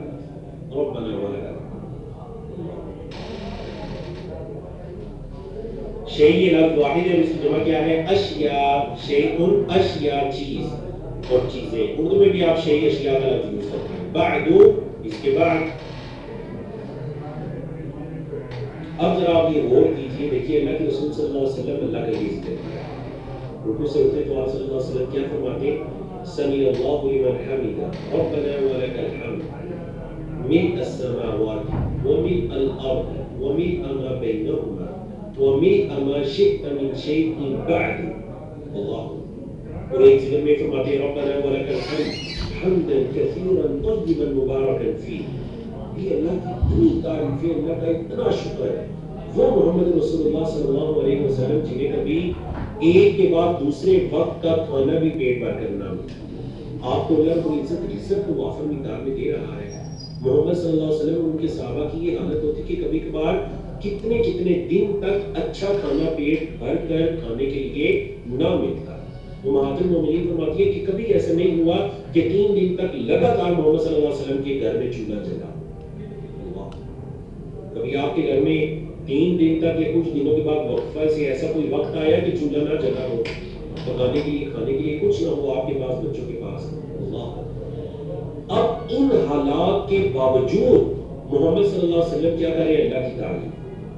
ربنا ولک شیء یہ لفظ واحد ہے اس کی جمع کیا ہے اشیاء. شیء اشیاء چیز اور چیزیں. اردو میں بھی آپ شیء اشیاء کا لفظ یوز کرتے ہیں. بعد اس کے بعد اب ذرا آپ یہ غور کیجیے. دیکھیے اللہ کے رسول صلی اللہ علیہ وسلم اللہ کا یہ ذکر کیا. رکوع سے اٹھے تو آپ صلی اللہ علیہ وسلم کیا فرماتے سمیع اللہ لمن حمدہ ربنا ولک الحمد ملء السماوات وملء الارض وملء ما بینہما وملء ما شئت من شیء بعد. اللہ اور ایک ذکر میں فرماتے ربنا ولک الحمد حمدا كثيرا طيبا مباركا فيه. یہ اللہ کی اتنی تعریف ہے, اللہ کا اتنا شکر ہے. وہ محمد رسول اللہ صلی اللہ علیہ وسلم جنہیں کبھی ایک کے بعد دوسرے وقت کا کھانا بھی پیٹ بھر کرنا ملا. آپ کو اللہ کو عزت کو وافر مقدار میں دے رہا ہے. محمد صلی اللہ علیہ وسلم ان کے صحابہ کی یہ حالت ہوتی کہ کبھی کبھار کتنے دن تک اچھا کھانا پیٹ بھر کر کھانے کے لیے نہ ملتا. امہات المومنین فرماتی ہے کہ کبھی ایسا نہیں ہوا کہ 3 دن تک لگاتار محمد صلی اللہ علیہ وسلم کے گھر میں چولہا جلا. کبھی آپ کے گھر میں 3 دن تک یا کچھ دنوں کے بعد وقفہ سے ایسا کوئی وقت آیا کہ چولہا نہ جلا ہو, پکانے کے لیے کھانے کے لیے کچھ نہ ہو آپ کے پاس, بچوں کے پاس. اللہ. اب ان حالات کے باوجود محمد صلی اللہ علیہ وسلم کیا کرے, اللہ کی تعریف.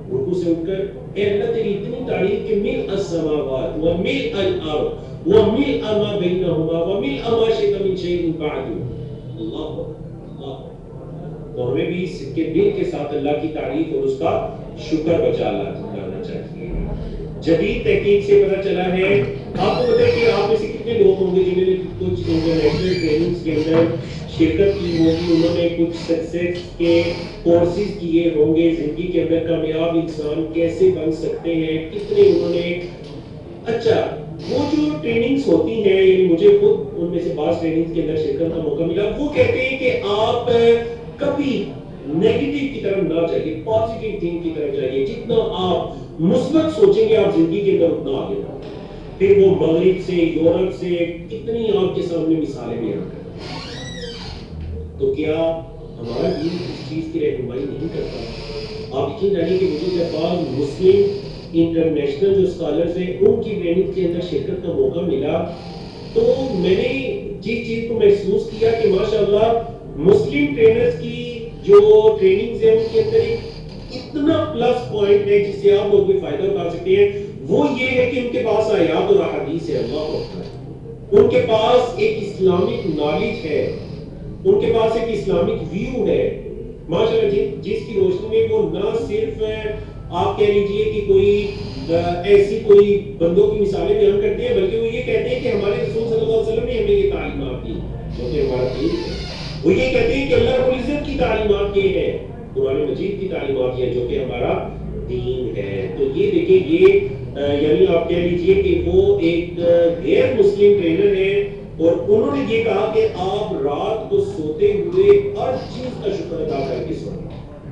رکوع سے اٹھ کر اے اللہ تیری اتنی تعریف کہ ملء السماوات وملء الارض وملء ما بینہما وملء ما شئت من شیء بعد. اللہ اللہ. تو ہمیں بھی کے دل کے ساتھ اللہ کی تعریف اور اس کا شکر بجا لانا چاہیے. جدید تحقیق سے پتہ چلا ہے, آپ کو پتہ ہے کہ آپ میں سے کتنے لوگ ہوں گے جنہوں نے کچھ انٹرنیشنل ٹریننگز کے اندر شرکت کی ہوگی, انہوں نے کچھ سکسیس کے کورسز کیے ہوں گے, زندگی کے اندر کامیاب انسان کیسے بن سکتے ہیں, کتنے انہوں نے. اچھا, وہ جو ٹریننگز ہوتی ہیں, یعنی مجھے خود ان میں سے بعض ٹریننگز کے اندر شرکت کا موقع ملا, وہ کہتے ہیں کہ آپ کبھی نیگیٹو کی طرف نہ جائیے, پازیٹیو تھنک کی طرف جائیے. جتنا آپ مثبت سوچیں گے آپ زندگی کے اندر اتنا آگے بڑھیں. پھر وہ مغرب سے, یورپ سے کتنی آپ کے سامنے مثالیں بیان کریں. تو کیا ہمارا دین اس چیز کی رہنمائی نہیں کرتا؟ آپ یقین جانیے کہ مجھے جب بعض مسلم انٹرنیشنل جو اسکالرز ہیں ان کی ٹریننگ کے اندر شرکت کا موقع ملا, تو میں نے جس چیز کو محسوس کیا کہ ماشاءاللہ مسلم ٹرینرز کی جو ٹریننگز ہیں ان کے اندر ایک اتنا پلس پوائنٹ ہے جس سے آپ لوگ بھی فائدہ اٹھا سکتے ہیں. وہ یہ ہے کہ ان کے پاس آیات اور احادیث ہے. اللہ اکبر. ان کے پاس ایک اسلامک نالج ہے, ان کے پاس ایک اسلامک ویو ہے ماشاءاللہ, جس کی روشنی میں وہ نہ صرف آپ کہہ لیجئے کہ کوئی ایسی کوئی بندوں کی مثالیں بیان کرتے ہیں, بلکہ وہ یہ کہتے ہیں کہ ہمارے رسول صلی اللہ علیہ وسلم نے ہمیں یہ تعلیمات دی جو کہ ہمارا دین ہے. وہ یہ کہتے ہیں کہ اللہ رب العزت کی تعلیمات یہ ہے, قرآن مجید کی تعلیمات یہ ہے جو کہ ہمارا دین ہے. تو یہ دیکھیں, یہ یعنی آپ کہہ لیجئے کہ وہ ایک غیر مسلم ٹرینر ہے اور انہوں نے یہ کہا کہ آپ رات کو سوتے ہوئے ہر چیز کا شکر ادا کر کے سوئیں.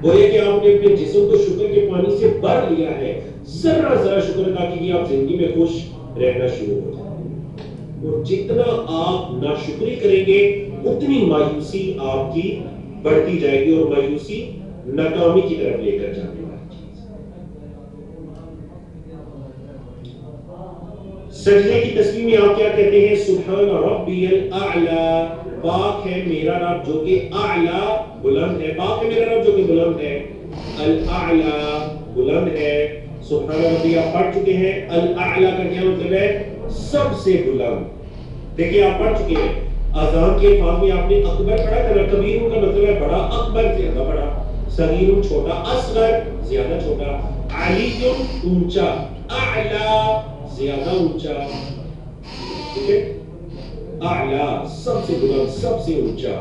گویا کہ آپ نے اپنے جسم کو شکر کے پانی سے بھر لیا ہے, ذرا شکر ادا کیجیے, آپ زندگی میں خوش رہنا شروع ہو جائیں. اور جتنا آپ ناشکری کریں گے اتنی مایوسی آپ کی بڑھتی جائے گی, اور مایوسی ناکامی کی طرف لے کر جانے والی چیز. سجدے کی تسبیح میں آپ کیا کہتے ہیں؟ سبحان ربی الاعلی. پاک ہے میرا رب جو کہ اعلی بلند ہے, پاک ہے میرا رب جو کہ بلند ہے. الاعلی بلند ہے. سبحان ربی آپ پڑھ چکے ہیں, الاعلی کا کیا مطلب ہے؟ سب سے بلند. دیکھیں آپ پڑھ چکے ہیں, اذان کے الفاظ میں آپ نے اکبر پڑھا تھا, کبیر کا مطلب ہے بڑا, اکبر زیادہ بڑا, صغیر چھوٹا, اصغر زیادہ چھوٹا, علی اونچا, اعلی زیادہ اونچا. ٹھیک ہے, اعلی سب سے بلند, سب سے اونچا.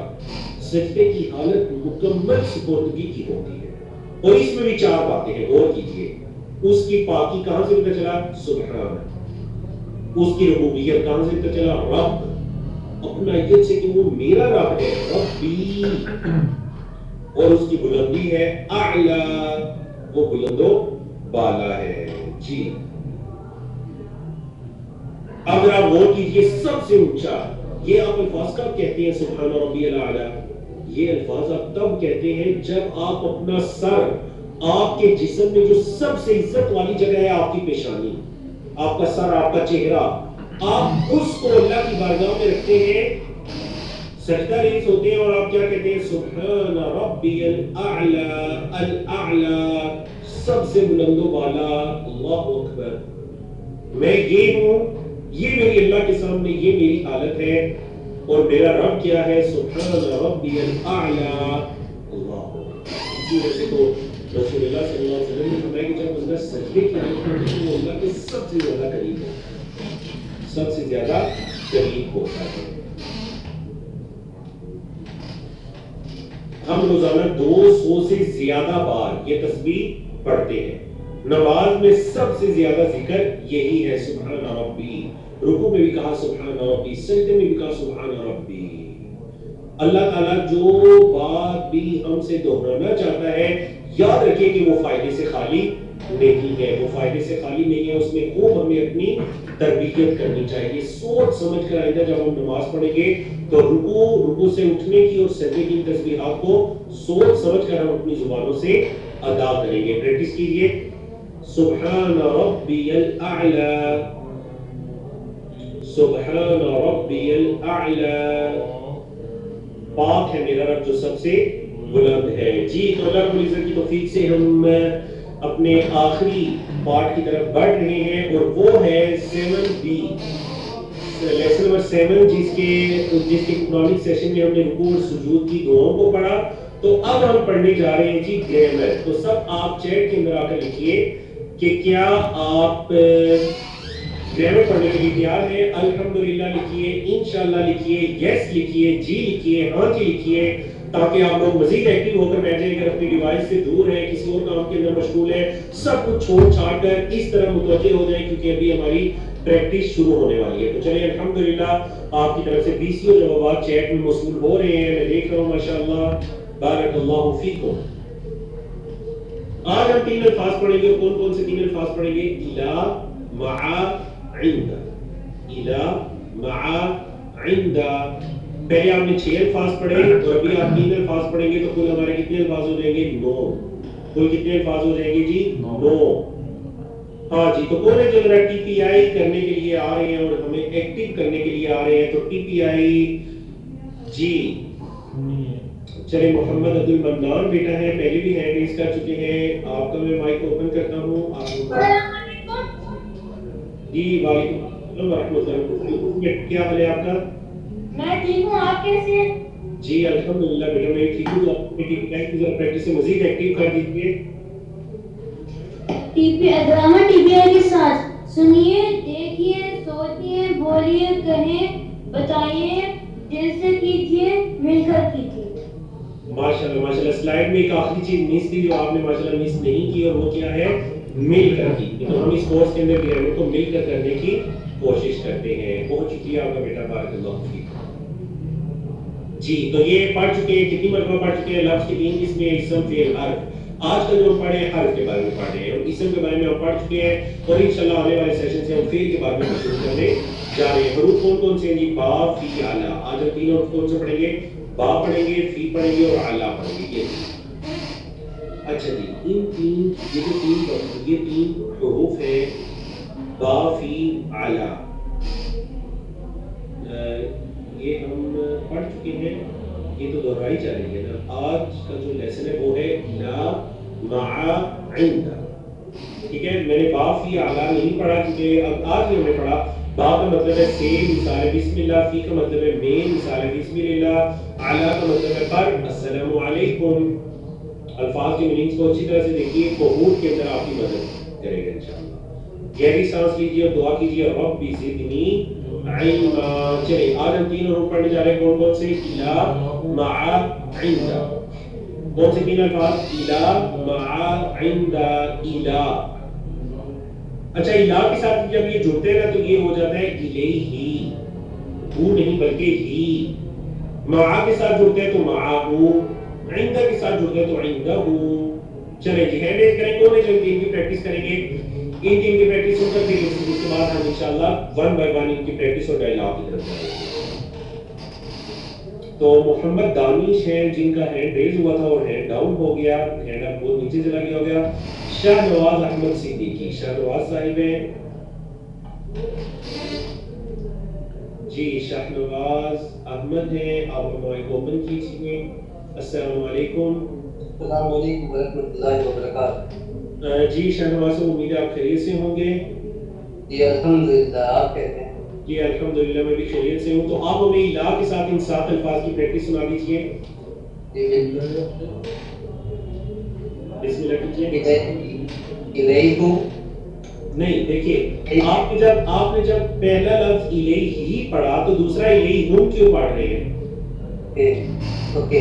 سجدے کی حالت مکمل سپردگی کی ہوتی ہے, اور اس میں بھی 4 باتیں ہیں, غور کیجیے. اس کی پاکی کہاں سے پتہ چلا؟ سبحان. اس کی ربوبیت کہاں سے پتہ چلا؟ رب. اپنائیت سے کہ وہ میرا رب ہے, ربی. اور اس کی بلندی ہے اعلی, وہ بلند و بالا ہے. جی اگر آپ غور کیجئے, سب سے اونچا, یہ آپ الفاظ کب کہتے ہیں سبحان ربی الاعلی؟ یہ الفاظ آپ تب کہتے ہیں جب آپ اپنا سر, آپ کے جسم میں جو سب سے عزت والی جگہ ہے آپ کی پیشانی, آپ کا سر, آپ کا چہرہ, آپ اس کو اللہ کی بارگاہ میں رکھتے ہیں, سجدہ ریز ہوتے ہیں, اور آپ کیا کہتے ہیں؟ سبحان ربی الاعلی. الاعلی سب سے بلند و بالا. اللہ اکبر. میں یہ ہوں, یہ میری اللہ کے سامنے, یہ میری حالت ہے, اور میرا رب کیا ہے؟ سبحان ربی الاعلی. اللہ اکبر. اسی وجہ سے تو رسول اللہ صلی اللہ علیہ وسلم نے فرمایا کہ جب بندہ سجدے کی حالت میں ہے وہ اللہ کے سب سے زیادہ قریب ہے, سب سے زیادہ قریب ہوتا ہے. ہم روزانہ 200 سے زیادہ بار یہ تسبیح پڑھتے ہیں. نماز میں سب سے زیادہ ذکر یہی ہے سبحان ربی. رکوع میں بھی کہا سبحان ربی, سجدے میں بھی کہا سبحان ربی. اللہ تعالیٰ جو بات بھی ہم سے دہرانا چاہتا ہے یاد رکھیں کہ وہ فائدے سے خالی نہیں ہے, وہ فائدے سے خالی نہیں ہے. اس میں خوب ہمیں اپنی تربیت کرنی چاہیے. سوچ سمجھ کر آئندہ جب ہم نماز پڑھیں گے تو رکوع سے اٹھنے کی اور سجدے کی تسبیحات کو سوچ سمجھ کر ہم اپنی زبانوں سے ادا کریں گے. پریکٹس کیجئے. سبحان ربی الاعلی, سبحان ربی الاعلی, پاک ہے میرا رب جو سب سے بلند ہے. جی تو اللہ رب العزت کی توفیق سے ہم اپنے آخری پارٹ کی طرف بڑھ رہے ہیں اور وہ ہے 7B, لیسن نمبر 7, جس کے اکنامک سیشن میں ہم نے رکوع اور سجود کی دعاؤں کو پڑھا. تو اب ہم پڑھنے جا رہے ہیں جی گرامر. تو سب آپ چیٹ کے اندر آ کر لکھیے کہ کیا آپ گرامر پڑھنے کے لیے تیار ہیں. الحمدللہ لکھیے, انشاءاللہ لکھیے, یس لکھیے, جی لکھیے, ہاں جی لکھیے, تاکہ آپ لوگ مزید ایکٹیو ہو کر بیٹھ جائیں. اگر اپنی ڈیوائس سے دور ہیں, کسی اور کام کے اندر مشغول ہیں, سب کچھ چھوڑ چھاڑ کر اس طرح متوجہ ہو جائیں کیونکہ ابھی ہماری پریکٹس شروع ہونے والی ہے. تو چلیں الحمدللہ آپ کی طرف سے 20 جوابات چیٹ میں موصول ہو رہے ہیں. میں دیکھ رہا ہوں ماشاءاللہ, بارک اللہ فیکم. آج ہم 3 الفاظ پڑھیں گے. کون کون سے 3 الفاظ پڑھیں گے؟ الا, مع, عند. الا, مع, عند. پہلے آپ نے 6 الفاظ پڑھے اور ابھی آپ 3 الفاظ پڑھیں گے تو کل ہمارے کتنے الفاظ ہو جائیں گے؟ 9. کل کتنے الفاظ ہو جائیں گے جی؟ 9. ہاں جی, تو کون ہے جو ذرا ٹی پی آئی کرنے کے لیے آ رہے ہیں اور ہمیں ایکٹیو کرنے کے لیے آ رہے ہیں؟ تو ٹی پی آئی جی چلے. محمد عبد المنان بیٹا ہے, پہلے بھی ہینڈ ریز کر چکے ہیں. آپ کا میں مائک اوپن کرتا ہوں. جی وعلیکم السلام ورحمۃ اللہ. کیا حال ہے آپ کا؟ میں ٹھیک ہوں, آپ کیسے ہیں؟ جی الحمدللہ بیٹا میں ٹھیک ہوں. آپ کی پریکٹس سے مزید ایکٹیو کر دیجیے. گرامر ٹی پی آئی کے ساتھ سنیے, دیکھیے, سوچیے, بولیے, کہیں, بتائیے, دل سے کیجیے, مل کر کیجیے. ماشاءاللہ ماشاءاللہ. سلائیڈ میں ایک آخری چیز مس تھی جو آپ نے ماشاءاللہ مس نہیں کی, اور وہ کیا ہے؟ مل کر کی. تو ہم اس کورس کے اندر گرامر کو مل کر کرنے کی کوشش کرتے ہیں. بہت شکریہ آپ کا بیٹا, بارک اللہ فیک. جی تو یہ پڑھ چکے ہیں, کتنی مرتبہ پڑھ چکے ہیں؟ لفظ کی 3 قسمیں, اسم, فعل, حرف. آج کل جو ہم پڑھے ہیں حرف کے بارے میں پڑھ رہے ہیں, اور اسم کے بارے میں ہم پڑھ چکے ہیں, اور انشاءاللہ آنے والے سیشن سے ہم فعل کے بارے میں شروع کرنے جا رہے ہیں. حروف کون کون سے ہیں جی؟ با, فی, اعلی. آج ہم 3 حروف کون سے پڑھیں گے؟ با پڑھیں گے, فی پڑھیں گے اور اعلی پڑھیں گے. یہ اچھا جی, یہ 3 حروف ہیں, با, فی, اعلی. یہ ہم پڑھ چکے ہیں, یہ تو دہرائی چل رہی ہے نا. آج کا جو لیسن ہے وہ ہے لا, مع, عند. ٹھیک ہے, میں نے با, فی, اعلی نہیں پڑھا کیونکہ اب آج ہم نے پڑھا. با کا مطلب ہے سے, مثال ہے بسم اللہ. فی کا مطلب ہے میں, مثال ہے بسم اللہ. اعلی کا مطلب ہے پر, السلام علیکم. الفاظ کی میننگز کو اچھی طرح سے دیکھیے, قبول کے اندر آپ کی مدد کرے گا انشاءاللہ. گہری سانس لیجیے اور دعا کیجیے, رب زدنی علما. چلے آج ہم 3 حروف پڑھنے جا رہے ہیں. کون کون سے؟ الا, مع, عند. کون سے 3 الفاظ؟ الا, مع, عند, الا. اچھا, الا کے ساتھ جب یہ جڑتے ہیں نا تو یہ ہو جاتا ہے الیہ, ہو نہیں بلکہ ہی. مع کے ساتھ جڑتے ہیں تو معہ, عند کے ساتھ جڑتے ہیں تو عندہ. چلیں جی, ہینڈ ریز کریں. کون ہے جو ان کی پریکٹس کریں گے؟ ان 3 کی پریکٹس ہو کر پھر اس کے بعد ہم انشاءاللہ 1 بائی 1 ان کی پریکٹس اور ڈائلاگ کی طرف جائیں گے. تو محمد دانش ہیں جن کا ہینڈ ریز ہوا تھا اور ہینڈ ڈاؤن ہو گیا, ہینڈ اب بہت نیچے چلا گیا ہو گیا. شاہ نواز احمد صدیقی, شاہ نواز صاحب ہیں جی, شاہ نواز احمد ہیں. آپ مائک اوپن کیجیے. السلام علیکم. السلام علیکم ورحمۃ اللہ وبرکاتہ. جی شاہ نواز صاحب, امید ہے آپ خیریت سے ہوں گے. جی الحمدللہ, آپ کیسے ہیں؟ جی الحمدللہ میں بھی خیریت سے ہوں. تو آپ ہمیں الا کے ساتھ ان 7 الفاظ کی پریکٹس سنا دیجیے. بسم اللہ کیجیے. الیکم. نہیں دیکھیے, آپ نے جب پہلا لفظ الیہ ہی پڑھا تو دوسرا الیہم کیوں پڑھ رہے ہیں؟ اوکے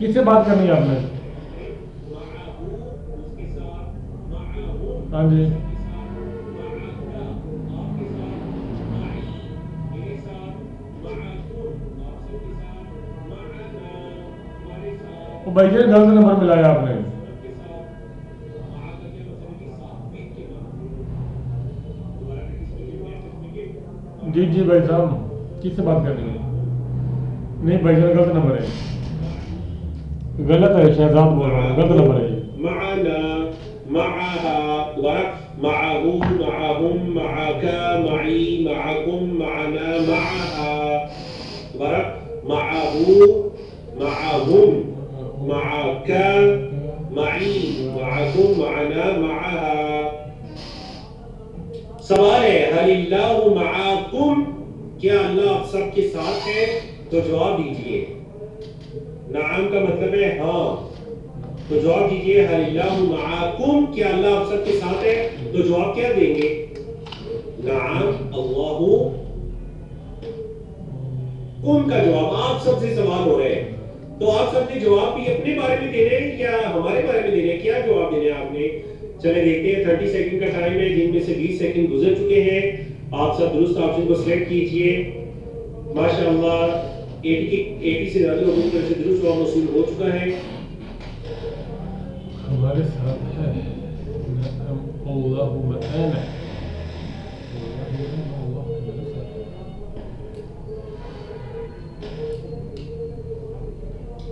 کس سے بات کرنی ہے آپ نے؟ ہاں جی بھائی غلط نمبر ملایا آپ نے. جی جی بھائی صاحب کس سے بات کرنی ہے؟ نہیں بھائی جان غلط نمبر ہے, غلط ہے, شہزاد بول رہا ہوں, غلط نمبر ہے. معنا معها معه معهم معك معي معكم معنا معها معه معهم معك معي معكم معنا معها. سوال ہے هل اللہ معاکم, کیا اللہ آپ سب کے ساتھ ہے؟ تو جواب دیجئے. نعم کا مطلب ہے ہاں, تو جواب دیجئے هل اللہ معاکم, کیا اللہ آپ سب کے ساتھ ہے؟ تو جواب کیا دیں گے؟ نعم اللہ کم کا جواب آپ سب سے سوال ہو رہے ہیں, تو آپ سب نے جواب بھی اپنے بارے میں دینے ہیں یا ہمارے بارے میں دینے ہیں؟ کیا جواب دینے ہیں آپ نے؟ چلے دیکھتے ہیں. 30 سیکنڈ کا ٹائم ہے, جن میں سے 20 سیکنڈ گزر چکے ہیں. آپ سب درست آپشن کو سلیکٹ کیجئے. ماشاءاللہ 80 سے زیادہ لوگوں کی طرف سے درست جواب موصول ہو چکا ہے. ہمارے ساتھ ہے اللہ معنا.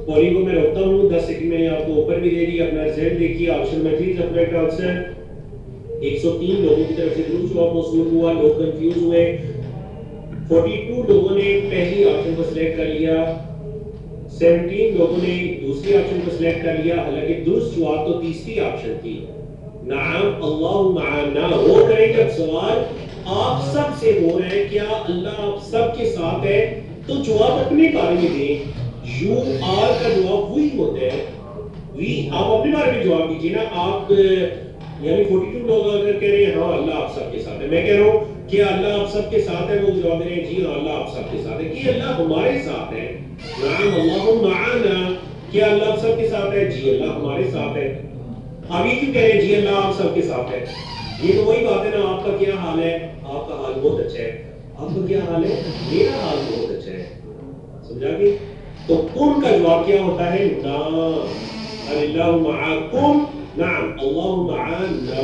پوری کو میں روکتا ہوں. 10 سیکنڈ میں نے آپ کو اوپر بھی دے دی. اپنا رزلٹ دیکھیے. آپشن میں پلیز اپنا آنسر 103 لوگوں کی طرف سے درست جواب موصول ہوا. لوگ کنفیوز ہوئے. 42 لوگوں نے پہلی آپشن کو سلیکٹ کر لیا. 17 لوگوں نے دوسری آپشن کو سلیکٹ کر لیا. حالانکہ درست جواب تو تیسری آپشن تھی. نعم اللہ معنا. وہ کریں جب سوال آپ سب سے ہو رہے ہیں, کیا اللہ آپ سب کے ساتھ ہے, تو جواب اپنے بارے میں دیں. یو آر کا جواب وہی ہوتا ہے. آپ اپنے بارے میں جواب دیجیے نا. آپ یعنی 42 لوگ اگر کہہ رہے ہیں ہاں اللہ آپ سب کے ساتھ ہے, میں کہہ رہا ہوں کیا اللہ آپ سب کے ساتھ ہے, وہ جواب دے رہے ہیں جی ہاں اللہ آپ سب کے ساتھ ہے. کہ اللہ ہمارے ساتھ ہے. نعم اللہ معنا. کیا اللہ آپ سب کے ساتھ ہے, جی اللہ ہمارے ساتھ ہے. آپ یہ کیوں کہہ رہے ہیں جی اللہ آپ سب کے ساتھ ہے؟ یہ تو وہی بات ہے نا. آپ کا کیا حال ہے؟ آپ کا حال بہت اچھا ہے. آپ کا کیا حال ہے؟ میرا حال بہت اچھا ہے. سمجھا گے؟ تو کم کا جواب کیا ہوتا ہے؟ نعم اللہ معاکم. نعم اللہ معانا.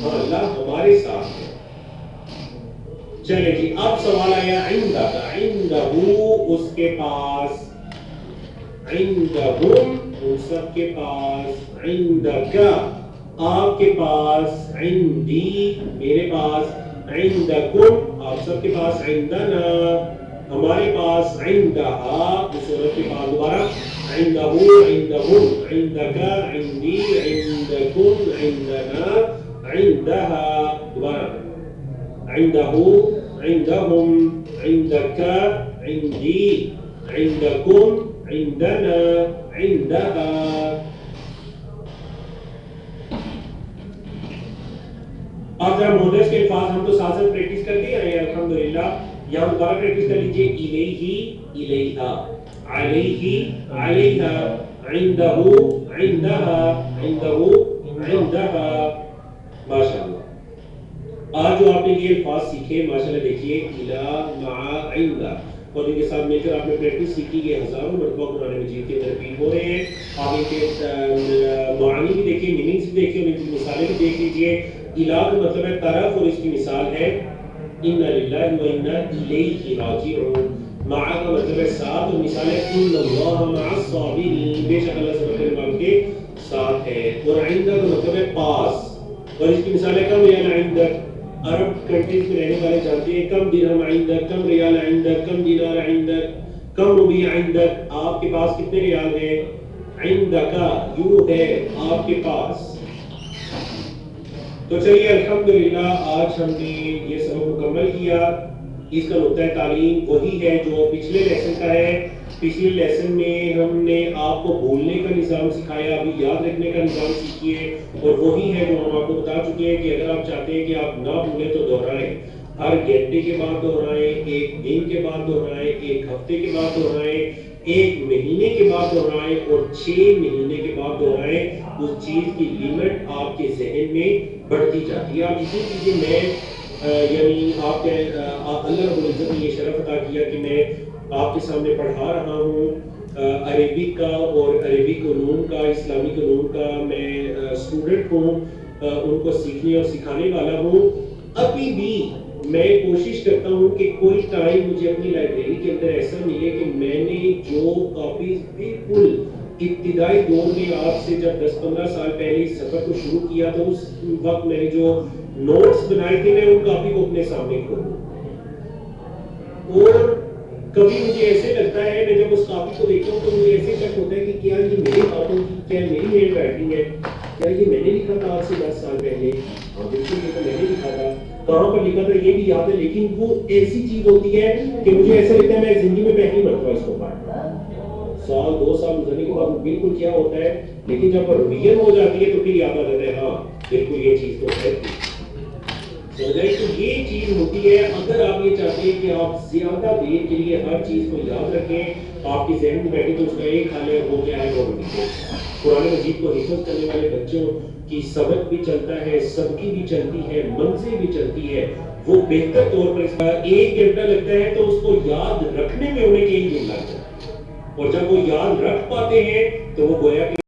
ہاں اللہ ہمارے ساتھ ہے. چلے جی اب سوال آیا عندہ کا. عندہ اس کے پاس, عندہم ان سب کے پاس, عندک آپ کے پاس, عندی میرے پاس, عندکم آپ سب کے پاس, عندنا ہمارے پاس, عندہا اس عورت کے پاس. دوبارہ عندہو عندہم عندک عندی عندکم عندنا عندہا. دوبارہ عندہو عندہم عندک عندی عندکم عندنا عندها. اب ذرا مودرس کے الفاظ ہم تو ساتھ ساتھ پریکٹس کرتے ہیں الحمدللہ. یہاں دوبارہ پریکٹس کر لیجئے. الیہ الیہا, علیہ علیہا, عندہو عندہا, عندہو عندہا. ماشاءاللہ آج جو آپ نے یہ الفاظ سیکھے ماشاءاللہ دیکھیے الا مع عندہ اور ان کے ساتھ مل کر آپ نے پریکٹس سیکھی. یہ ہزاروں مرتبہ قرآن مجید کے اندر ریپیٹ ہو رہے ہیں. آپ ان کے معانی بھی دیکھیں, میننگز بھی دیکھیں, ان کی مثالیں بھی دیکھ لیجئے. الہ کا مطلب ہے طرف اور اس کی مثال ہے انا للہ و انا الیہ راجعون. مع کا مطلب ہے ساتھ اور مثال ہے ان اللہ مع الصابرین. بے شک اللہ سب کے والوں کے ساتھ ہے. اور عندہ کا مطلب ہے پاس اور اس کی مثال ہے کم ریال عندک. عرب کنٹریز میں رہنے والے جانتے ہیں کم درہم عندک, کم ریال عندک, کم دینار عندک, کم روپیہ عندک. آپ کے پاس کتنے ریال ہیں؟ عندکا یوں ہے آپ کے پاس. تو چلیے الحمدللہ آج ہم نے یہ سبق مکمل کیا. اس کا نقطہ تعلیم وہی ہے جو پچھلے لیسن کا ہے. پچھلے لیسن میں ہم نے آپ کو بولنے کا نظام سکھایا, ابھی یاد رکھنے کا نظام سیکھیے. اور وہی ہے جو ہم آپ کو بتا چکے ہیں کہ اگر آپ چاہتے ہیں کہ آپ نہ بھولیں تو دہرائیں. ہر گھنٹے کے بعد دہرائیں, ایک دن کے بعد دہرائیں, ایک ہفتے کے بعد دہرائیں. 1 مہینے کے بعد دہرائیں اور 6 مہینے کے بعد دہرائیں، اس چیز کی لیمٹ آپ کے ذہن میں بڑھتی جاتی ہے. آپ اسی چیزیں میں یعنی آپ کے اللہ رب العزت نے یہ شرف عطا کیا کہ میں آپ کے سامنے پڑھا رہا ہوں عربک کا اور عربک علوم کا، اسلامی علوم کا میں اسٹوڈنٹ ہوں، ان کو سیکھنے اور سکھانے والا ہوں. ابھی بھی میں کوشش کرتا ہوں کہ کوئی ٹائم مجھے اپنی لائبریری کے اندر ایسا ملے کہ میں نے جو کاپیز بالکل ابتدائی دور میں آپ سے جب 10-15 سال پہلے اس سفر کو شروع کیا تو اس وقت میں نے جو نوٹس بنائے تھے میں ان کاپی کو اپنے سامنے کھولوں. اور کبھی مجھے ایسے لگتا ہے میں جب اس کاپی کو دیکھتا ہوں تو مجھے ایسے شک ہوتا ہے کہ کیا یہ میرے ہاتھوں کی، کیا میری ہینڈ رائٹنگ ہے، کیا یہ میں نے لکھا تھا آج سے 10 سال پہلے؟ اور بالکل یہ تو میں نے لکھا تھا، کہاں پر لکھا تھا یہ بھی یاد ہے. لیکن وہ ایسی چیز ہوتی ہے کہ مجھے ایسا لگتا ہے میں زندگی میں پہلی مرتبہ اس کو پڑھا. 1-2 سال گزرنے کے بعد بالکل کیا ہوتا ہے، لیکن جب ریویژن ہو جاتی ہے تو پھر یاد آ جاتا ہے ہاں بالکل یہ چیز تو ہے. تو یہ چیز ہوتی ہے. اگر آپ یہ چاہتے ہیں کہ آپ زیادہ دیر کے لیے ہر چیز کو یاد رکھیں، آپ کے ذہن میں بیٹھے تو اس کا ایک حل ہے، وہ کیا ہے، وہ قرآن مجید کو حفظ کرنے والے بچوں کی سبق بھی چلتا ہے، سبکی بھی چلتی ہے، منزل بھی چلتی ہے. وہ بہتر طور پر اس کا 1 گھنٹہ لگتا ہے تو اس کو یاد رکھنے میں انہیں 1 دن لگتا ہے. اور جب وہ یاد رکھ پاتے ہیں تو وہ گویا کہ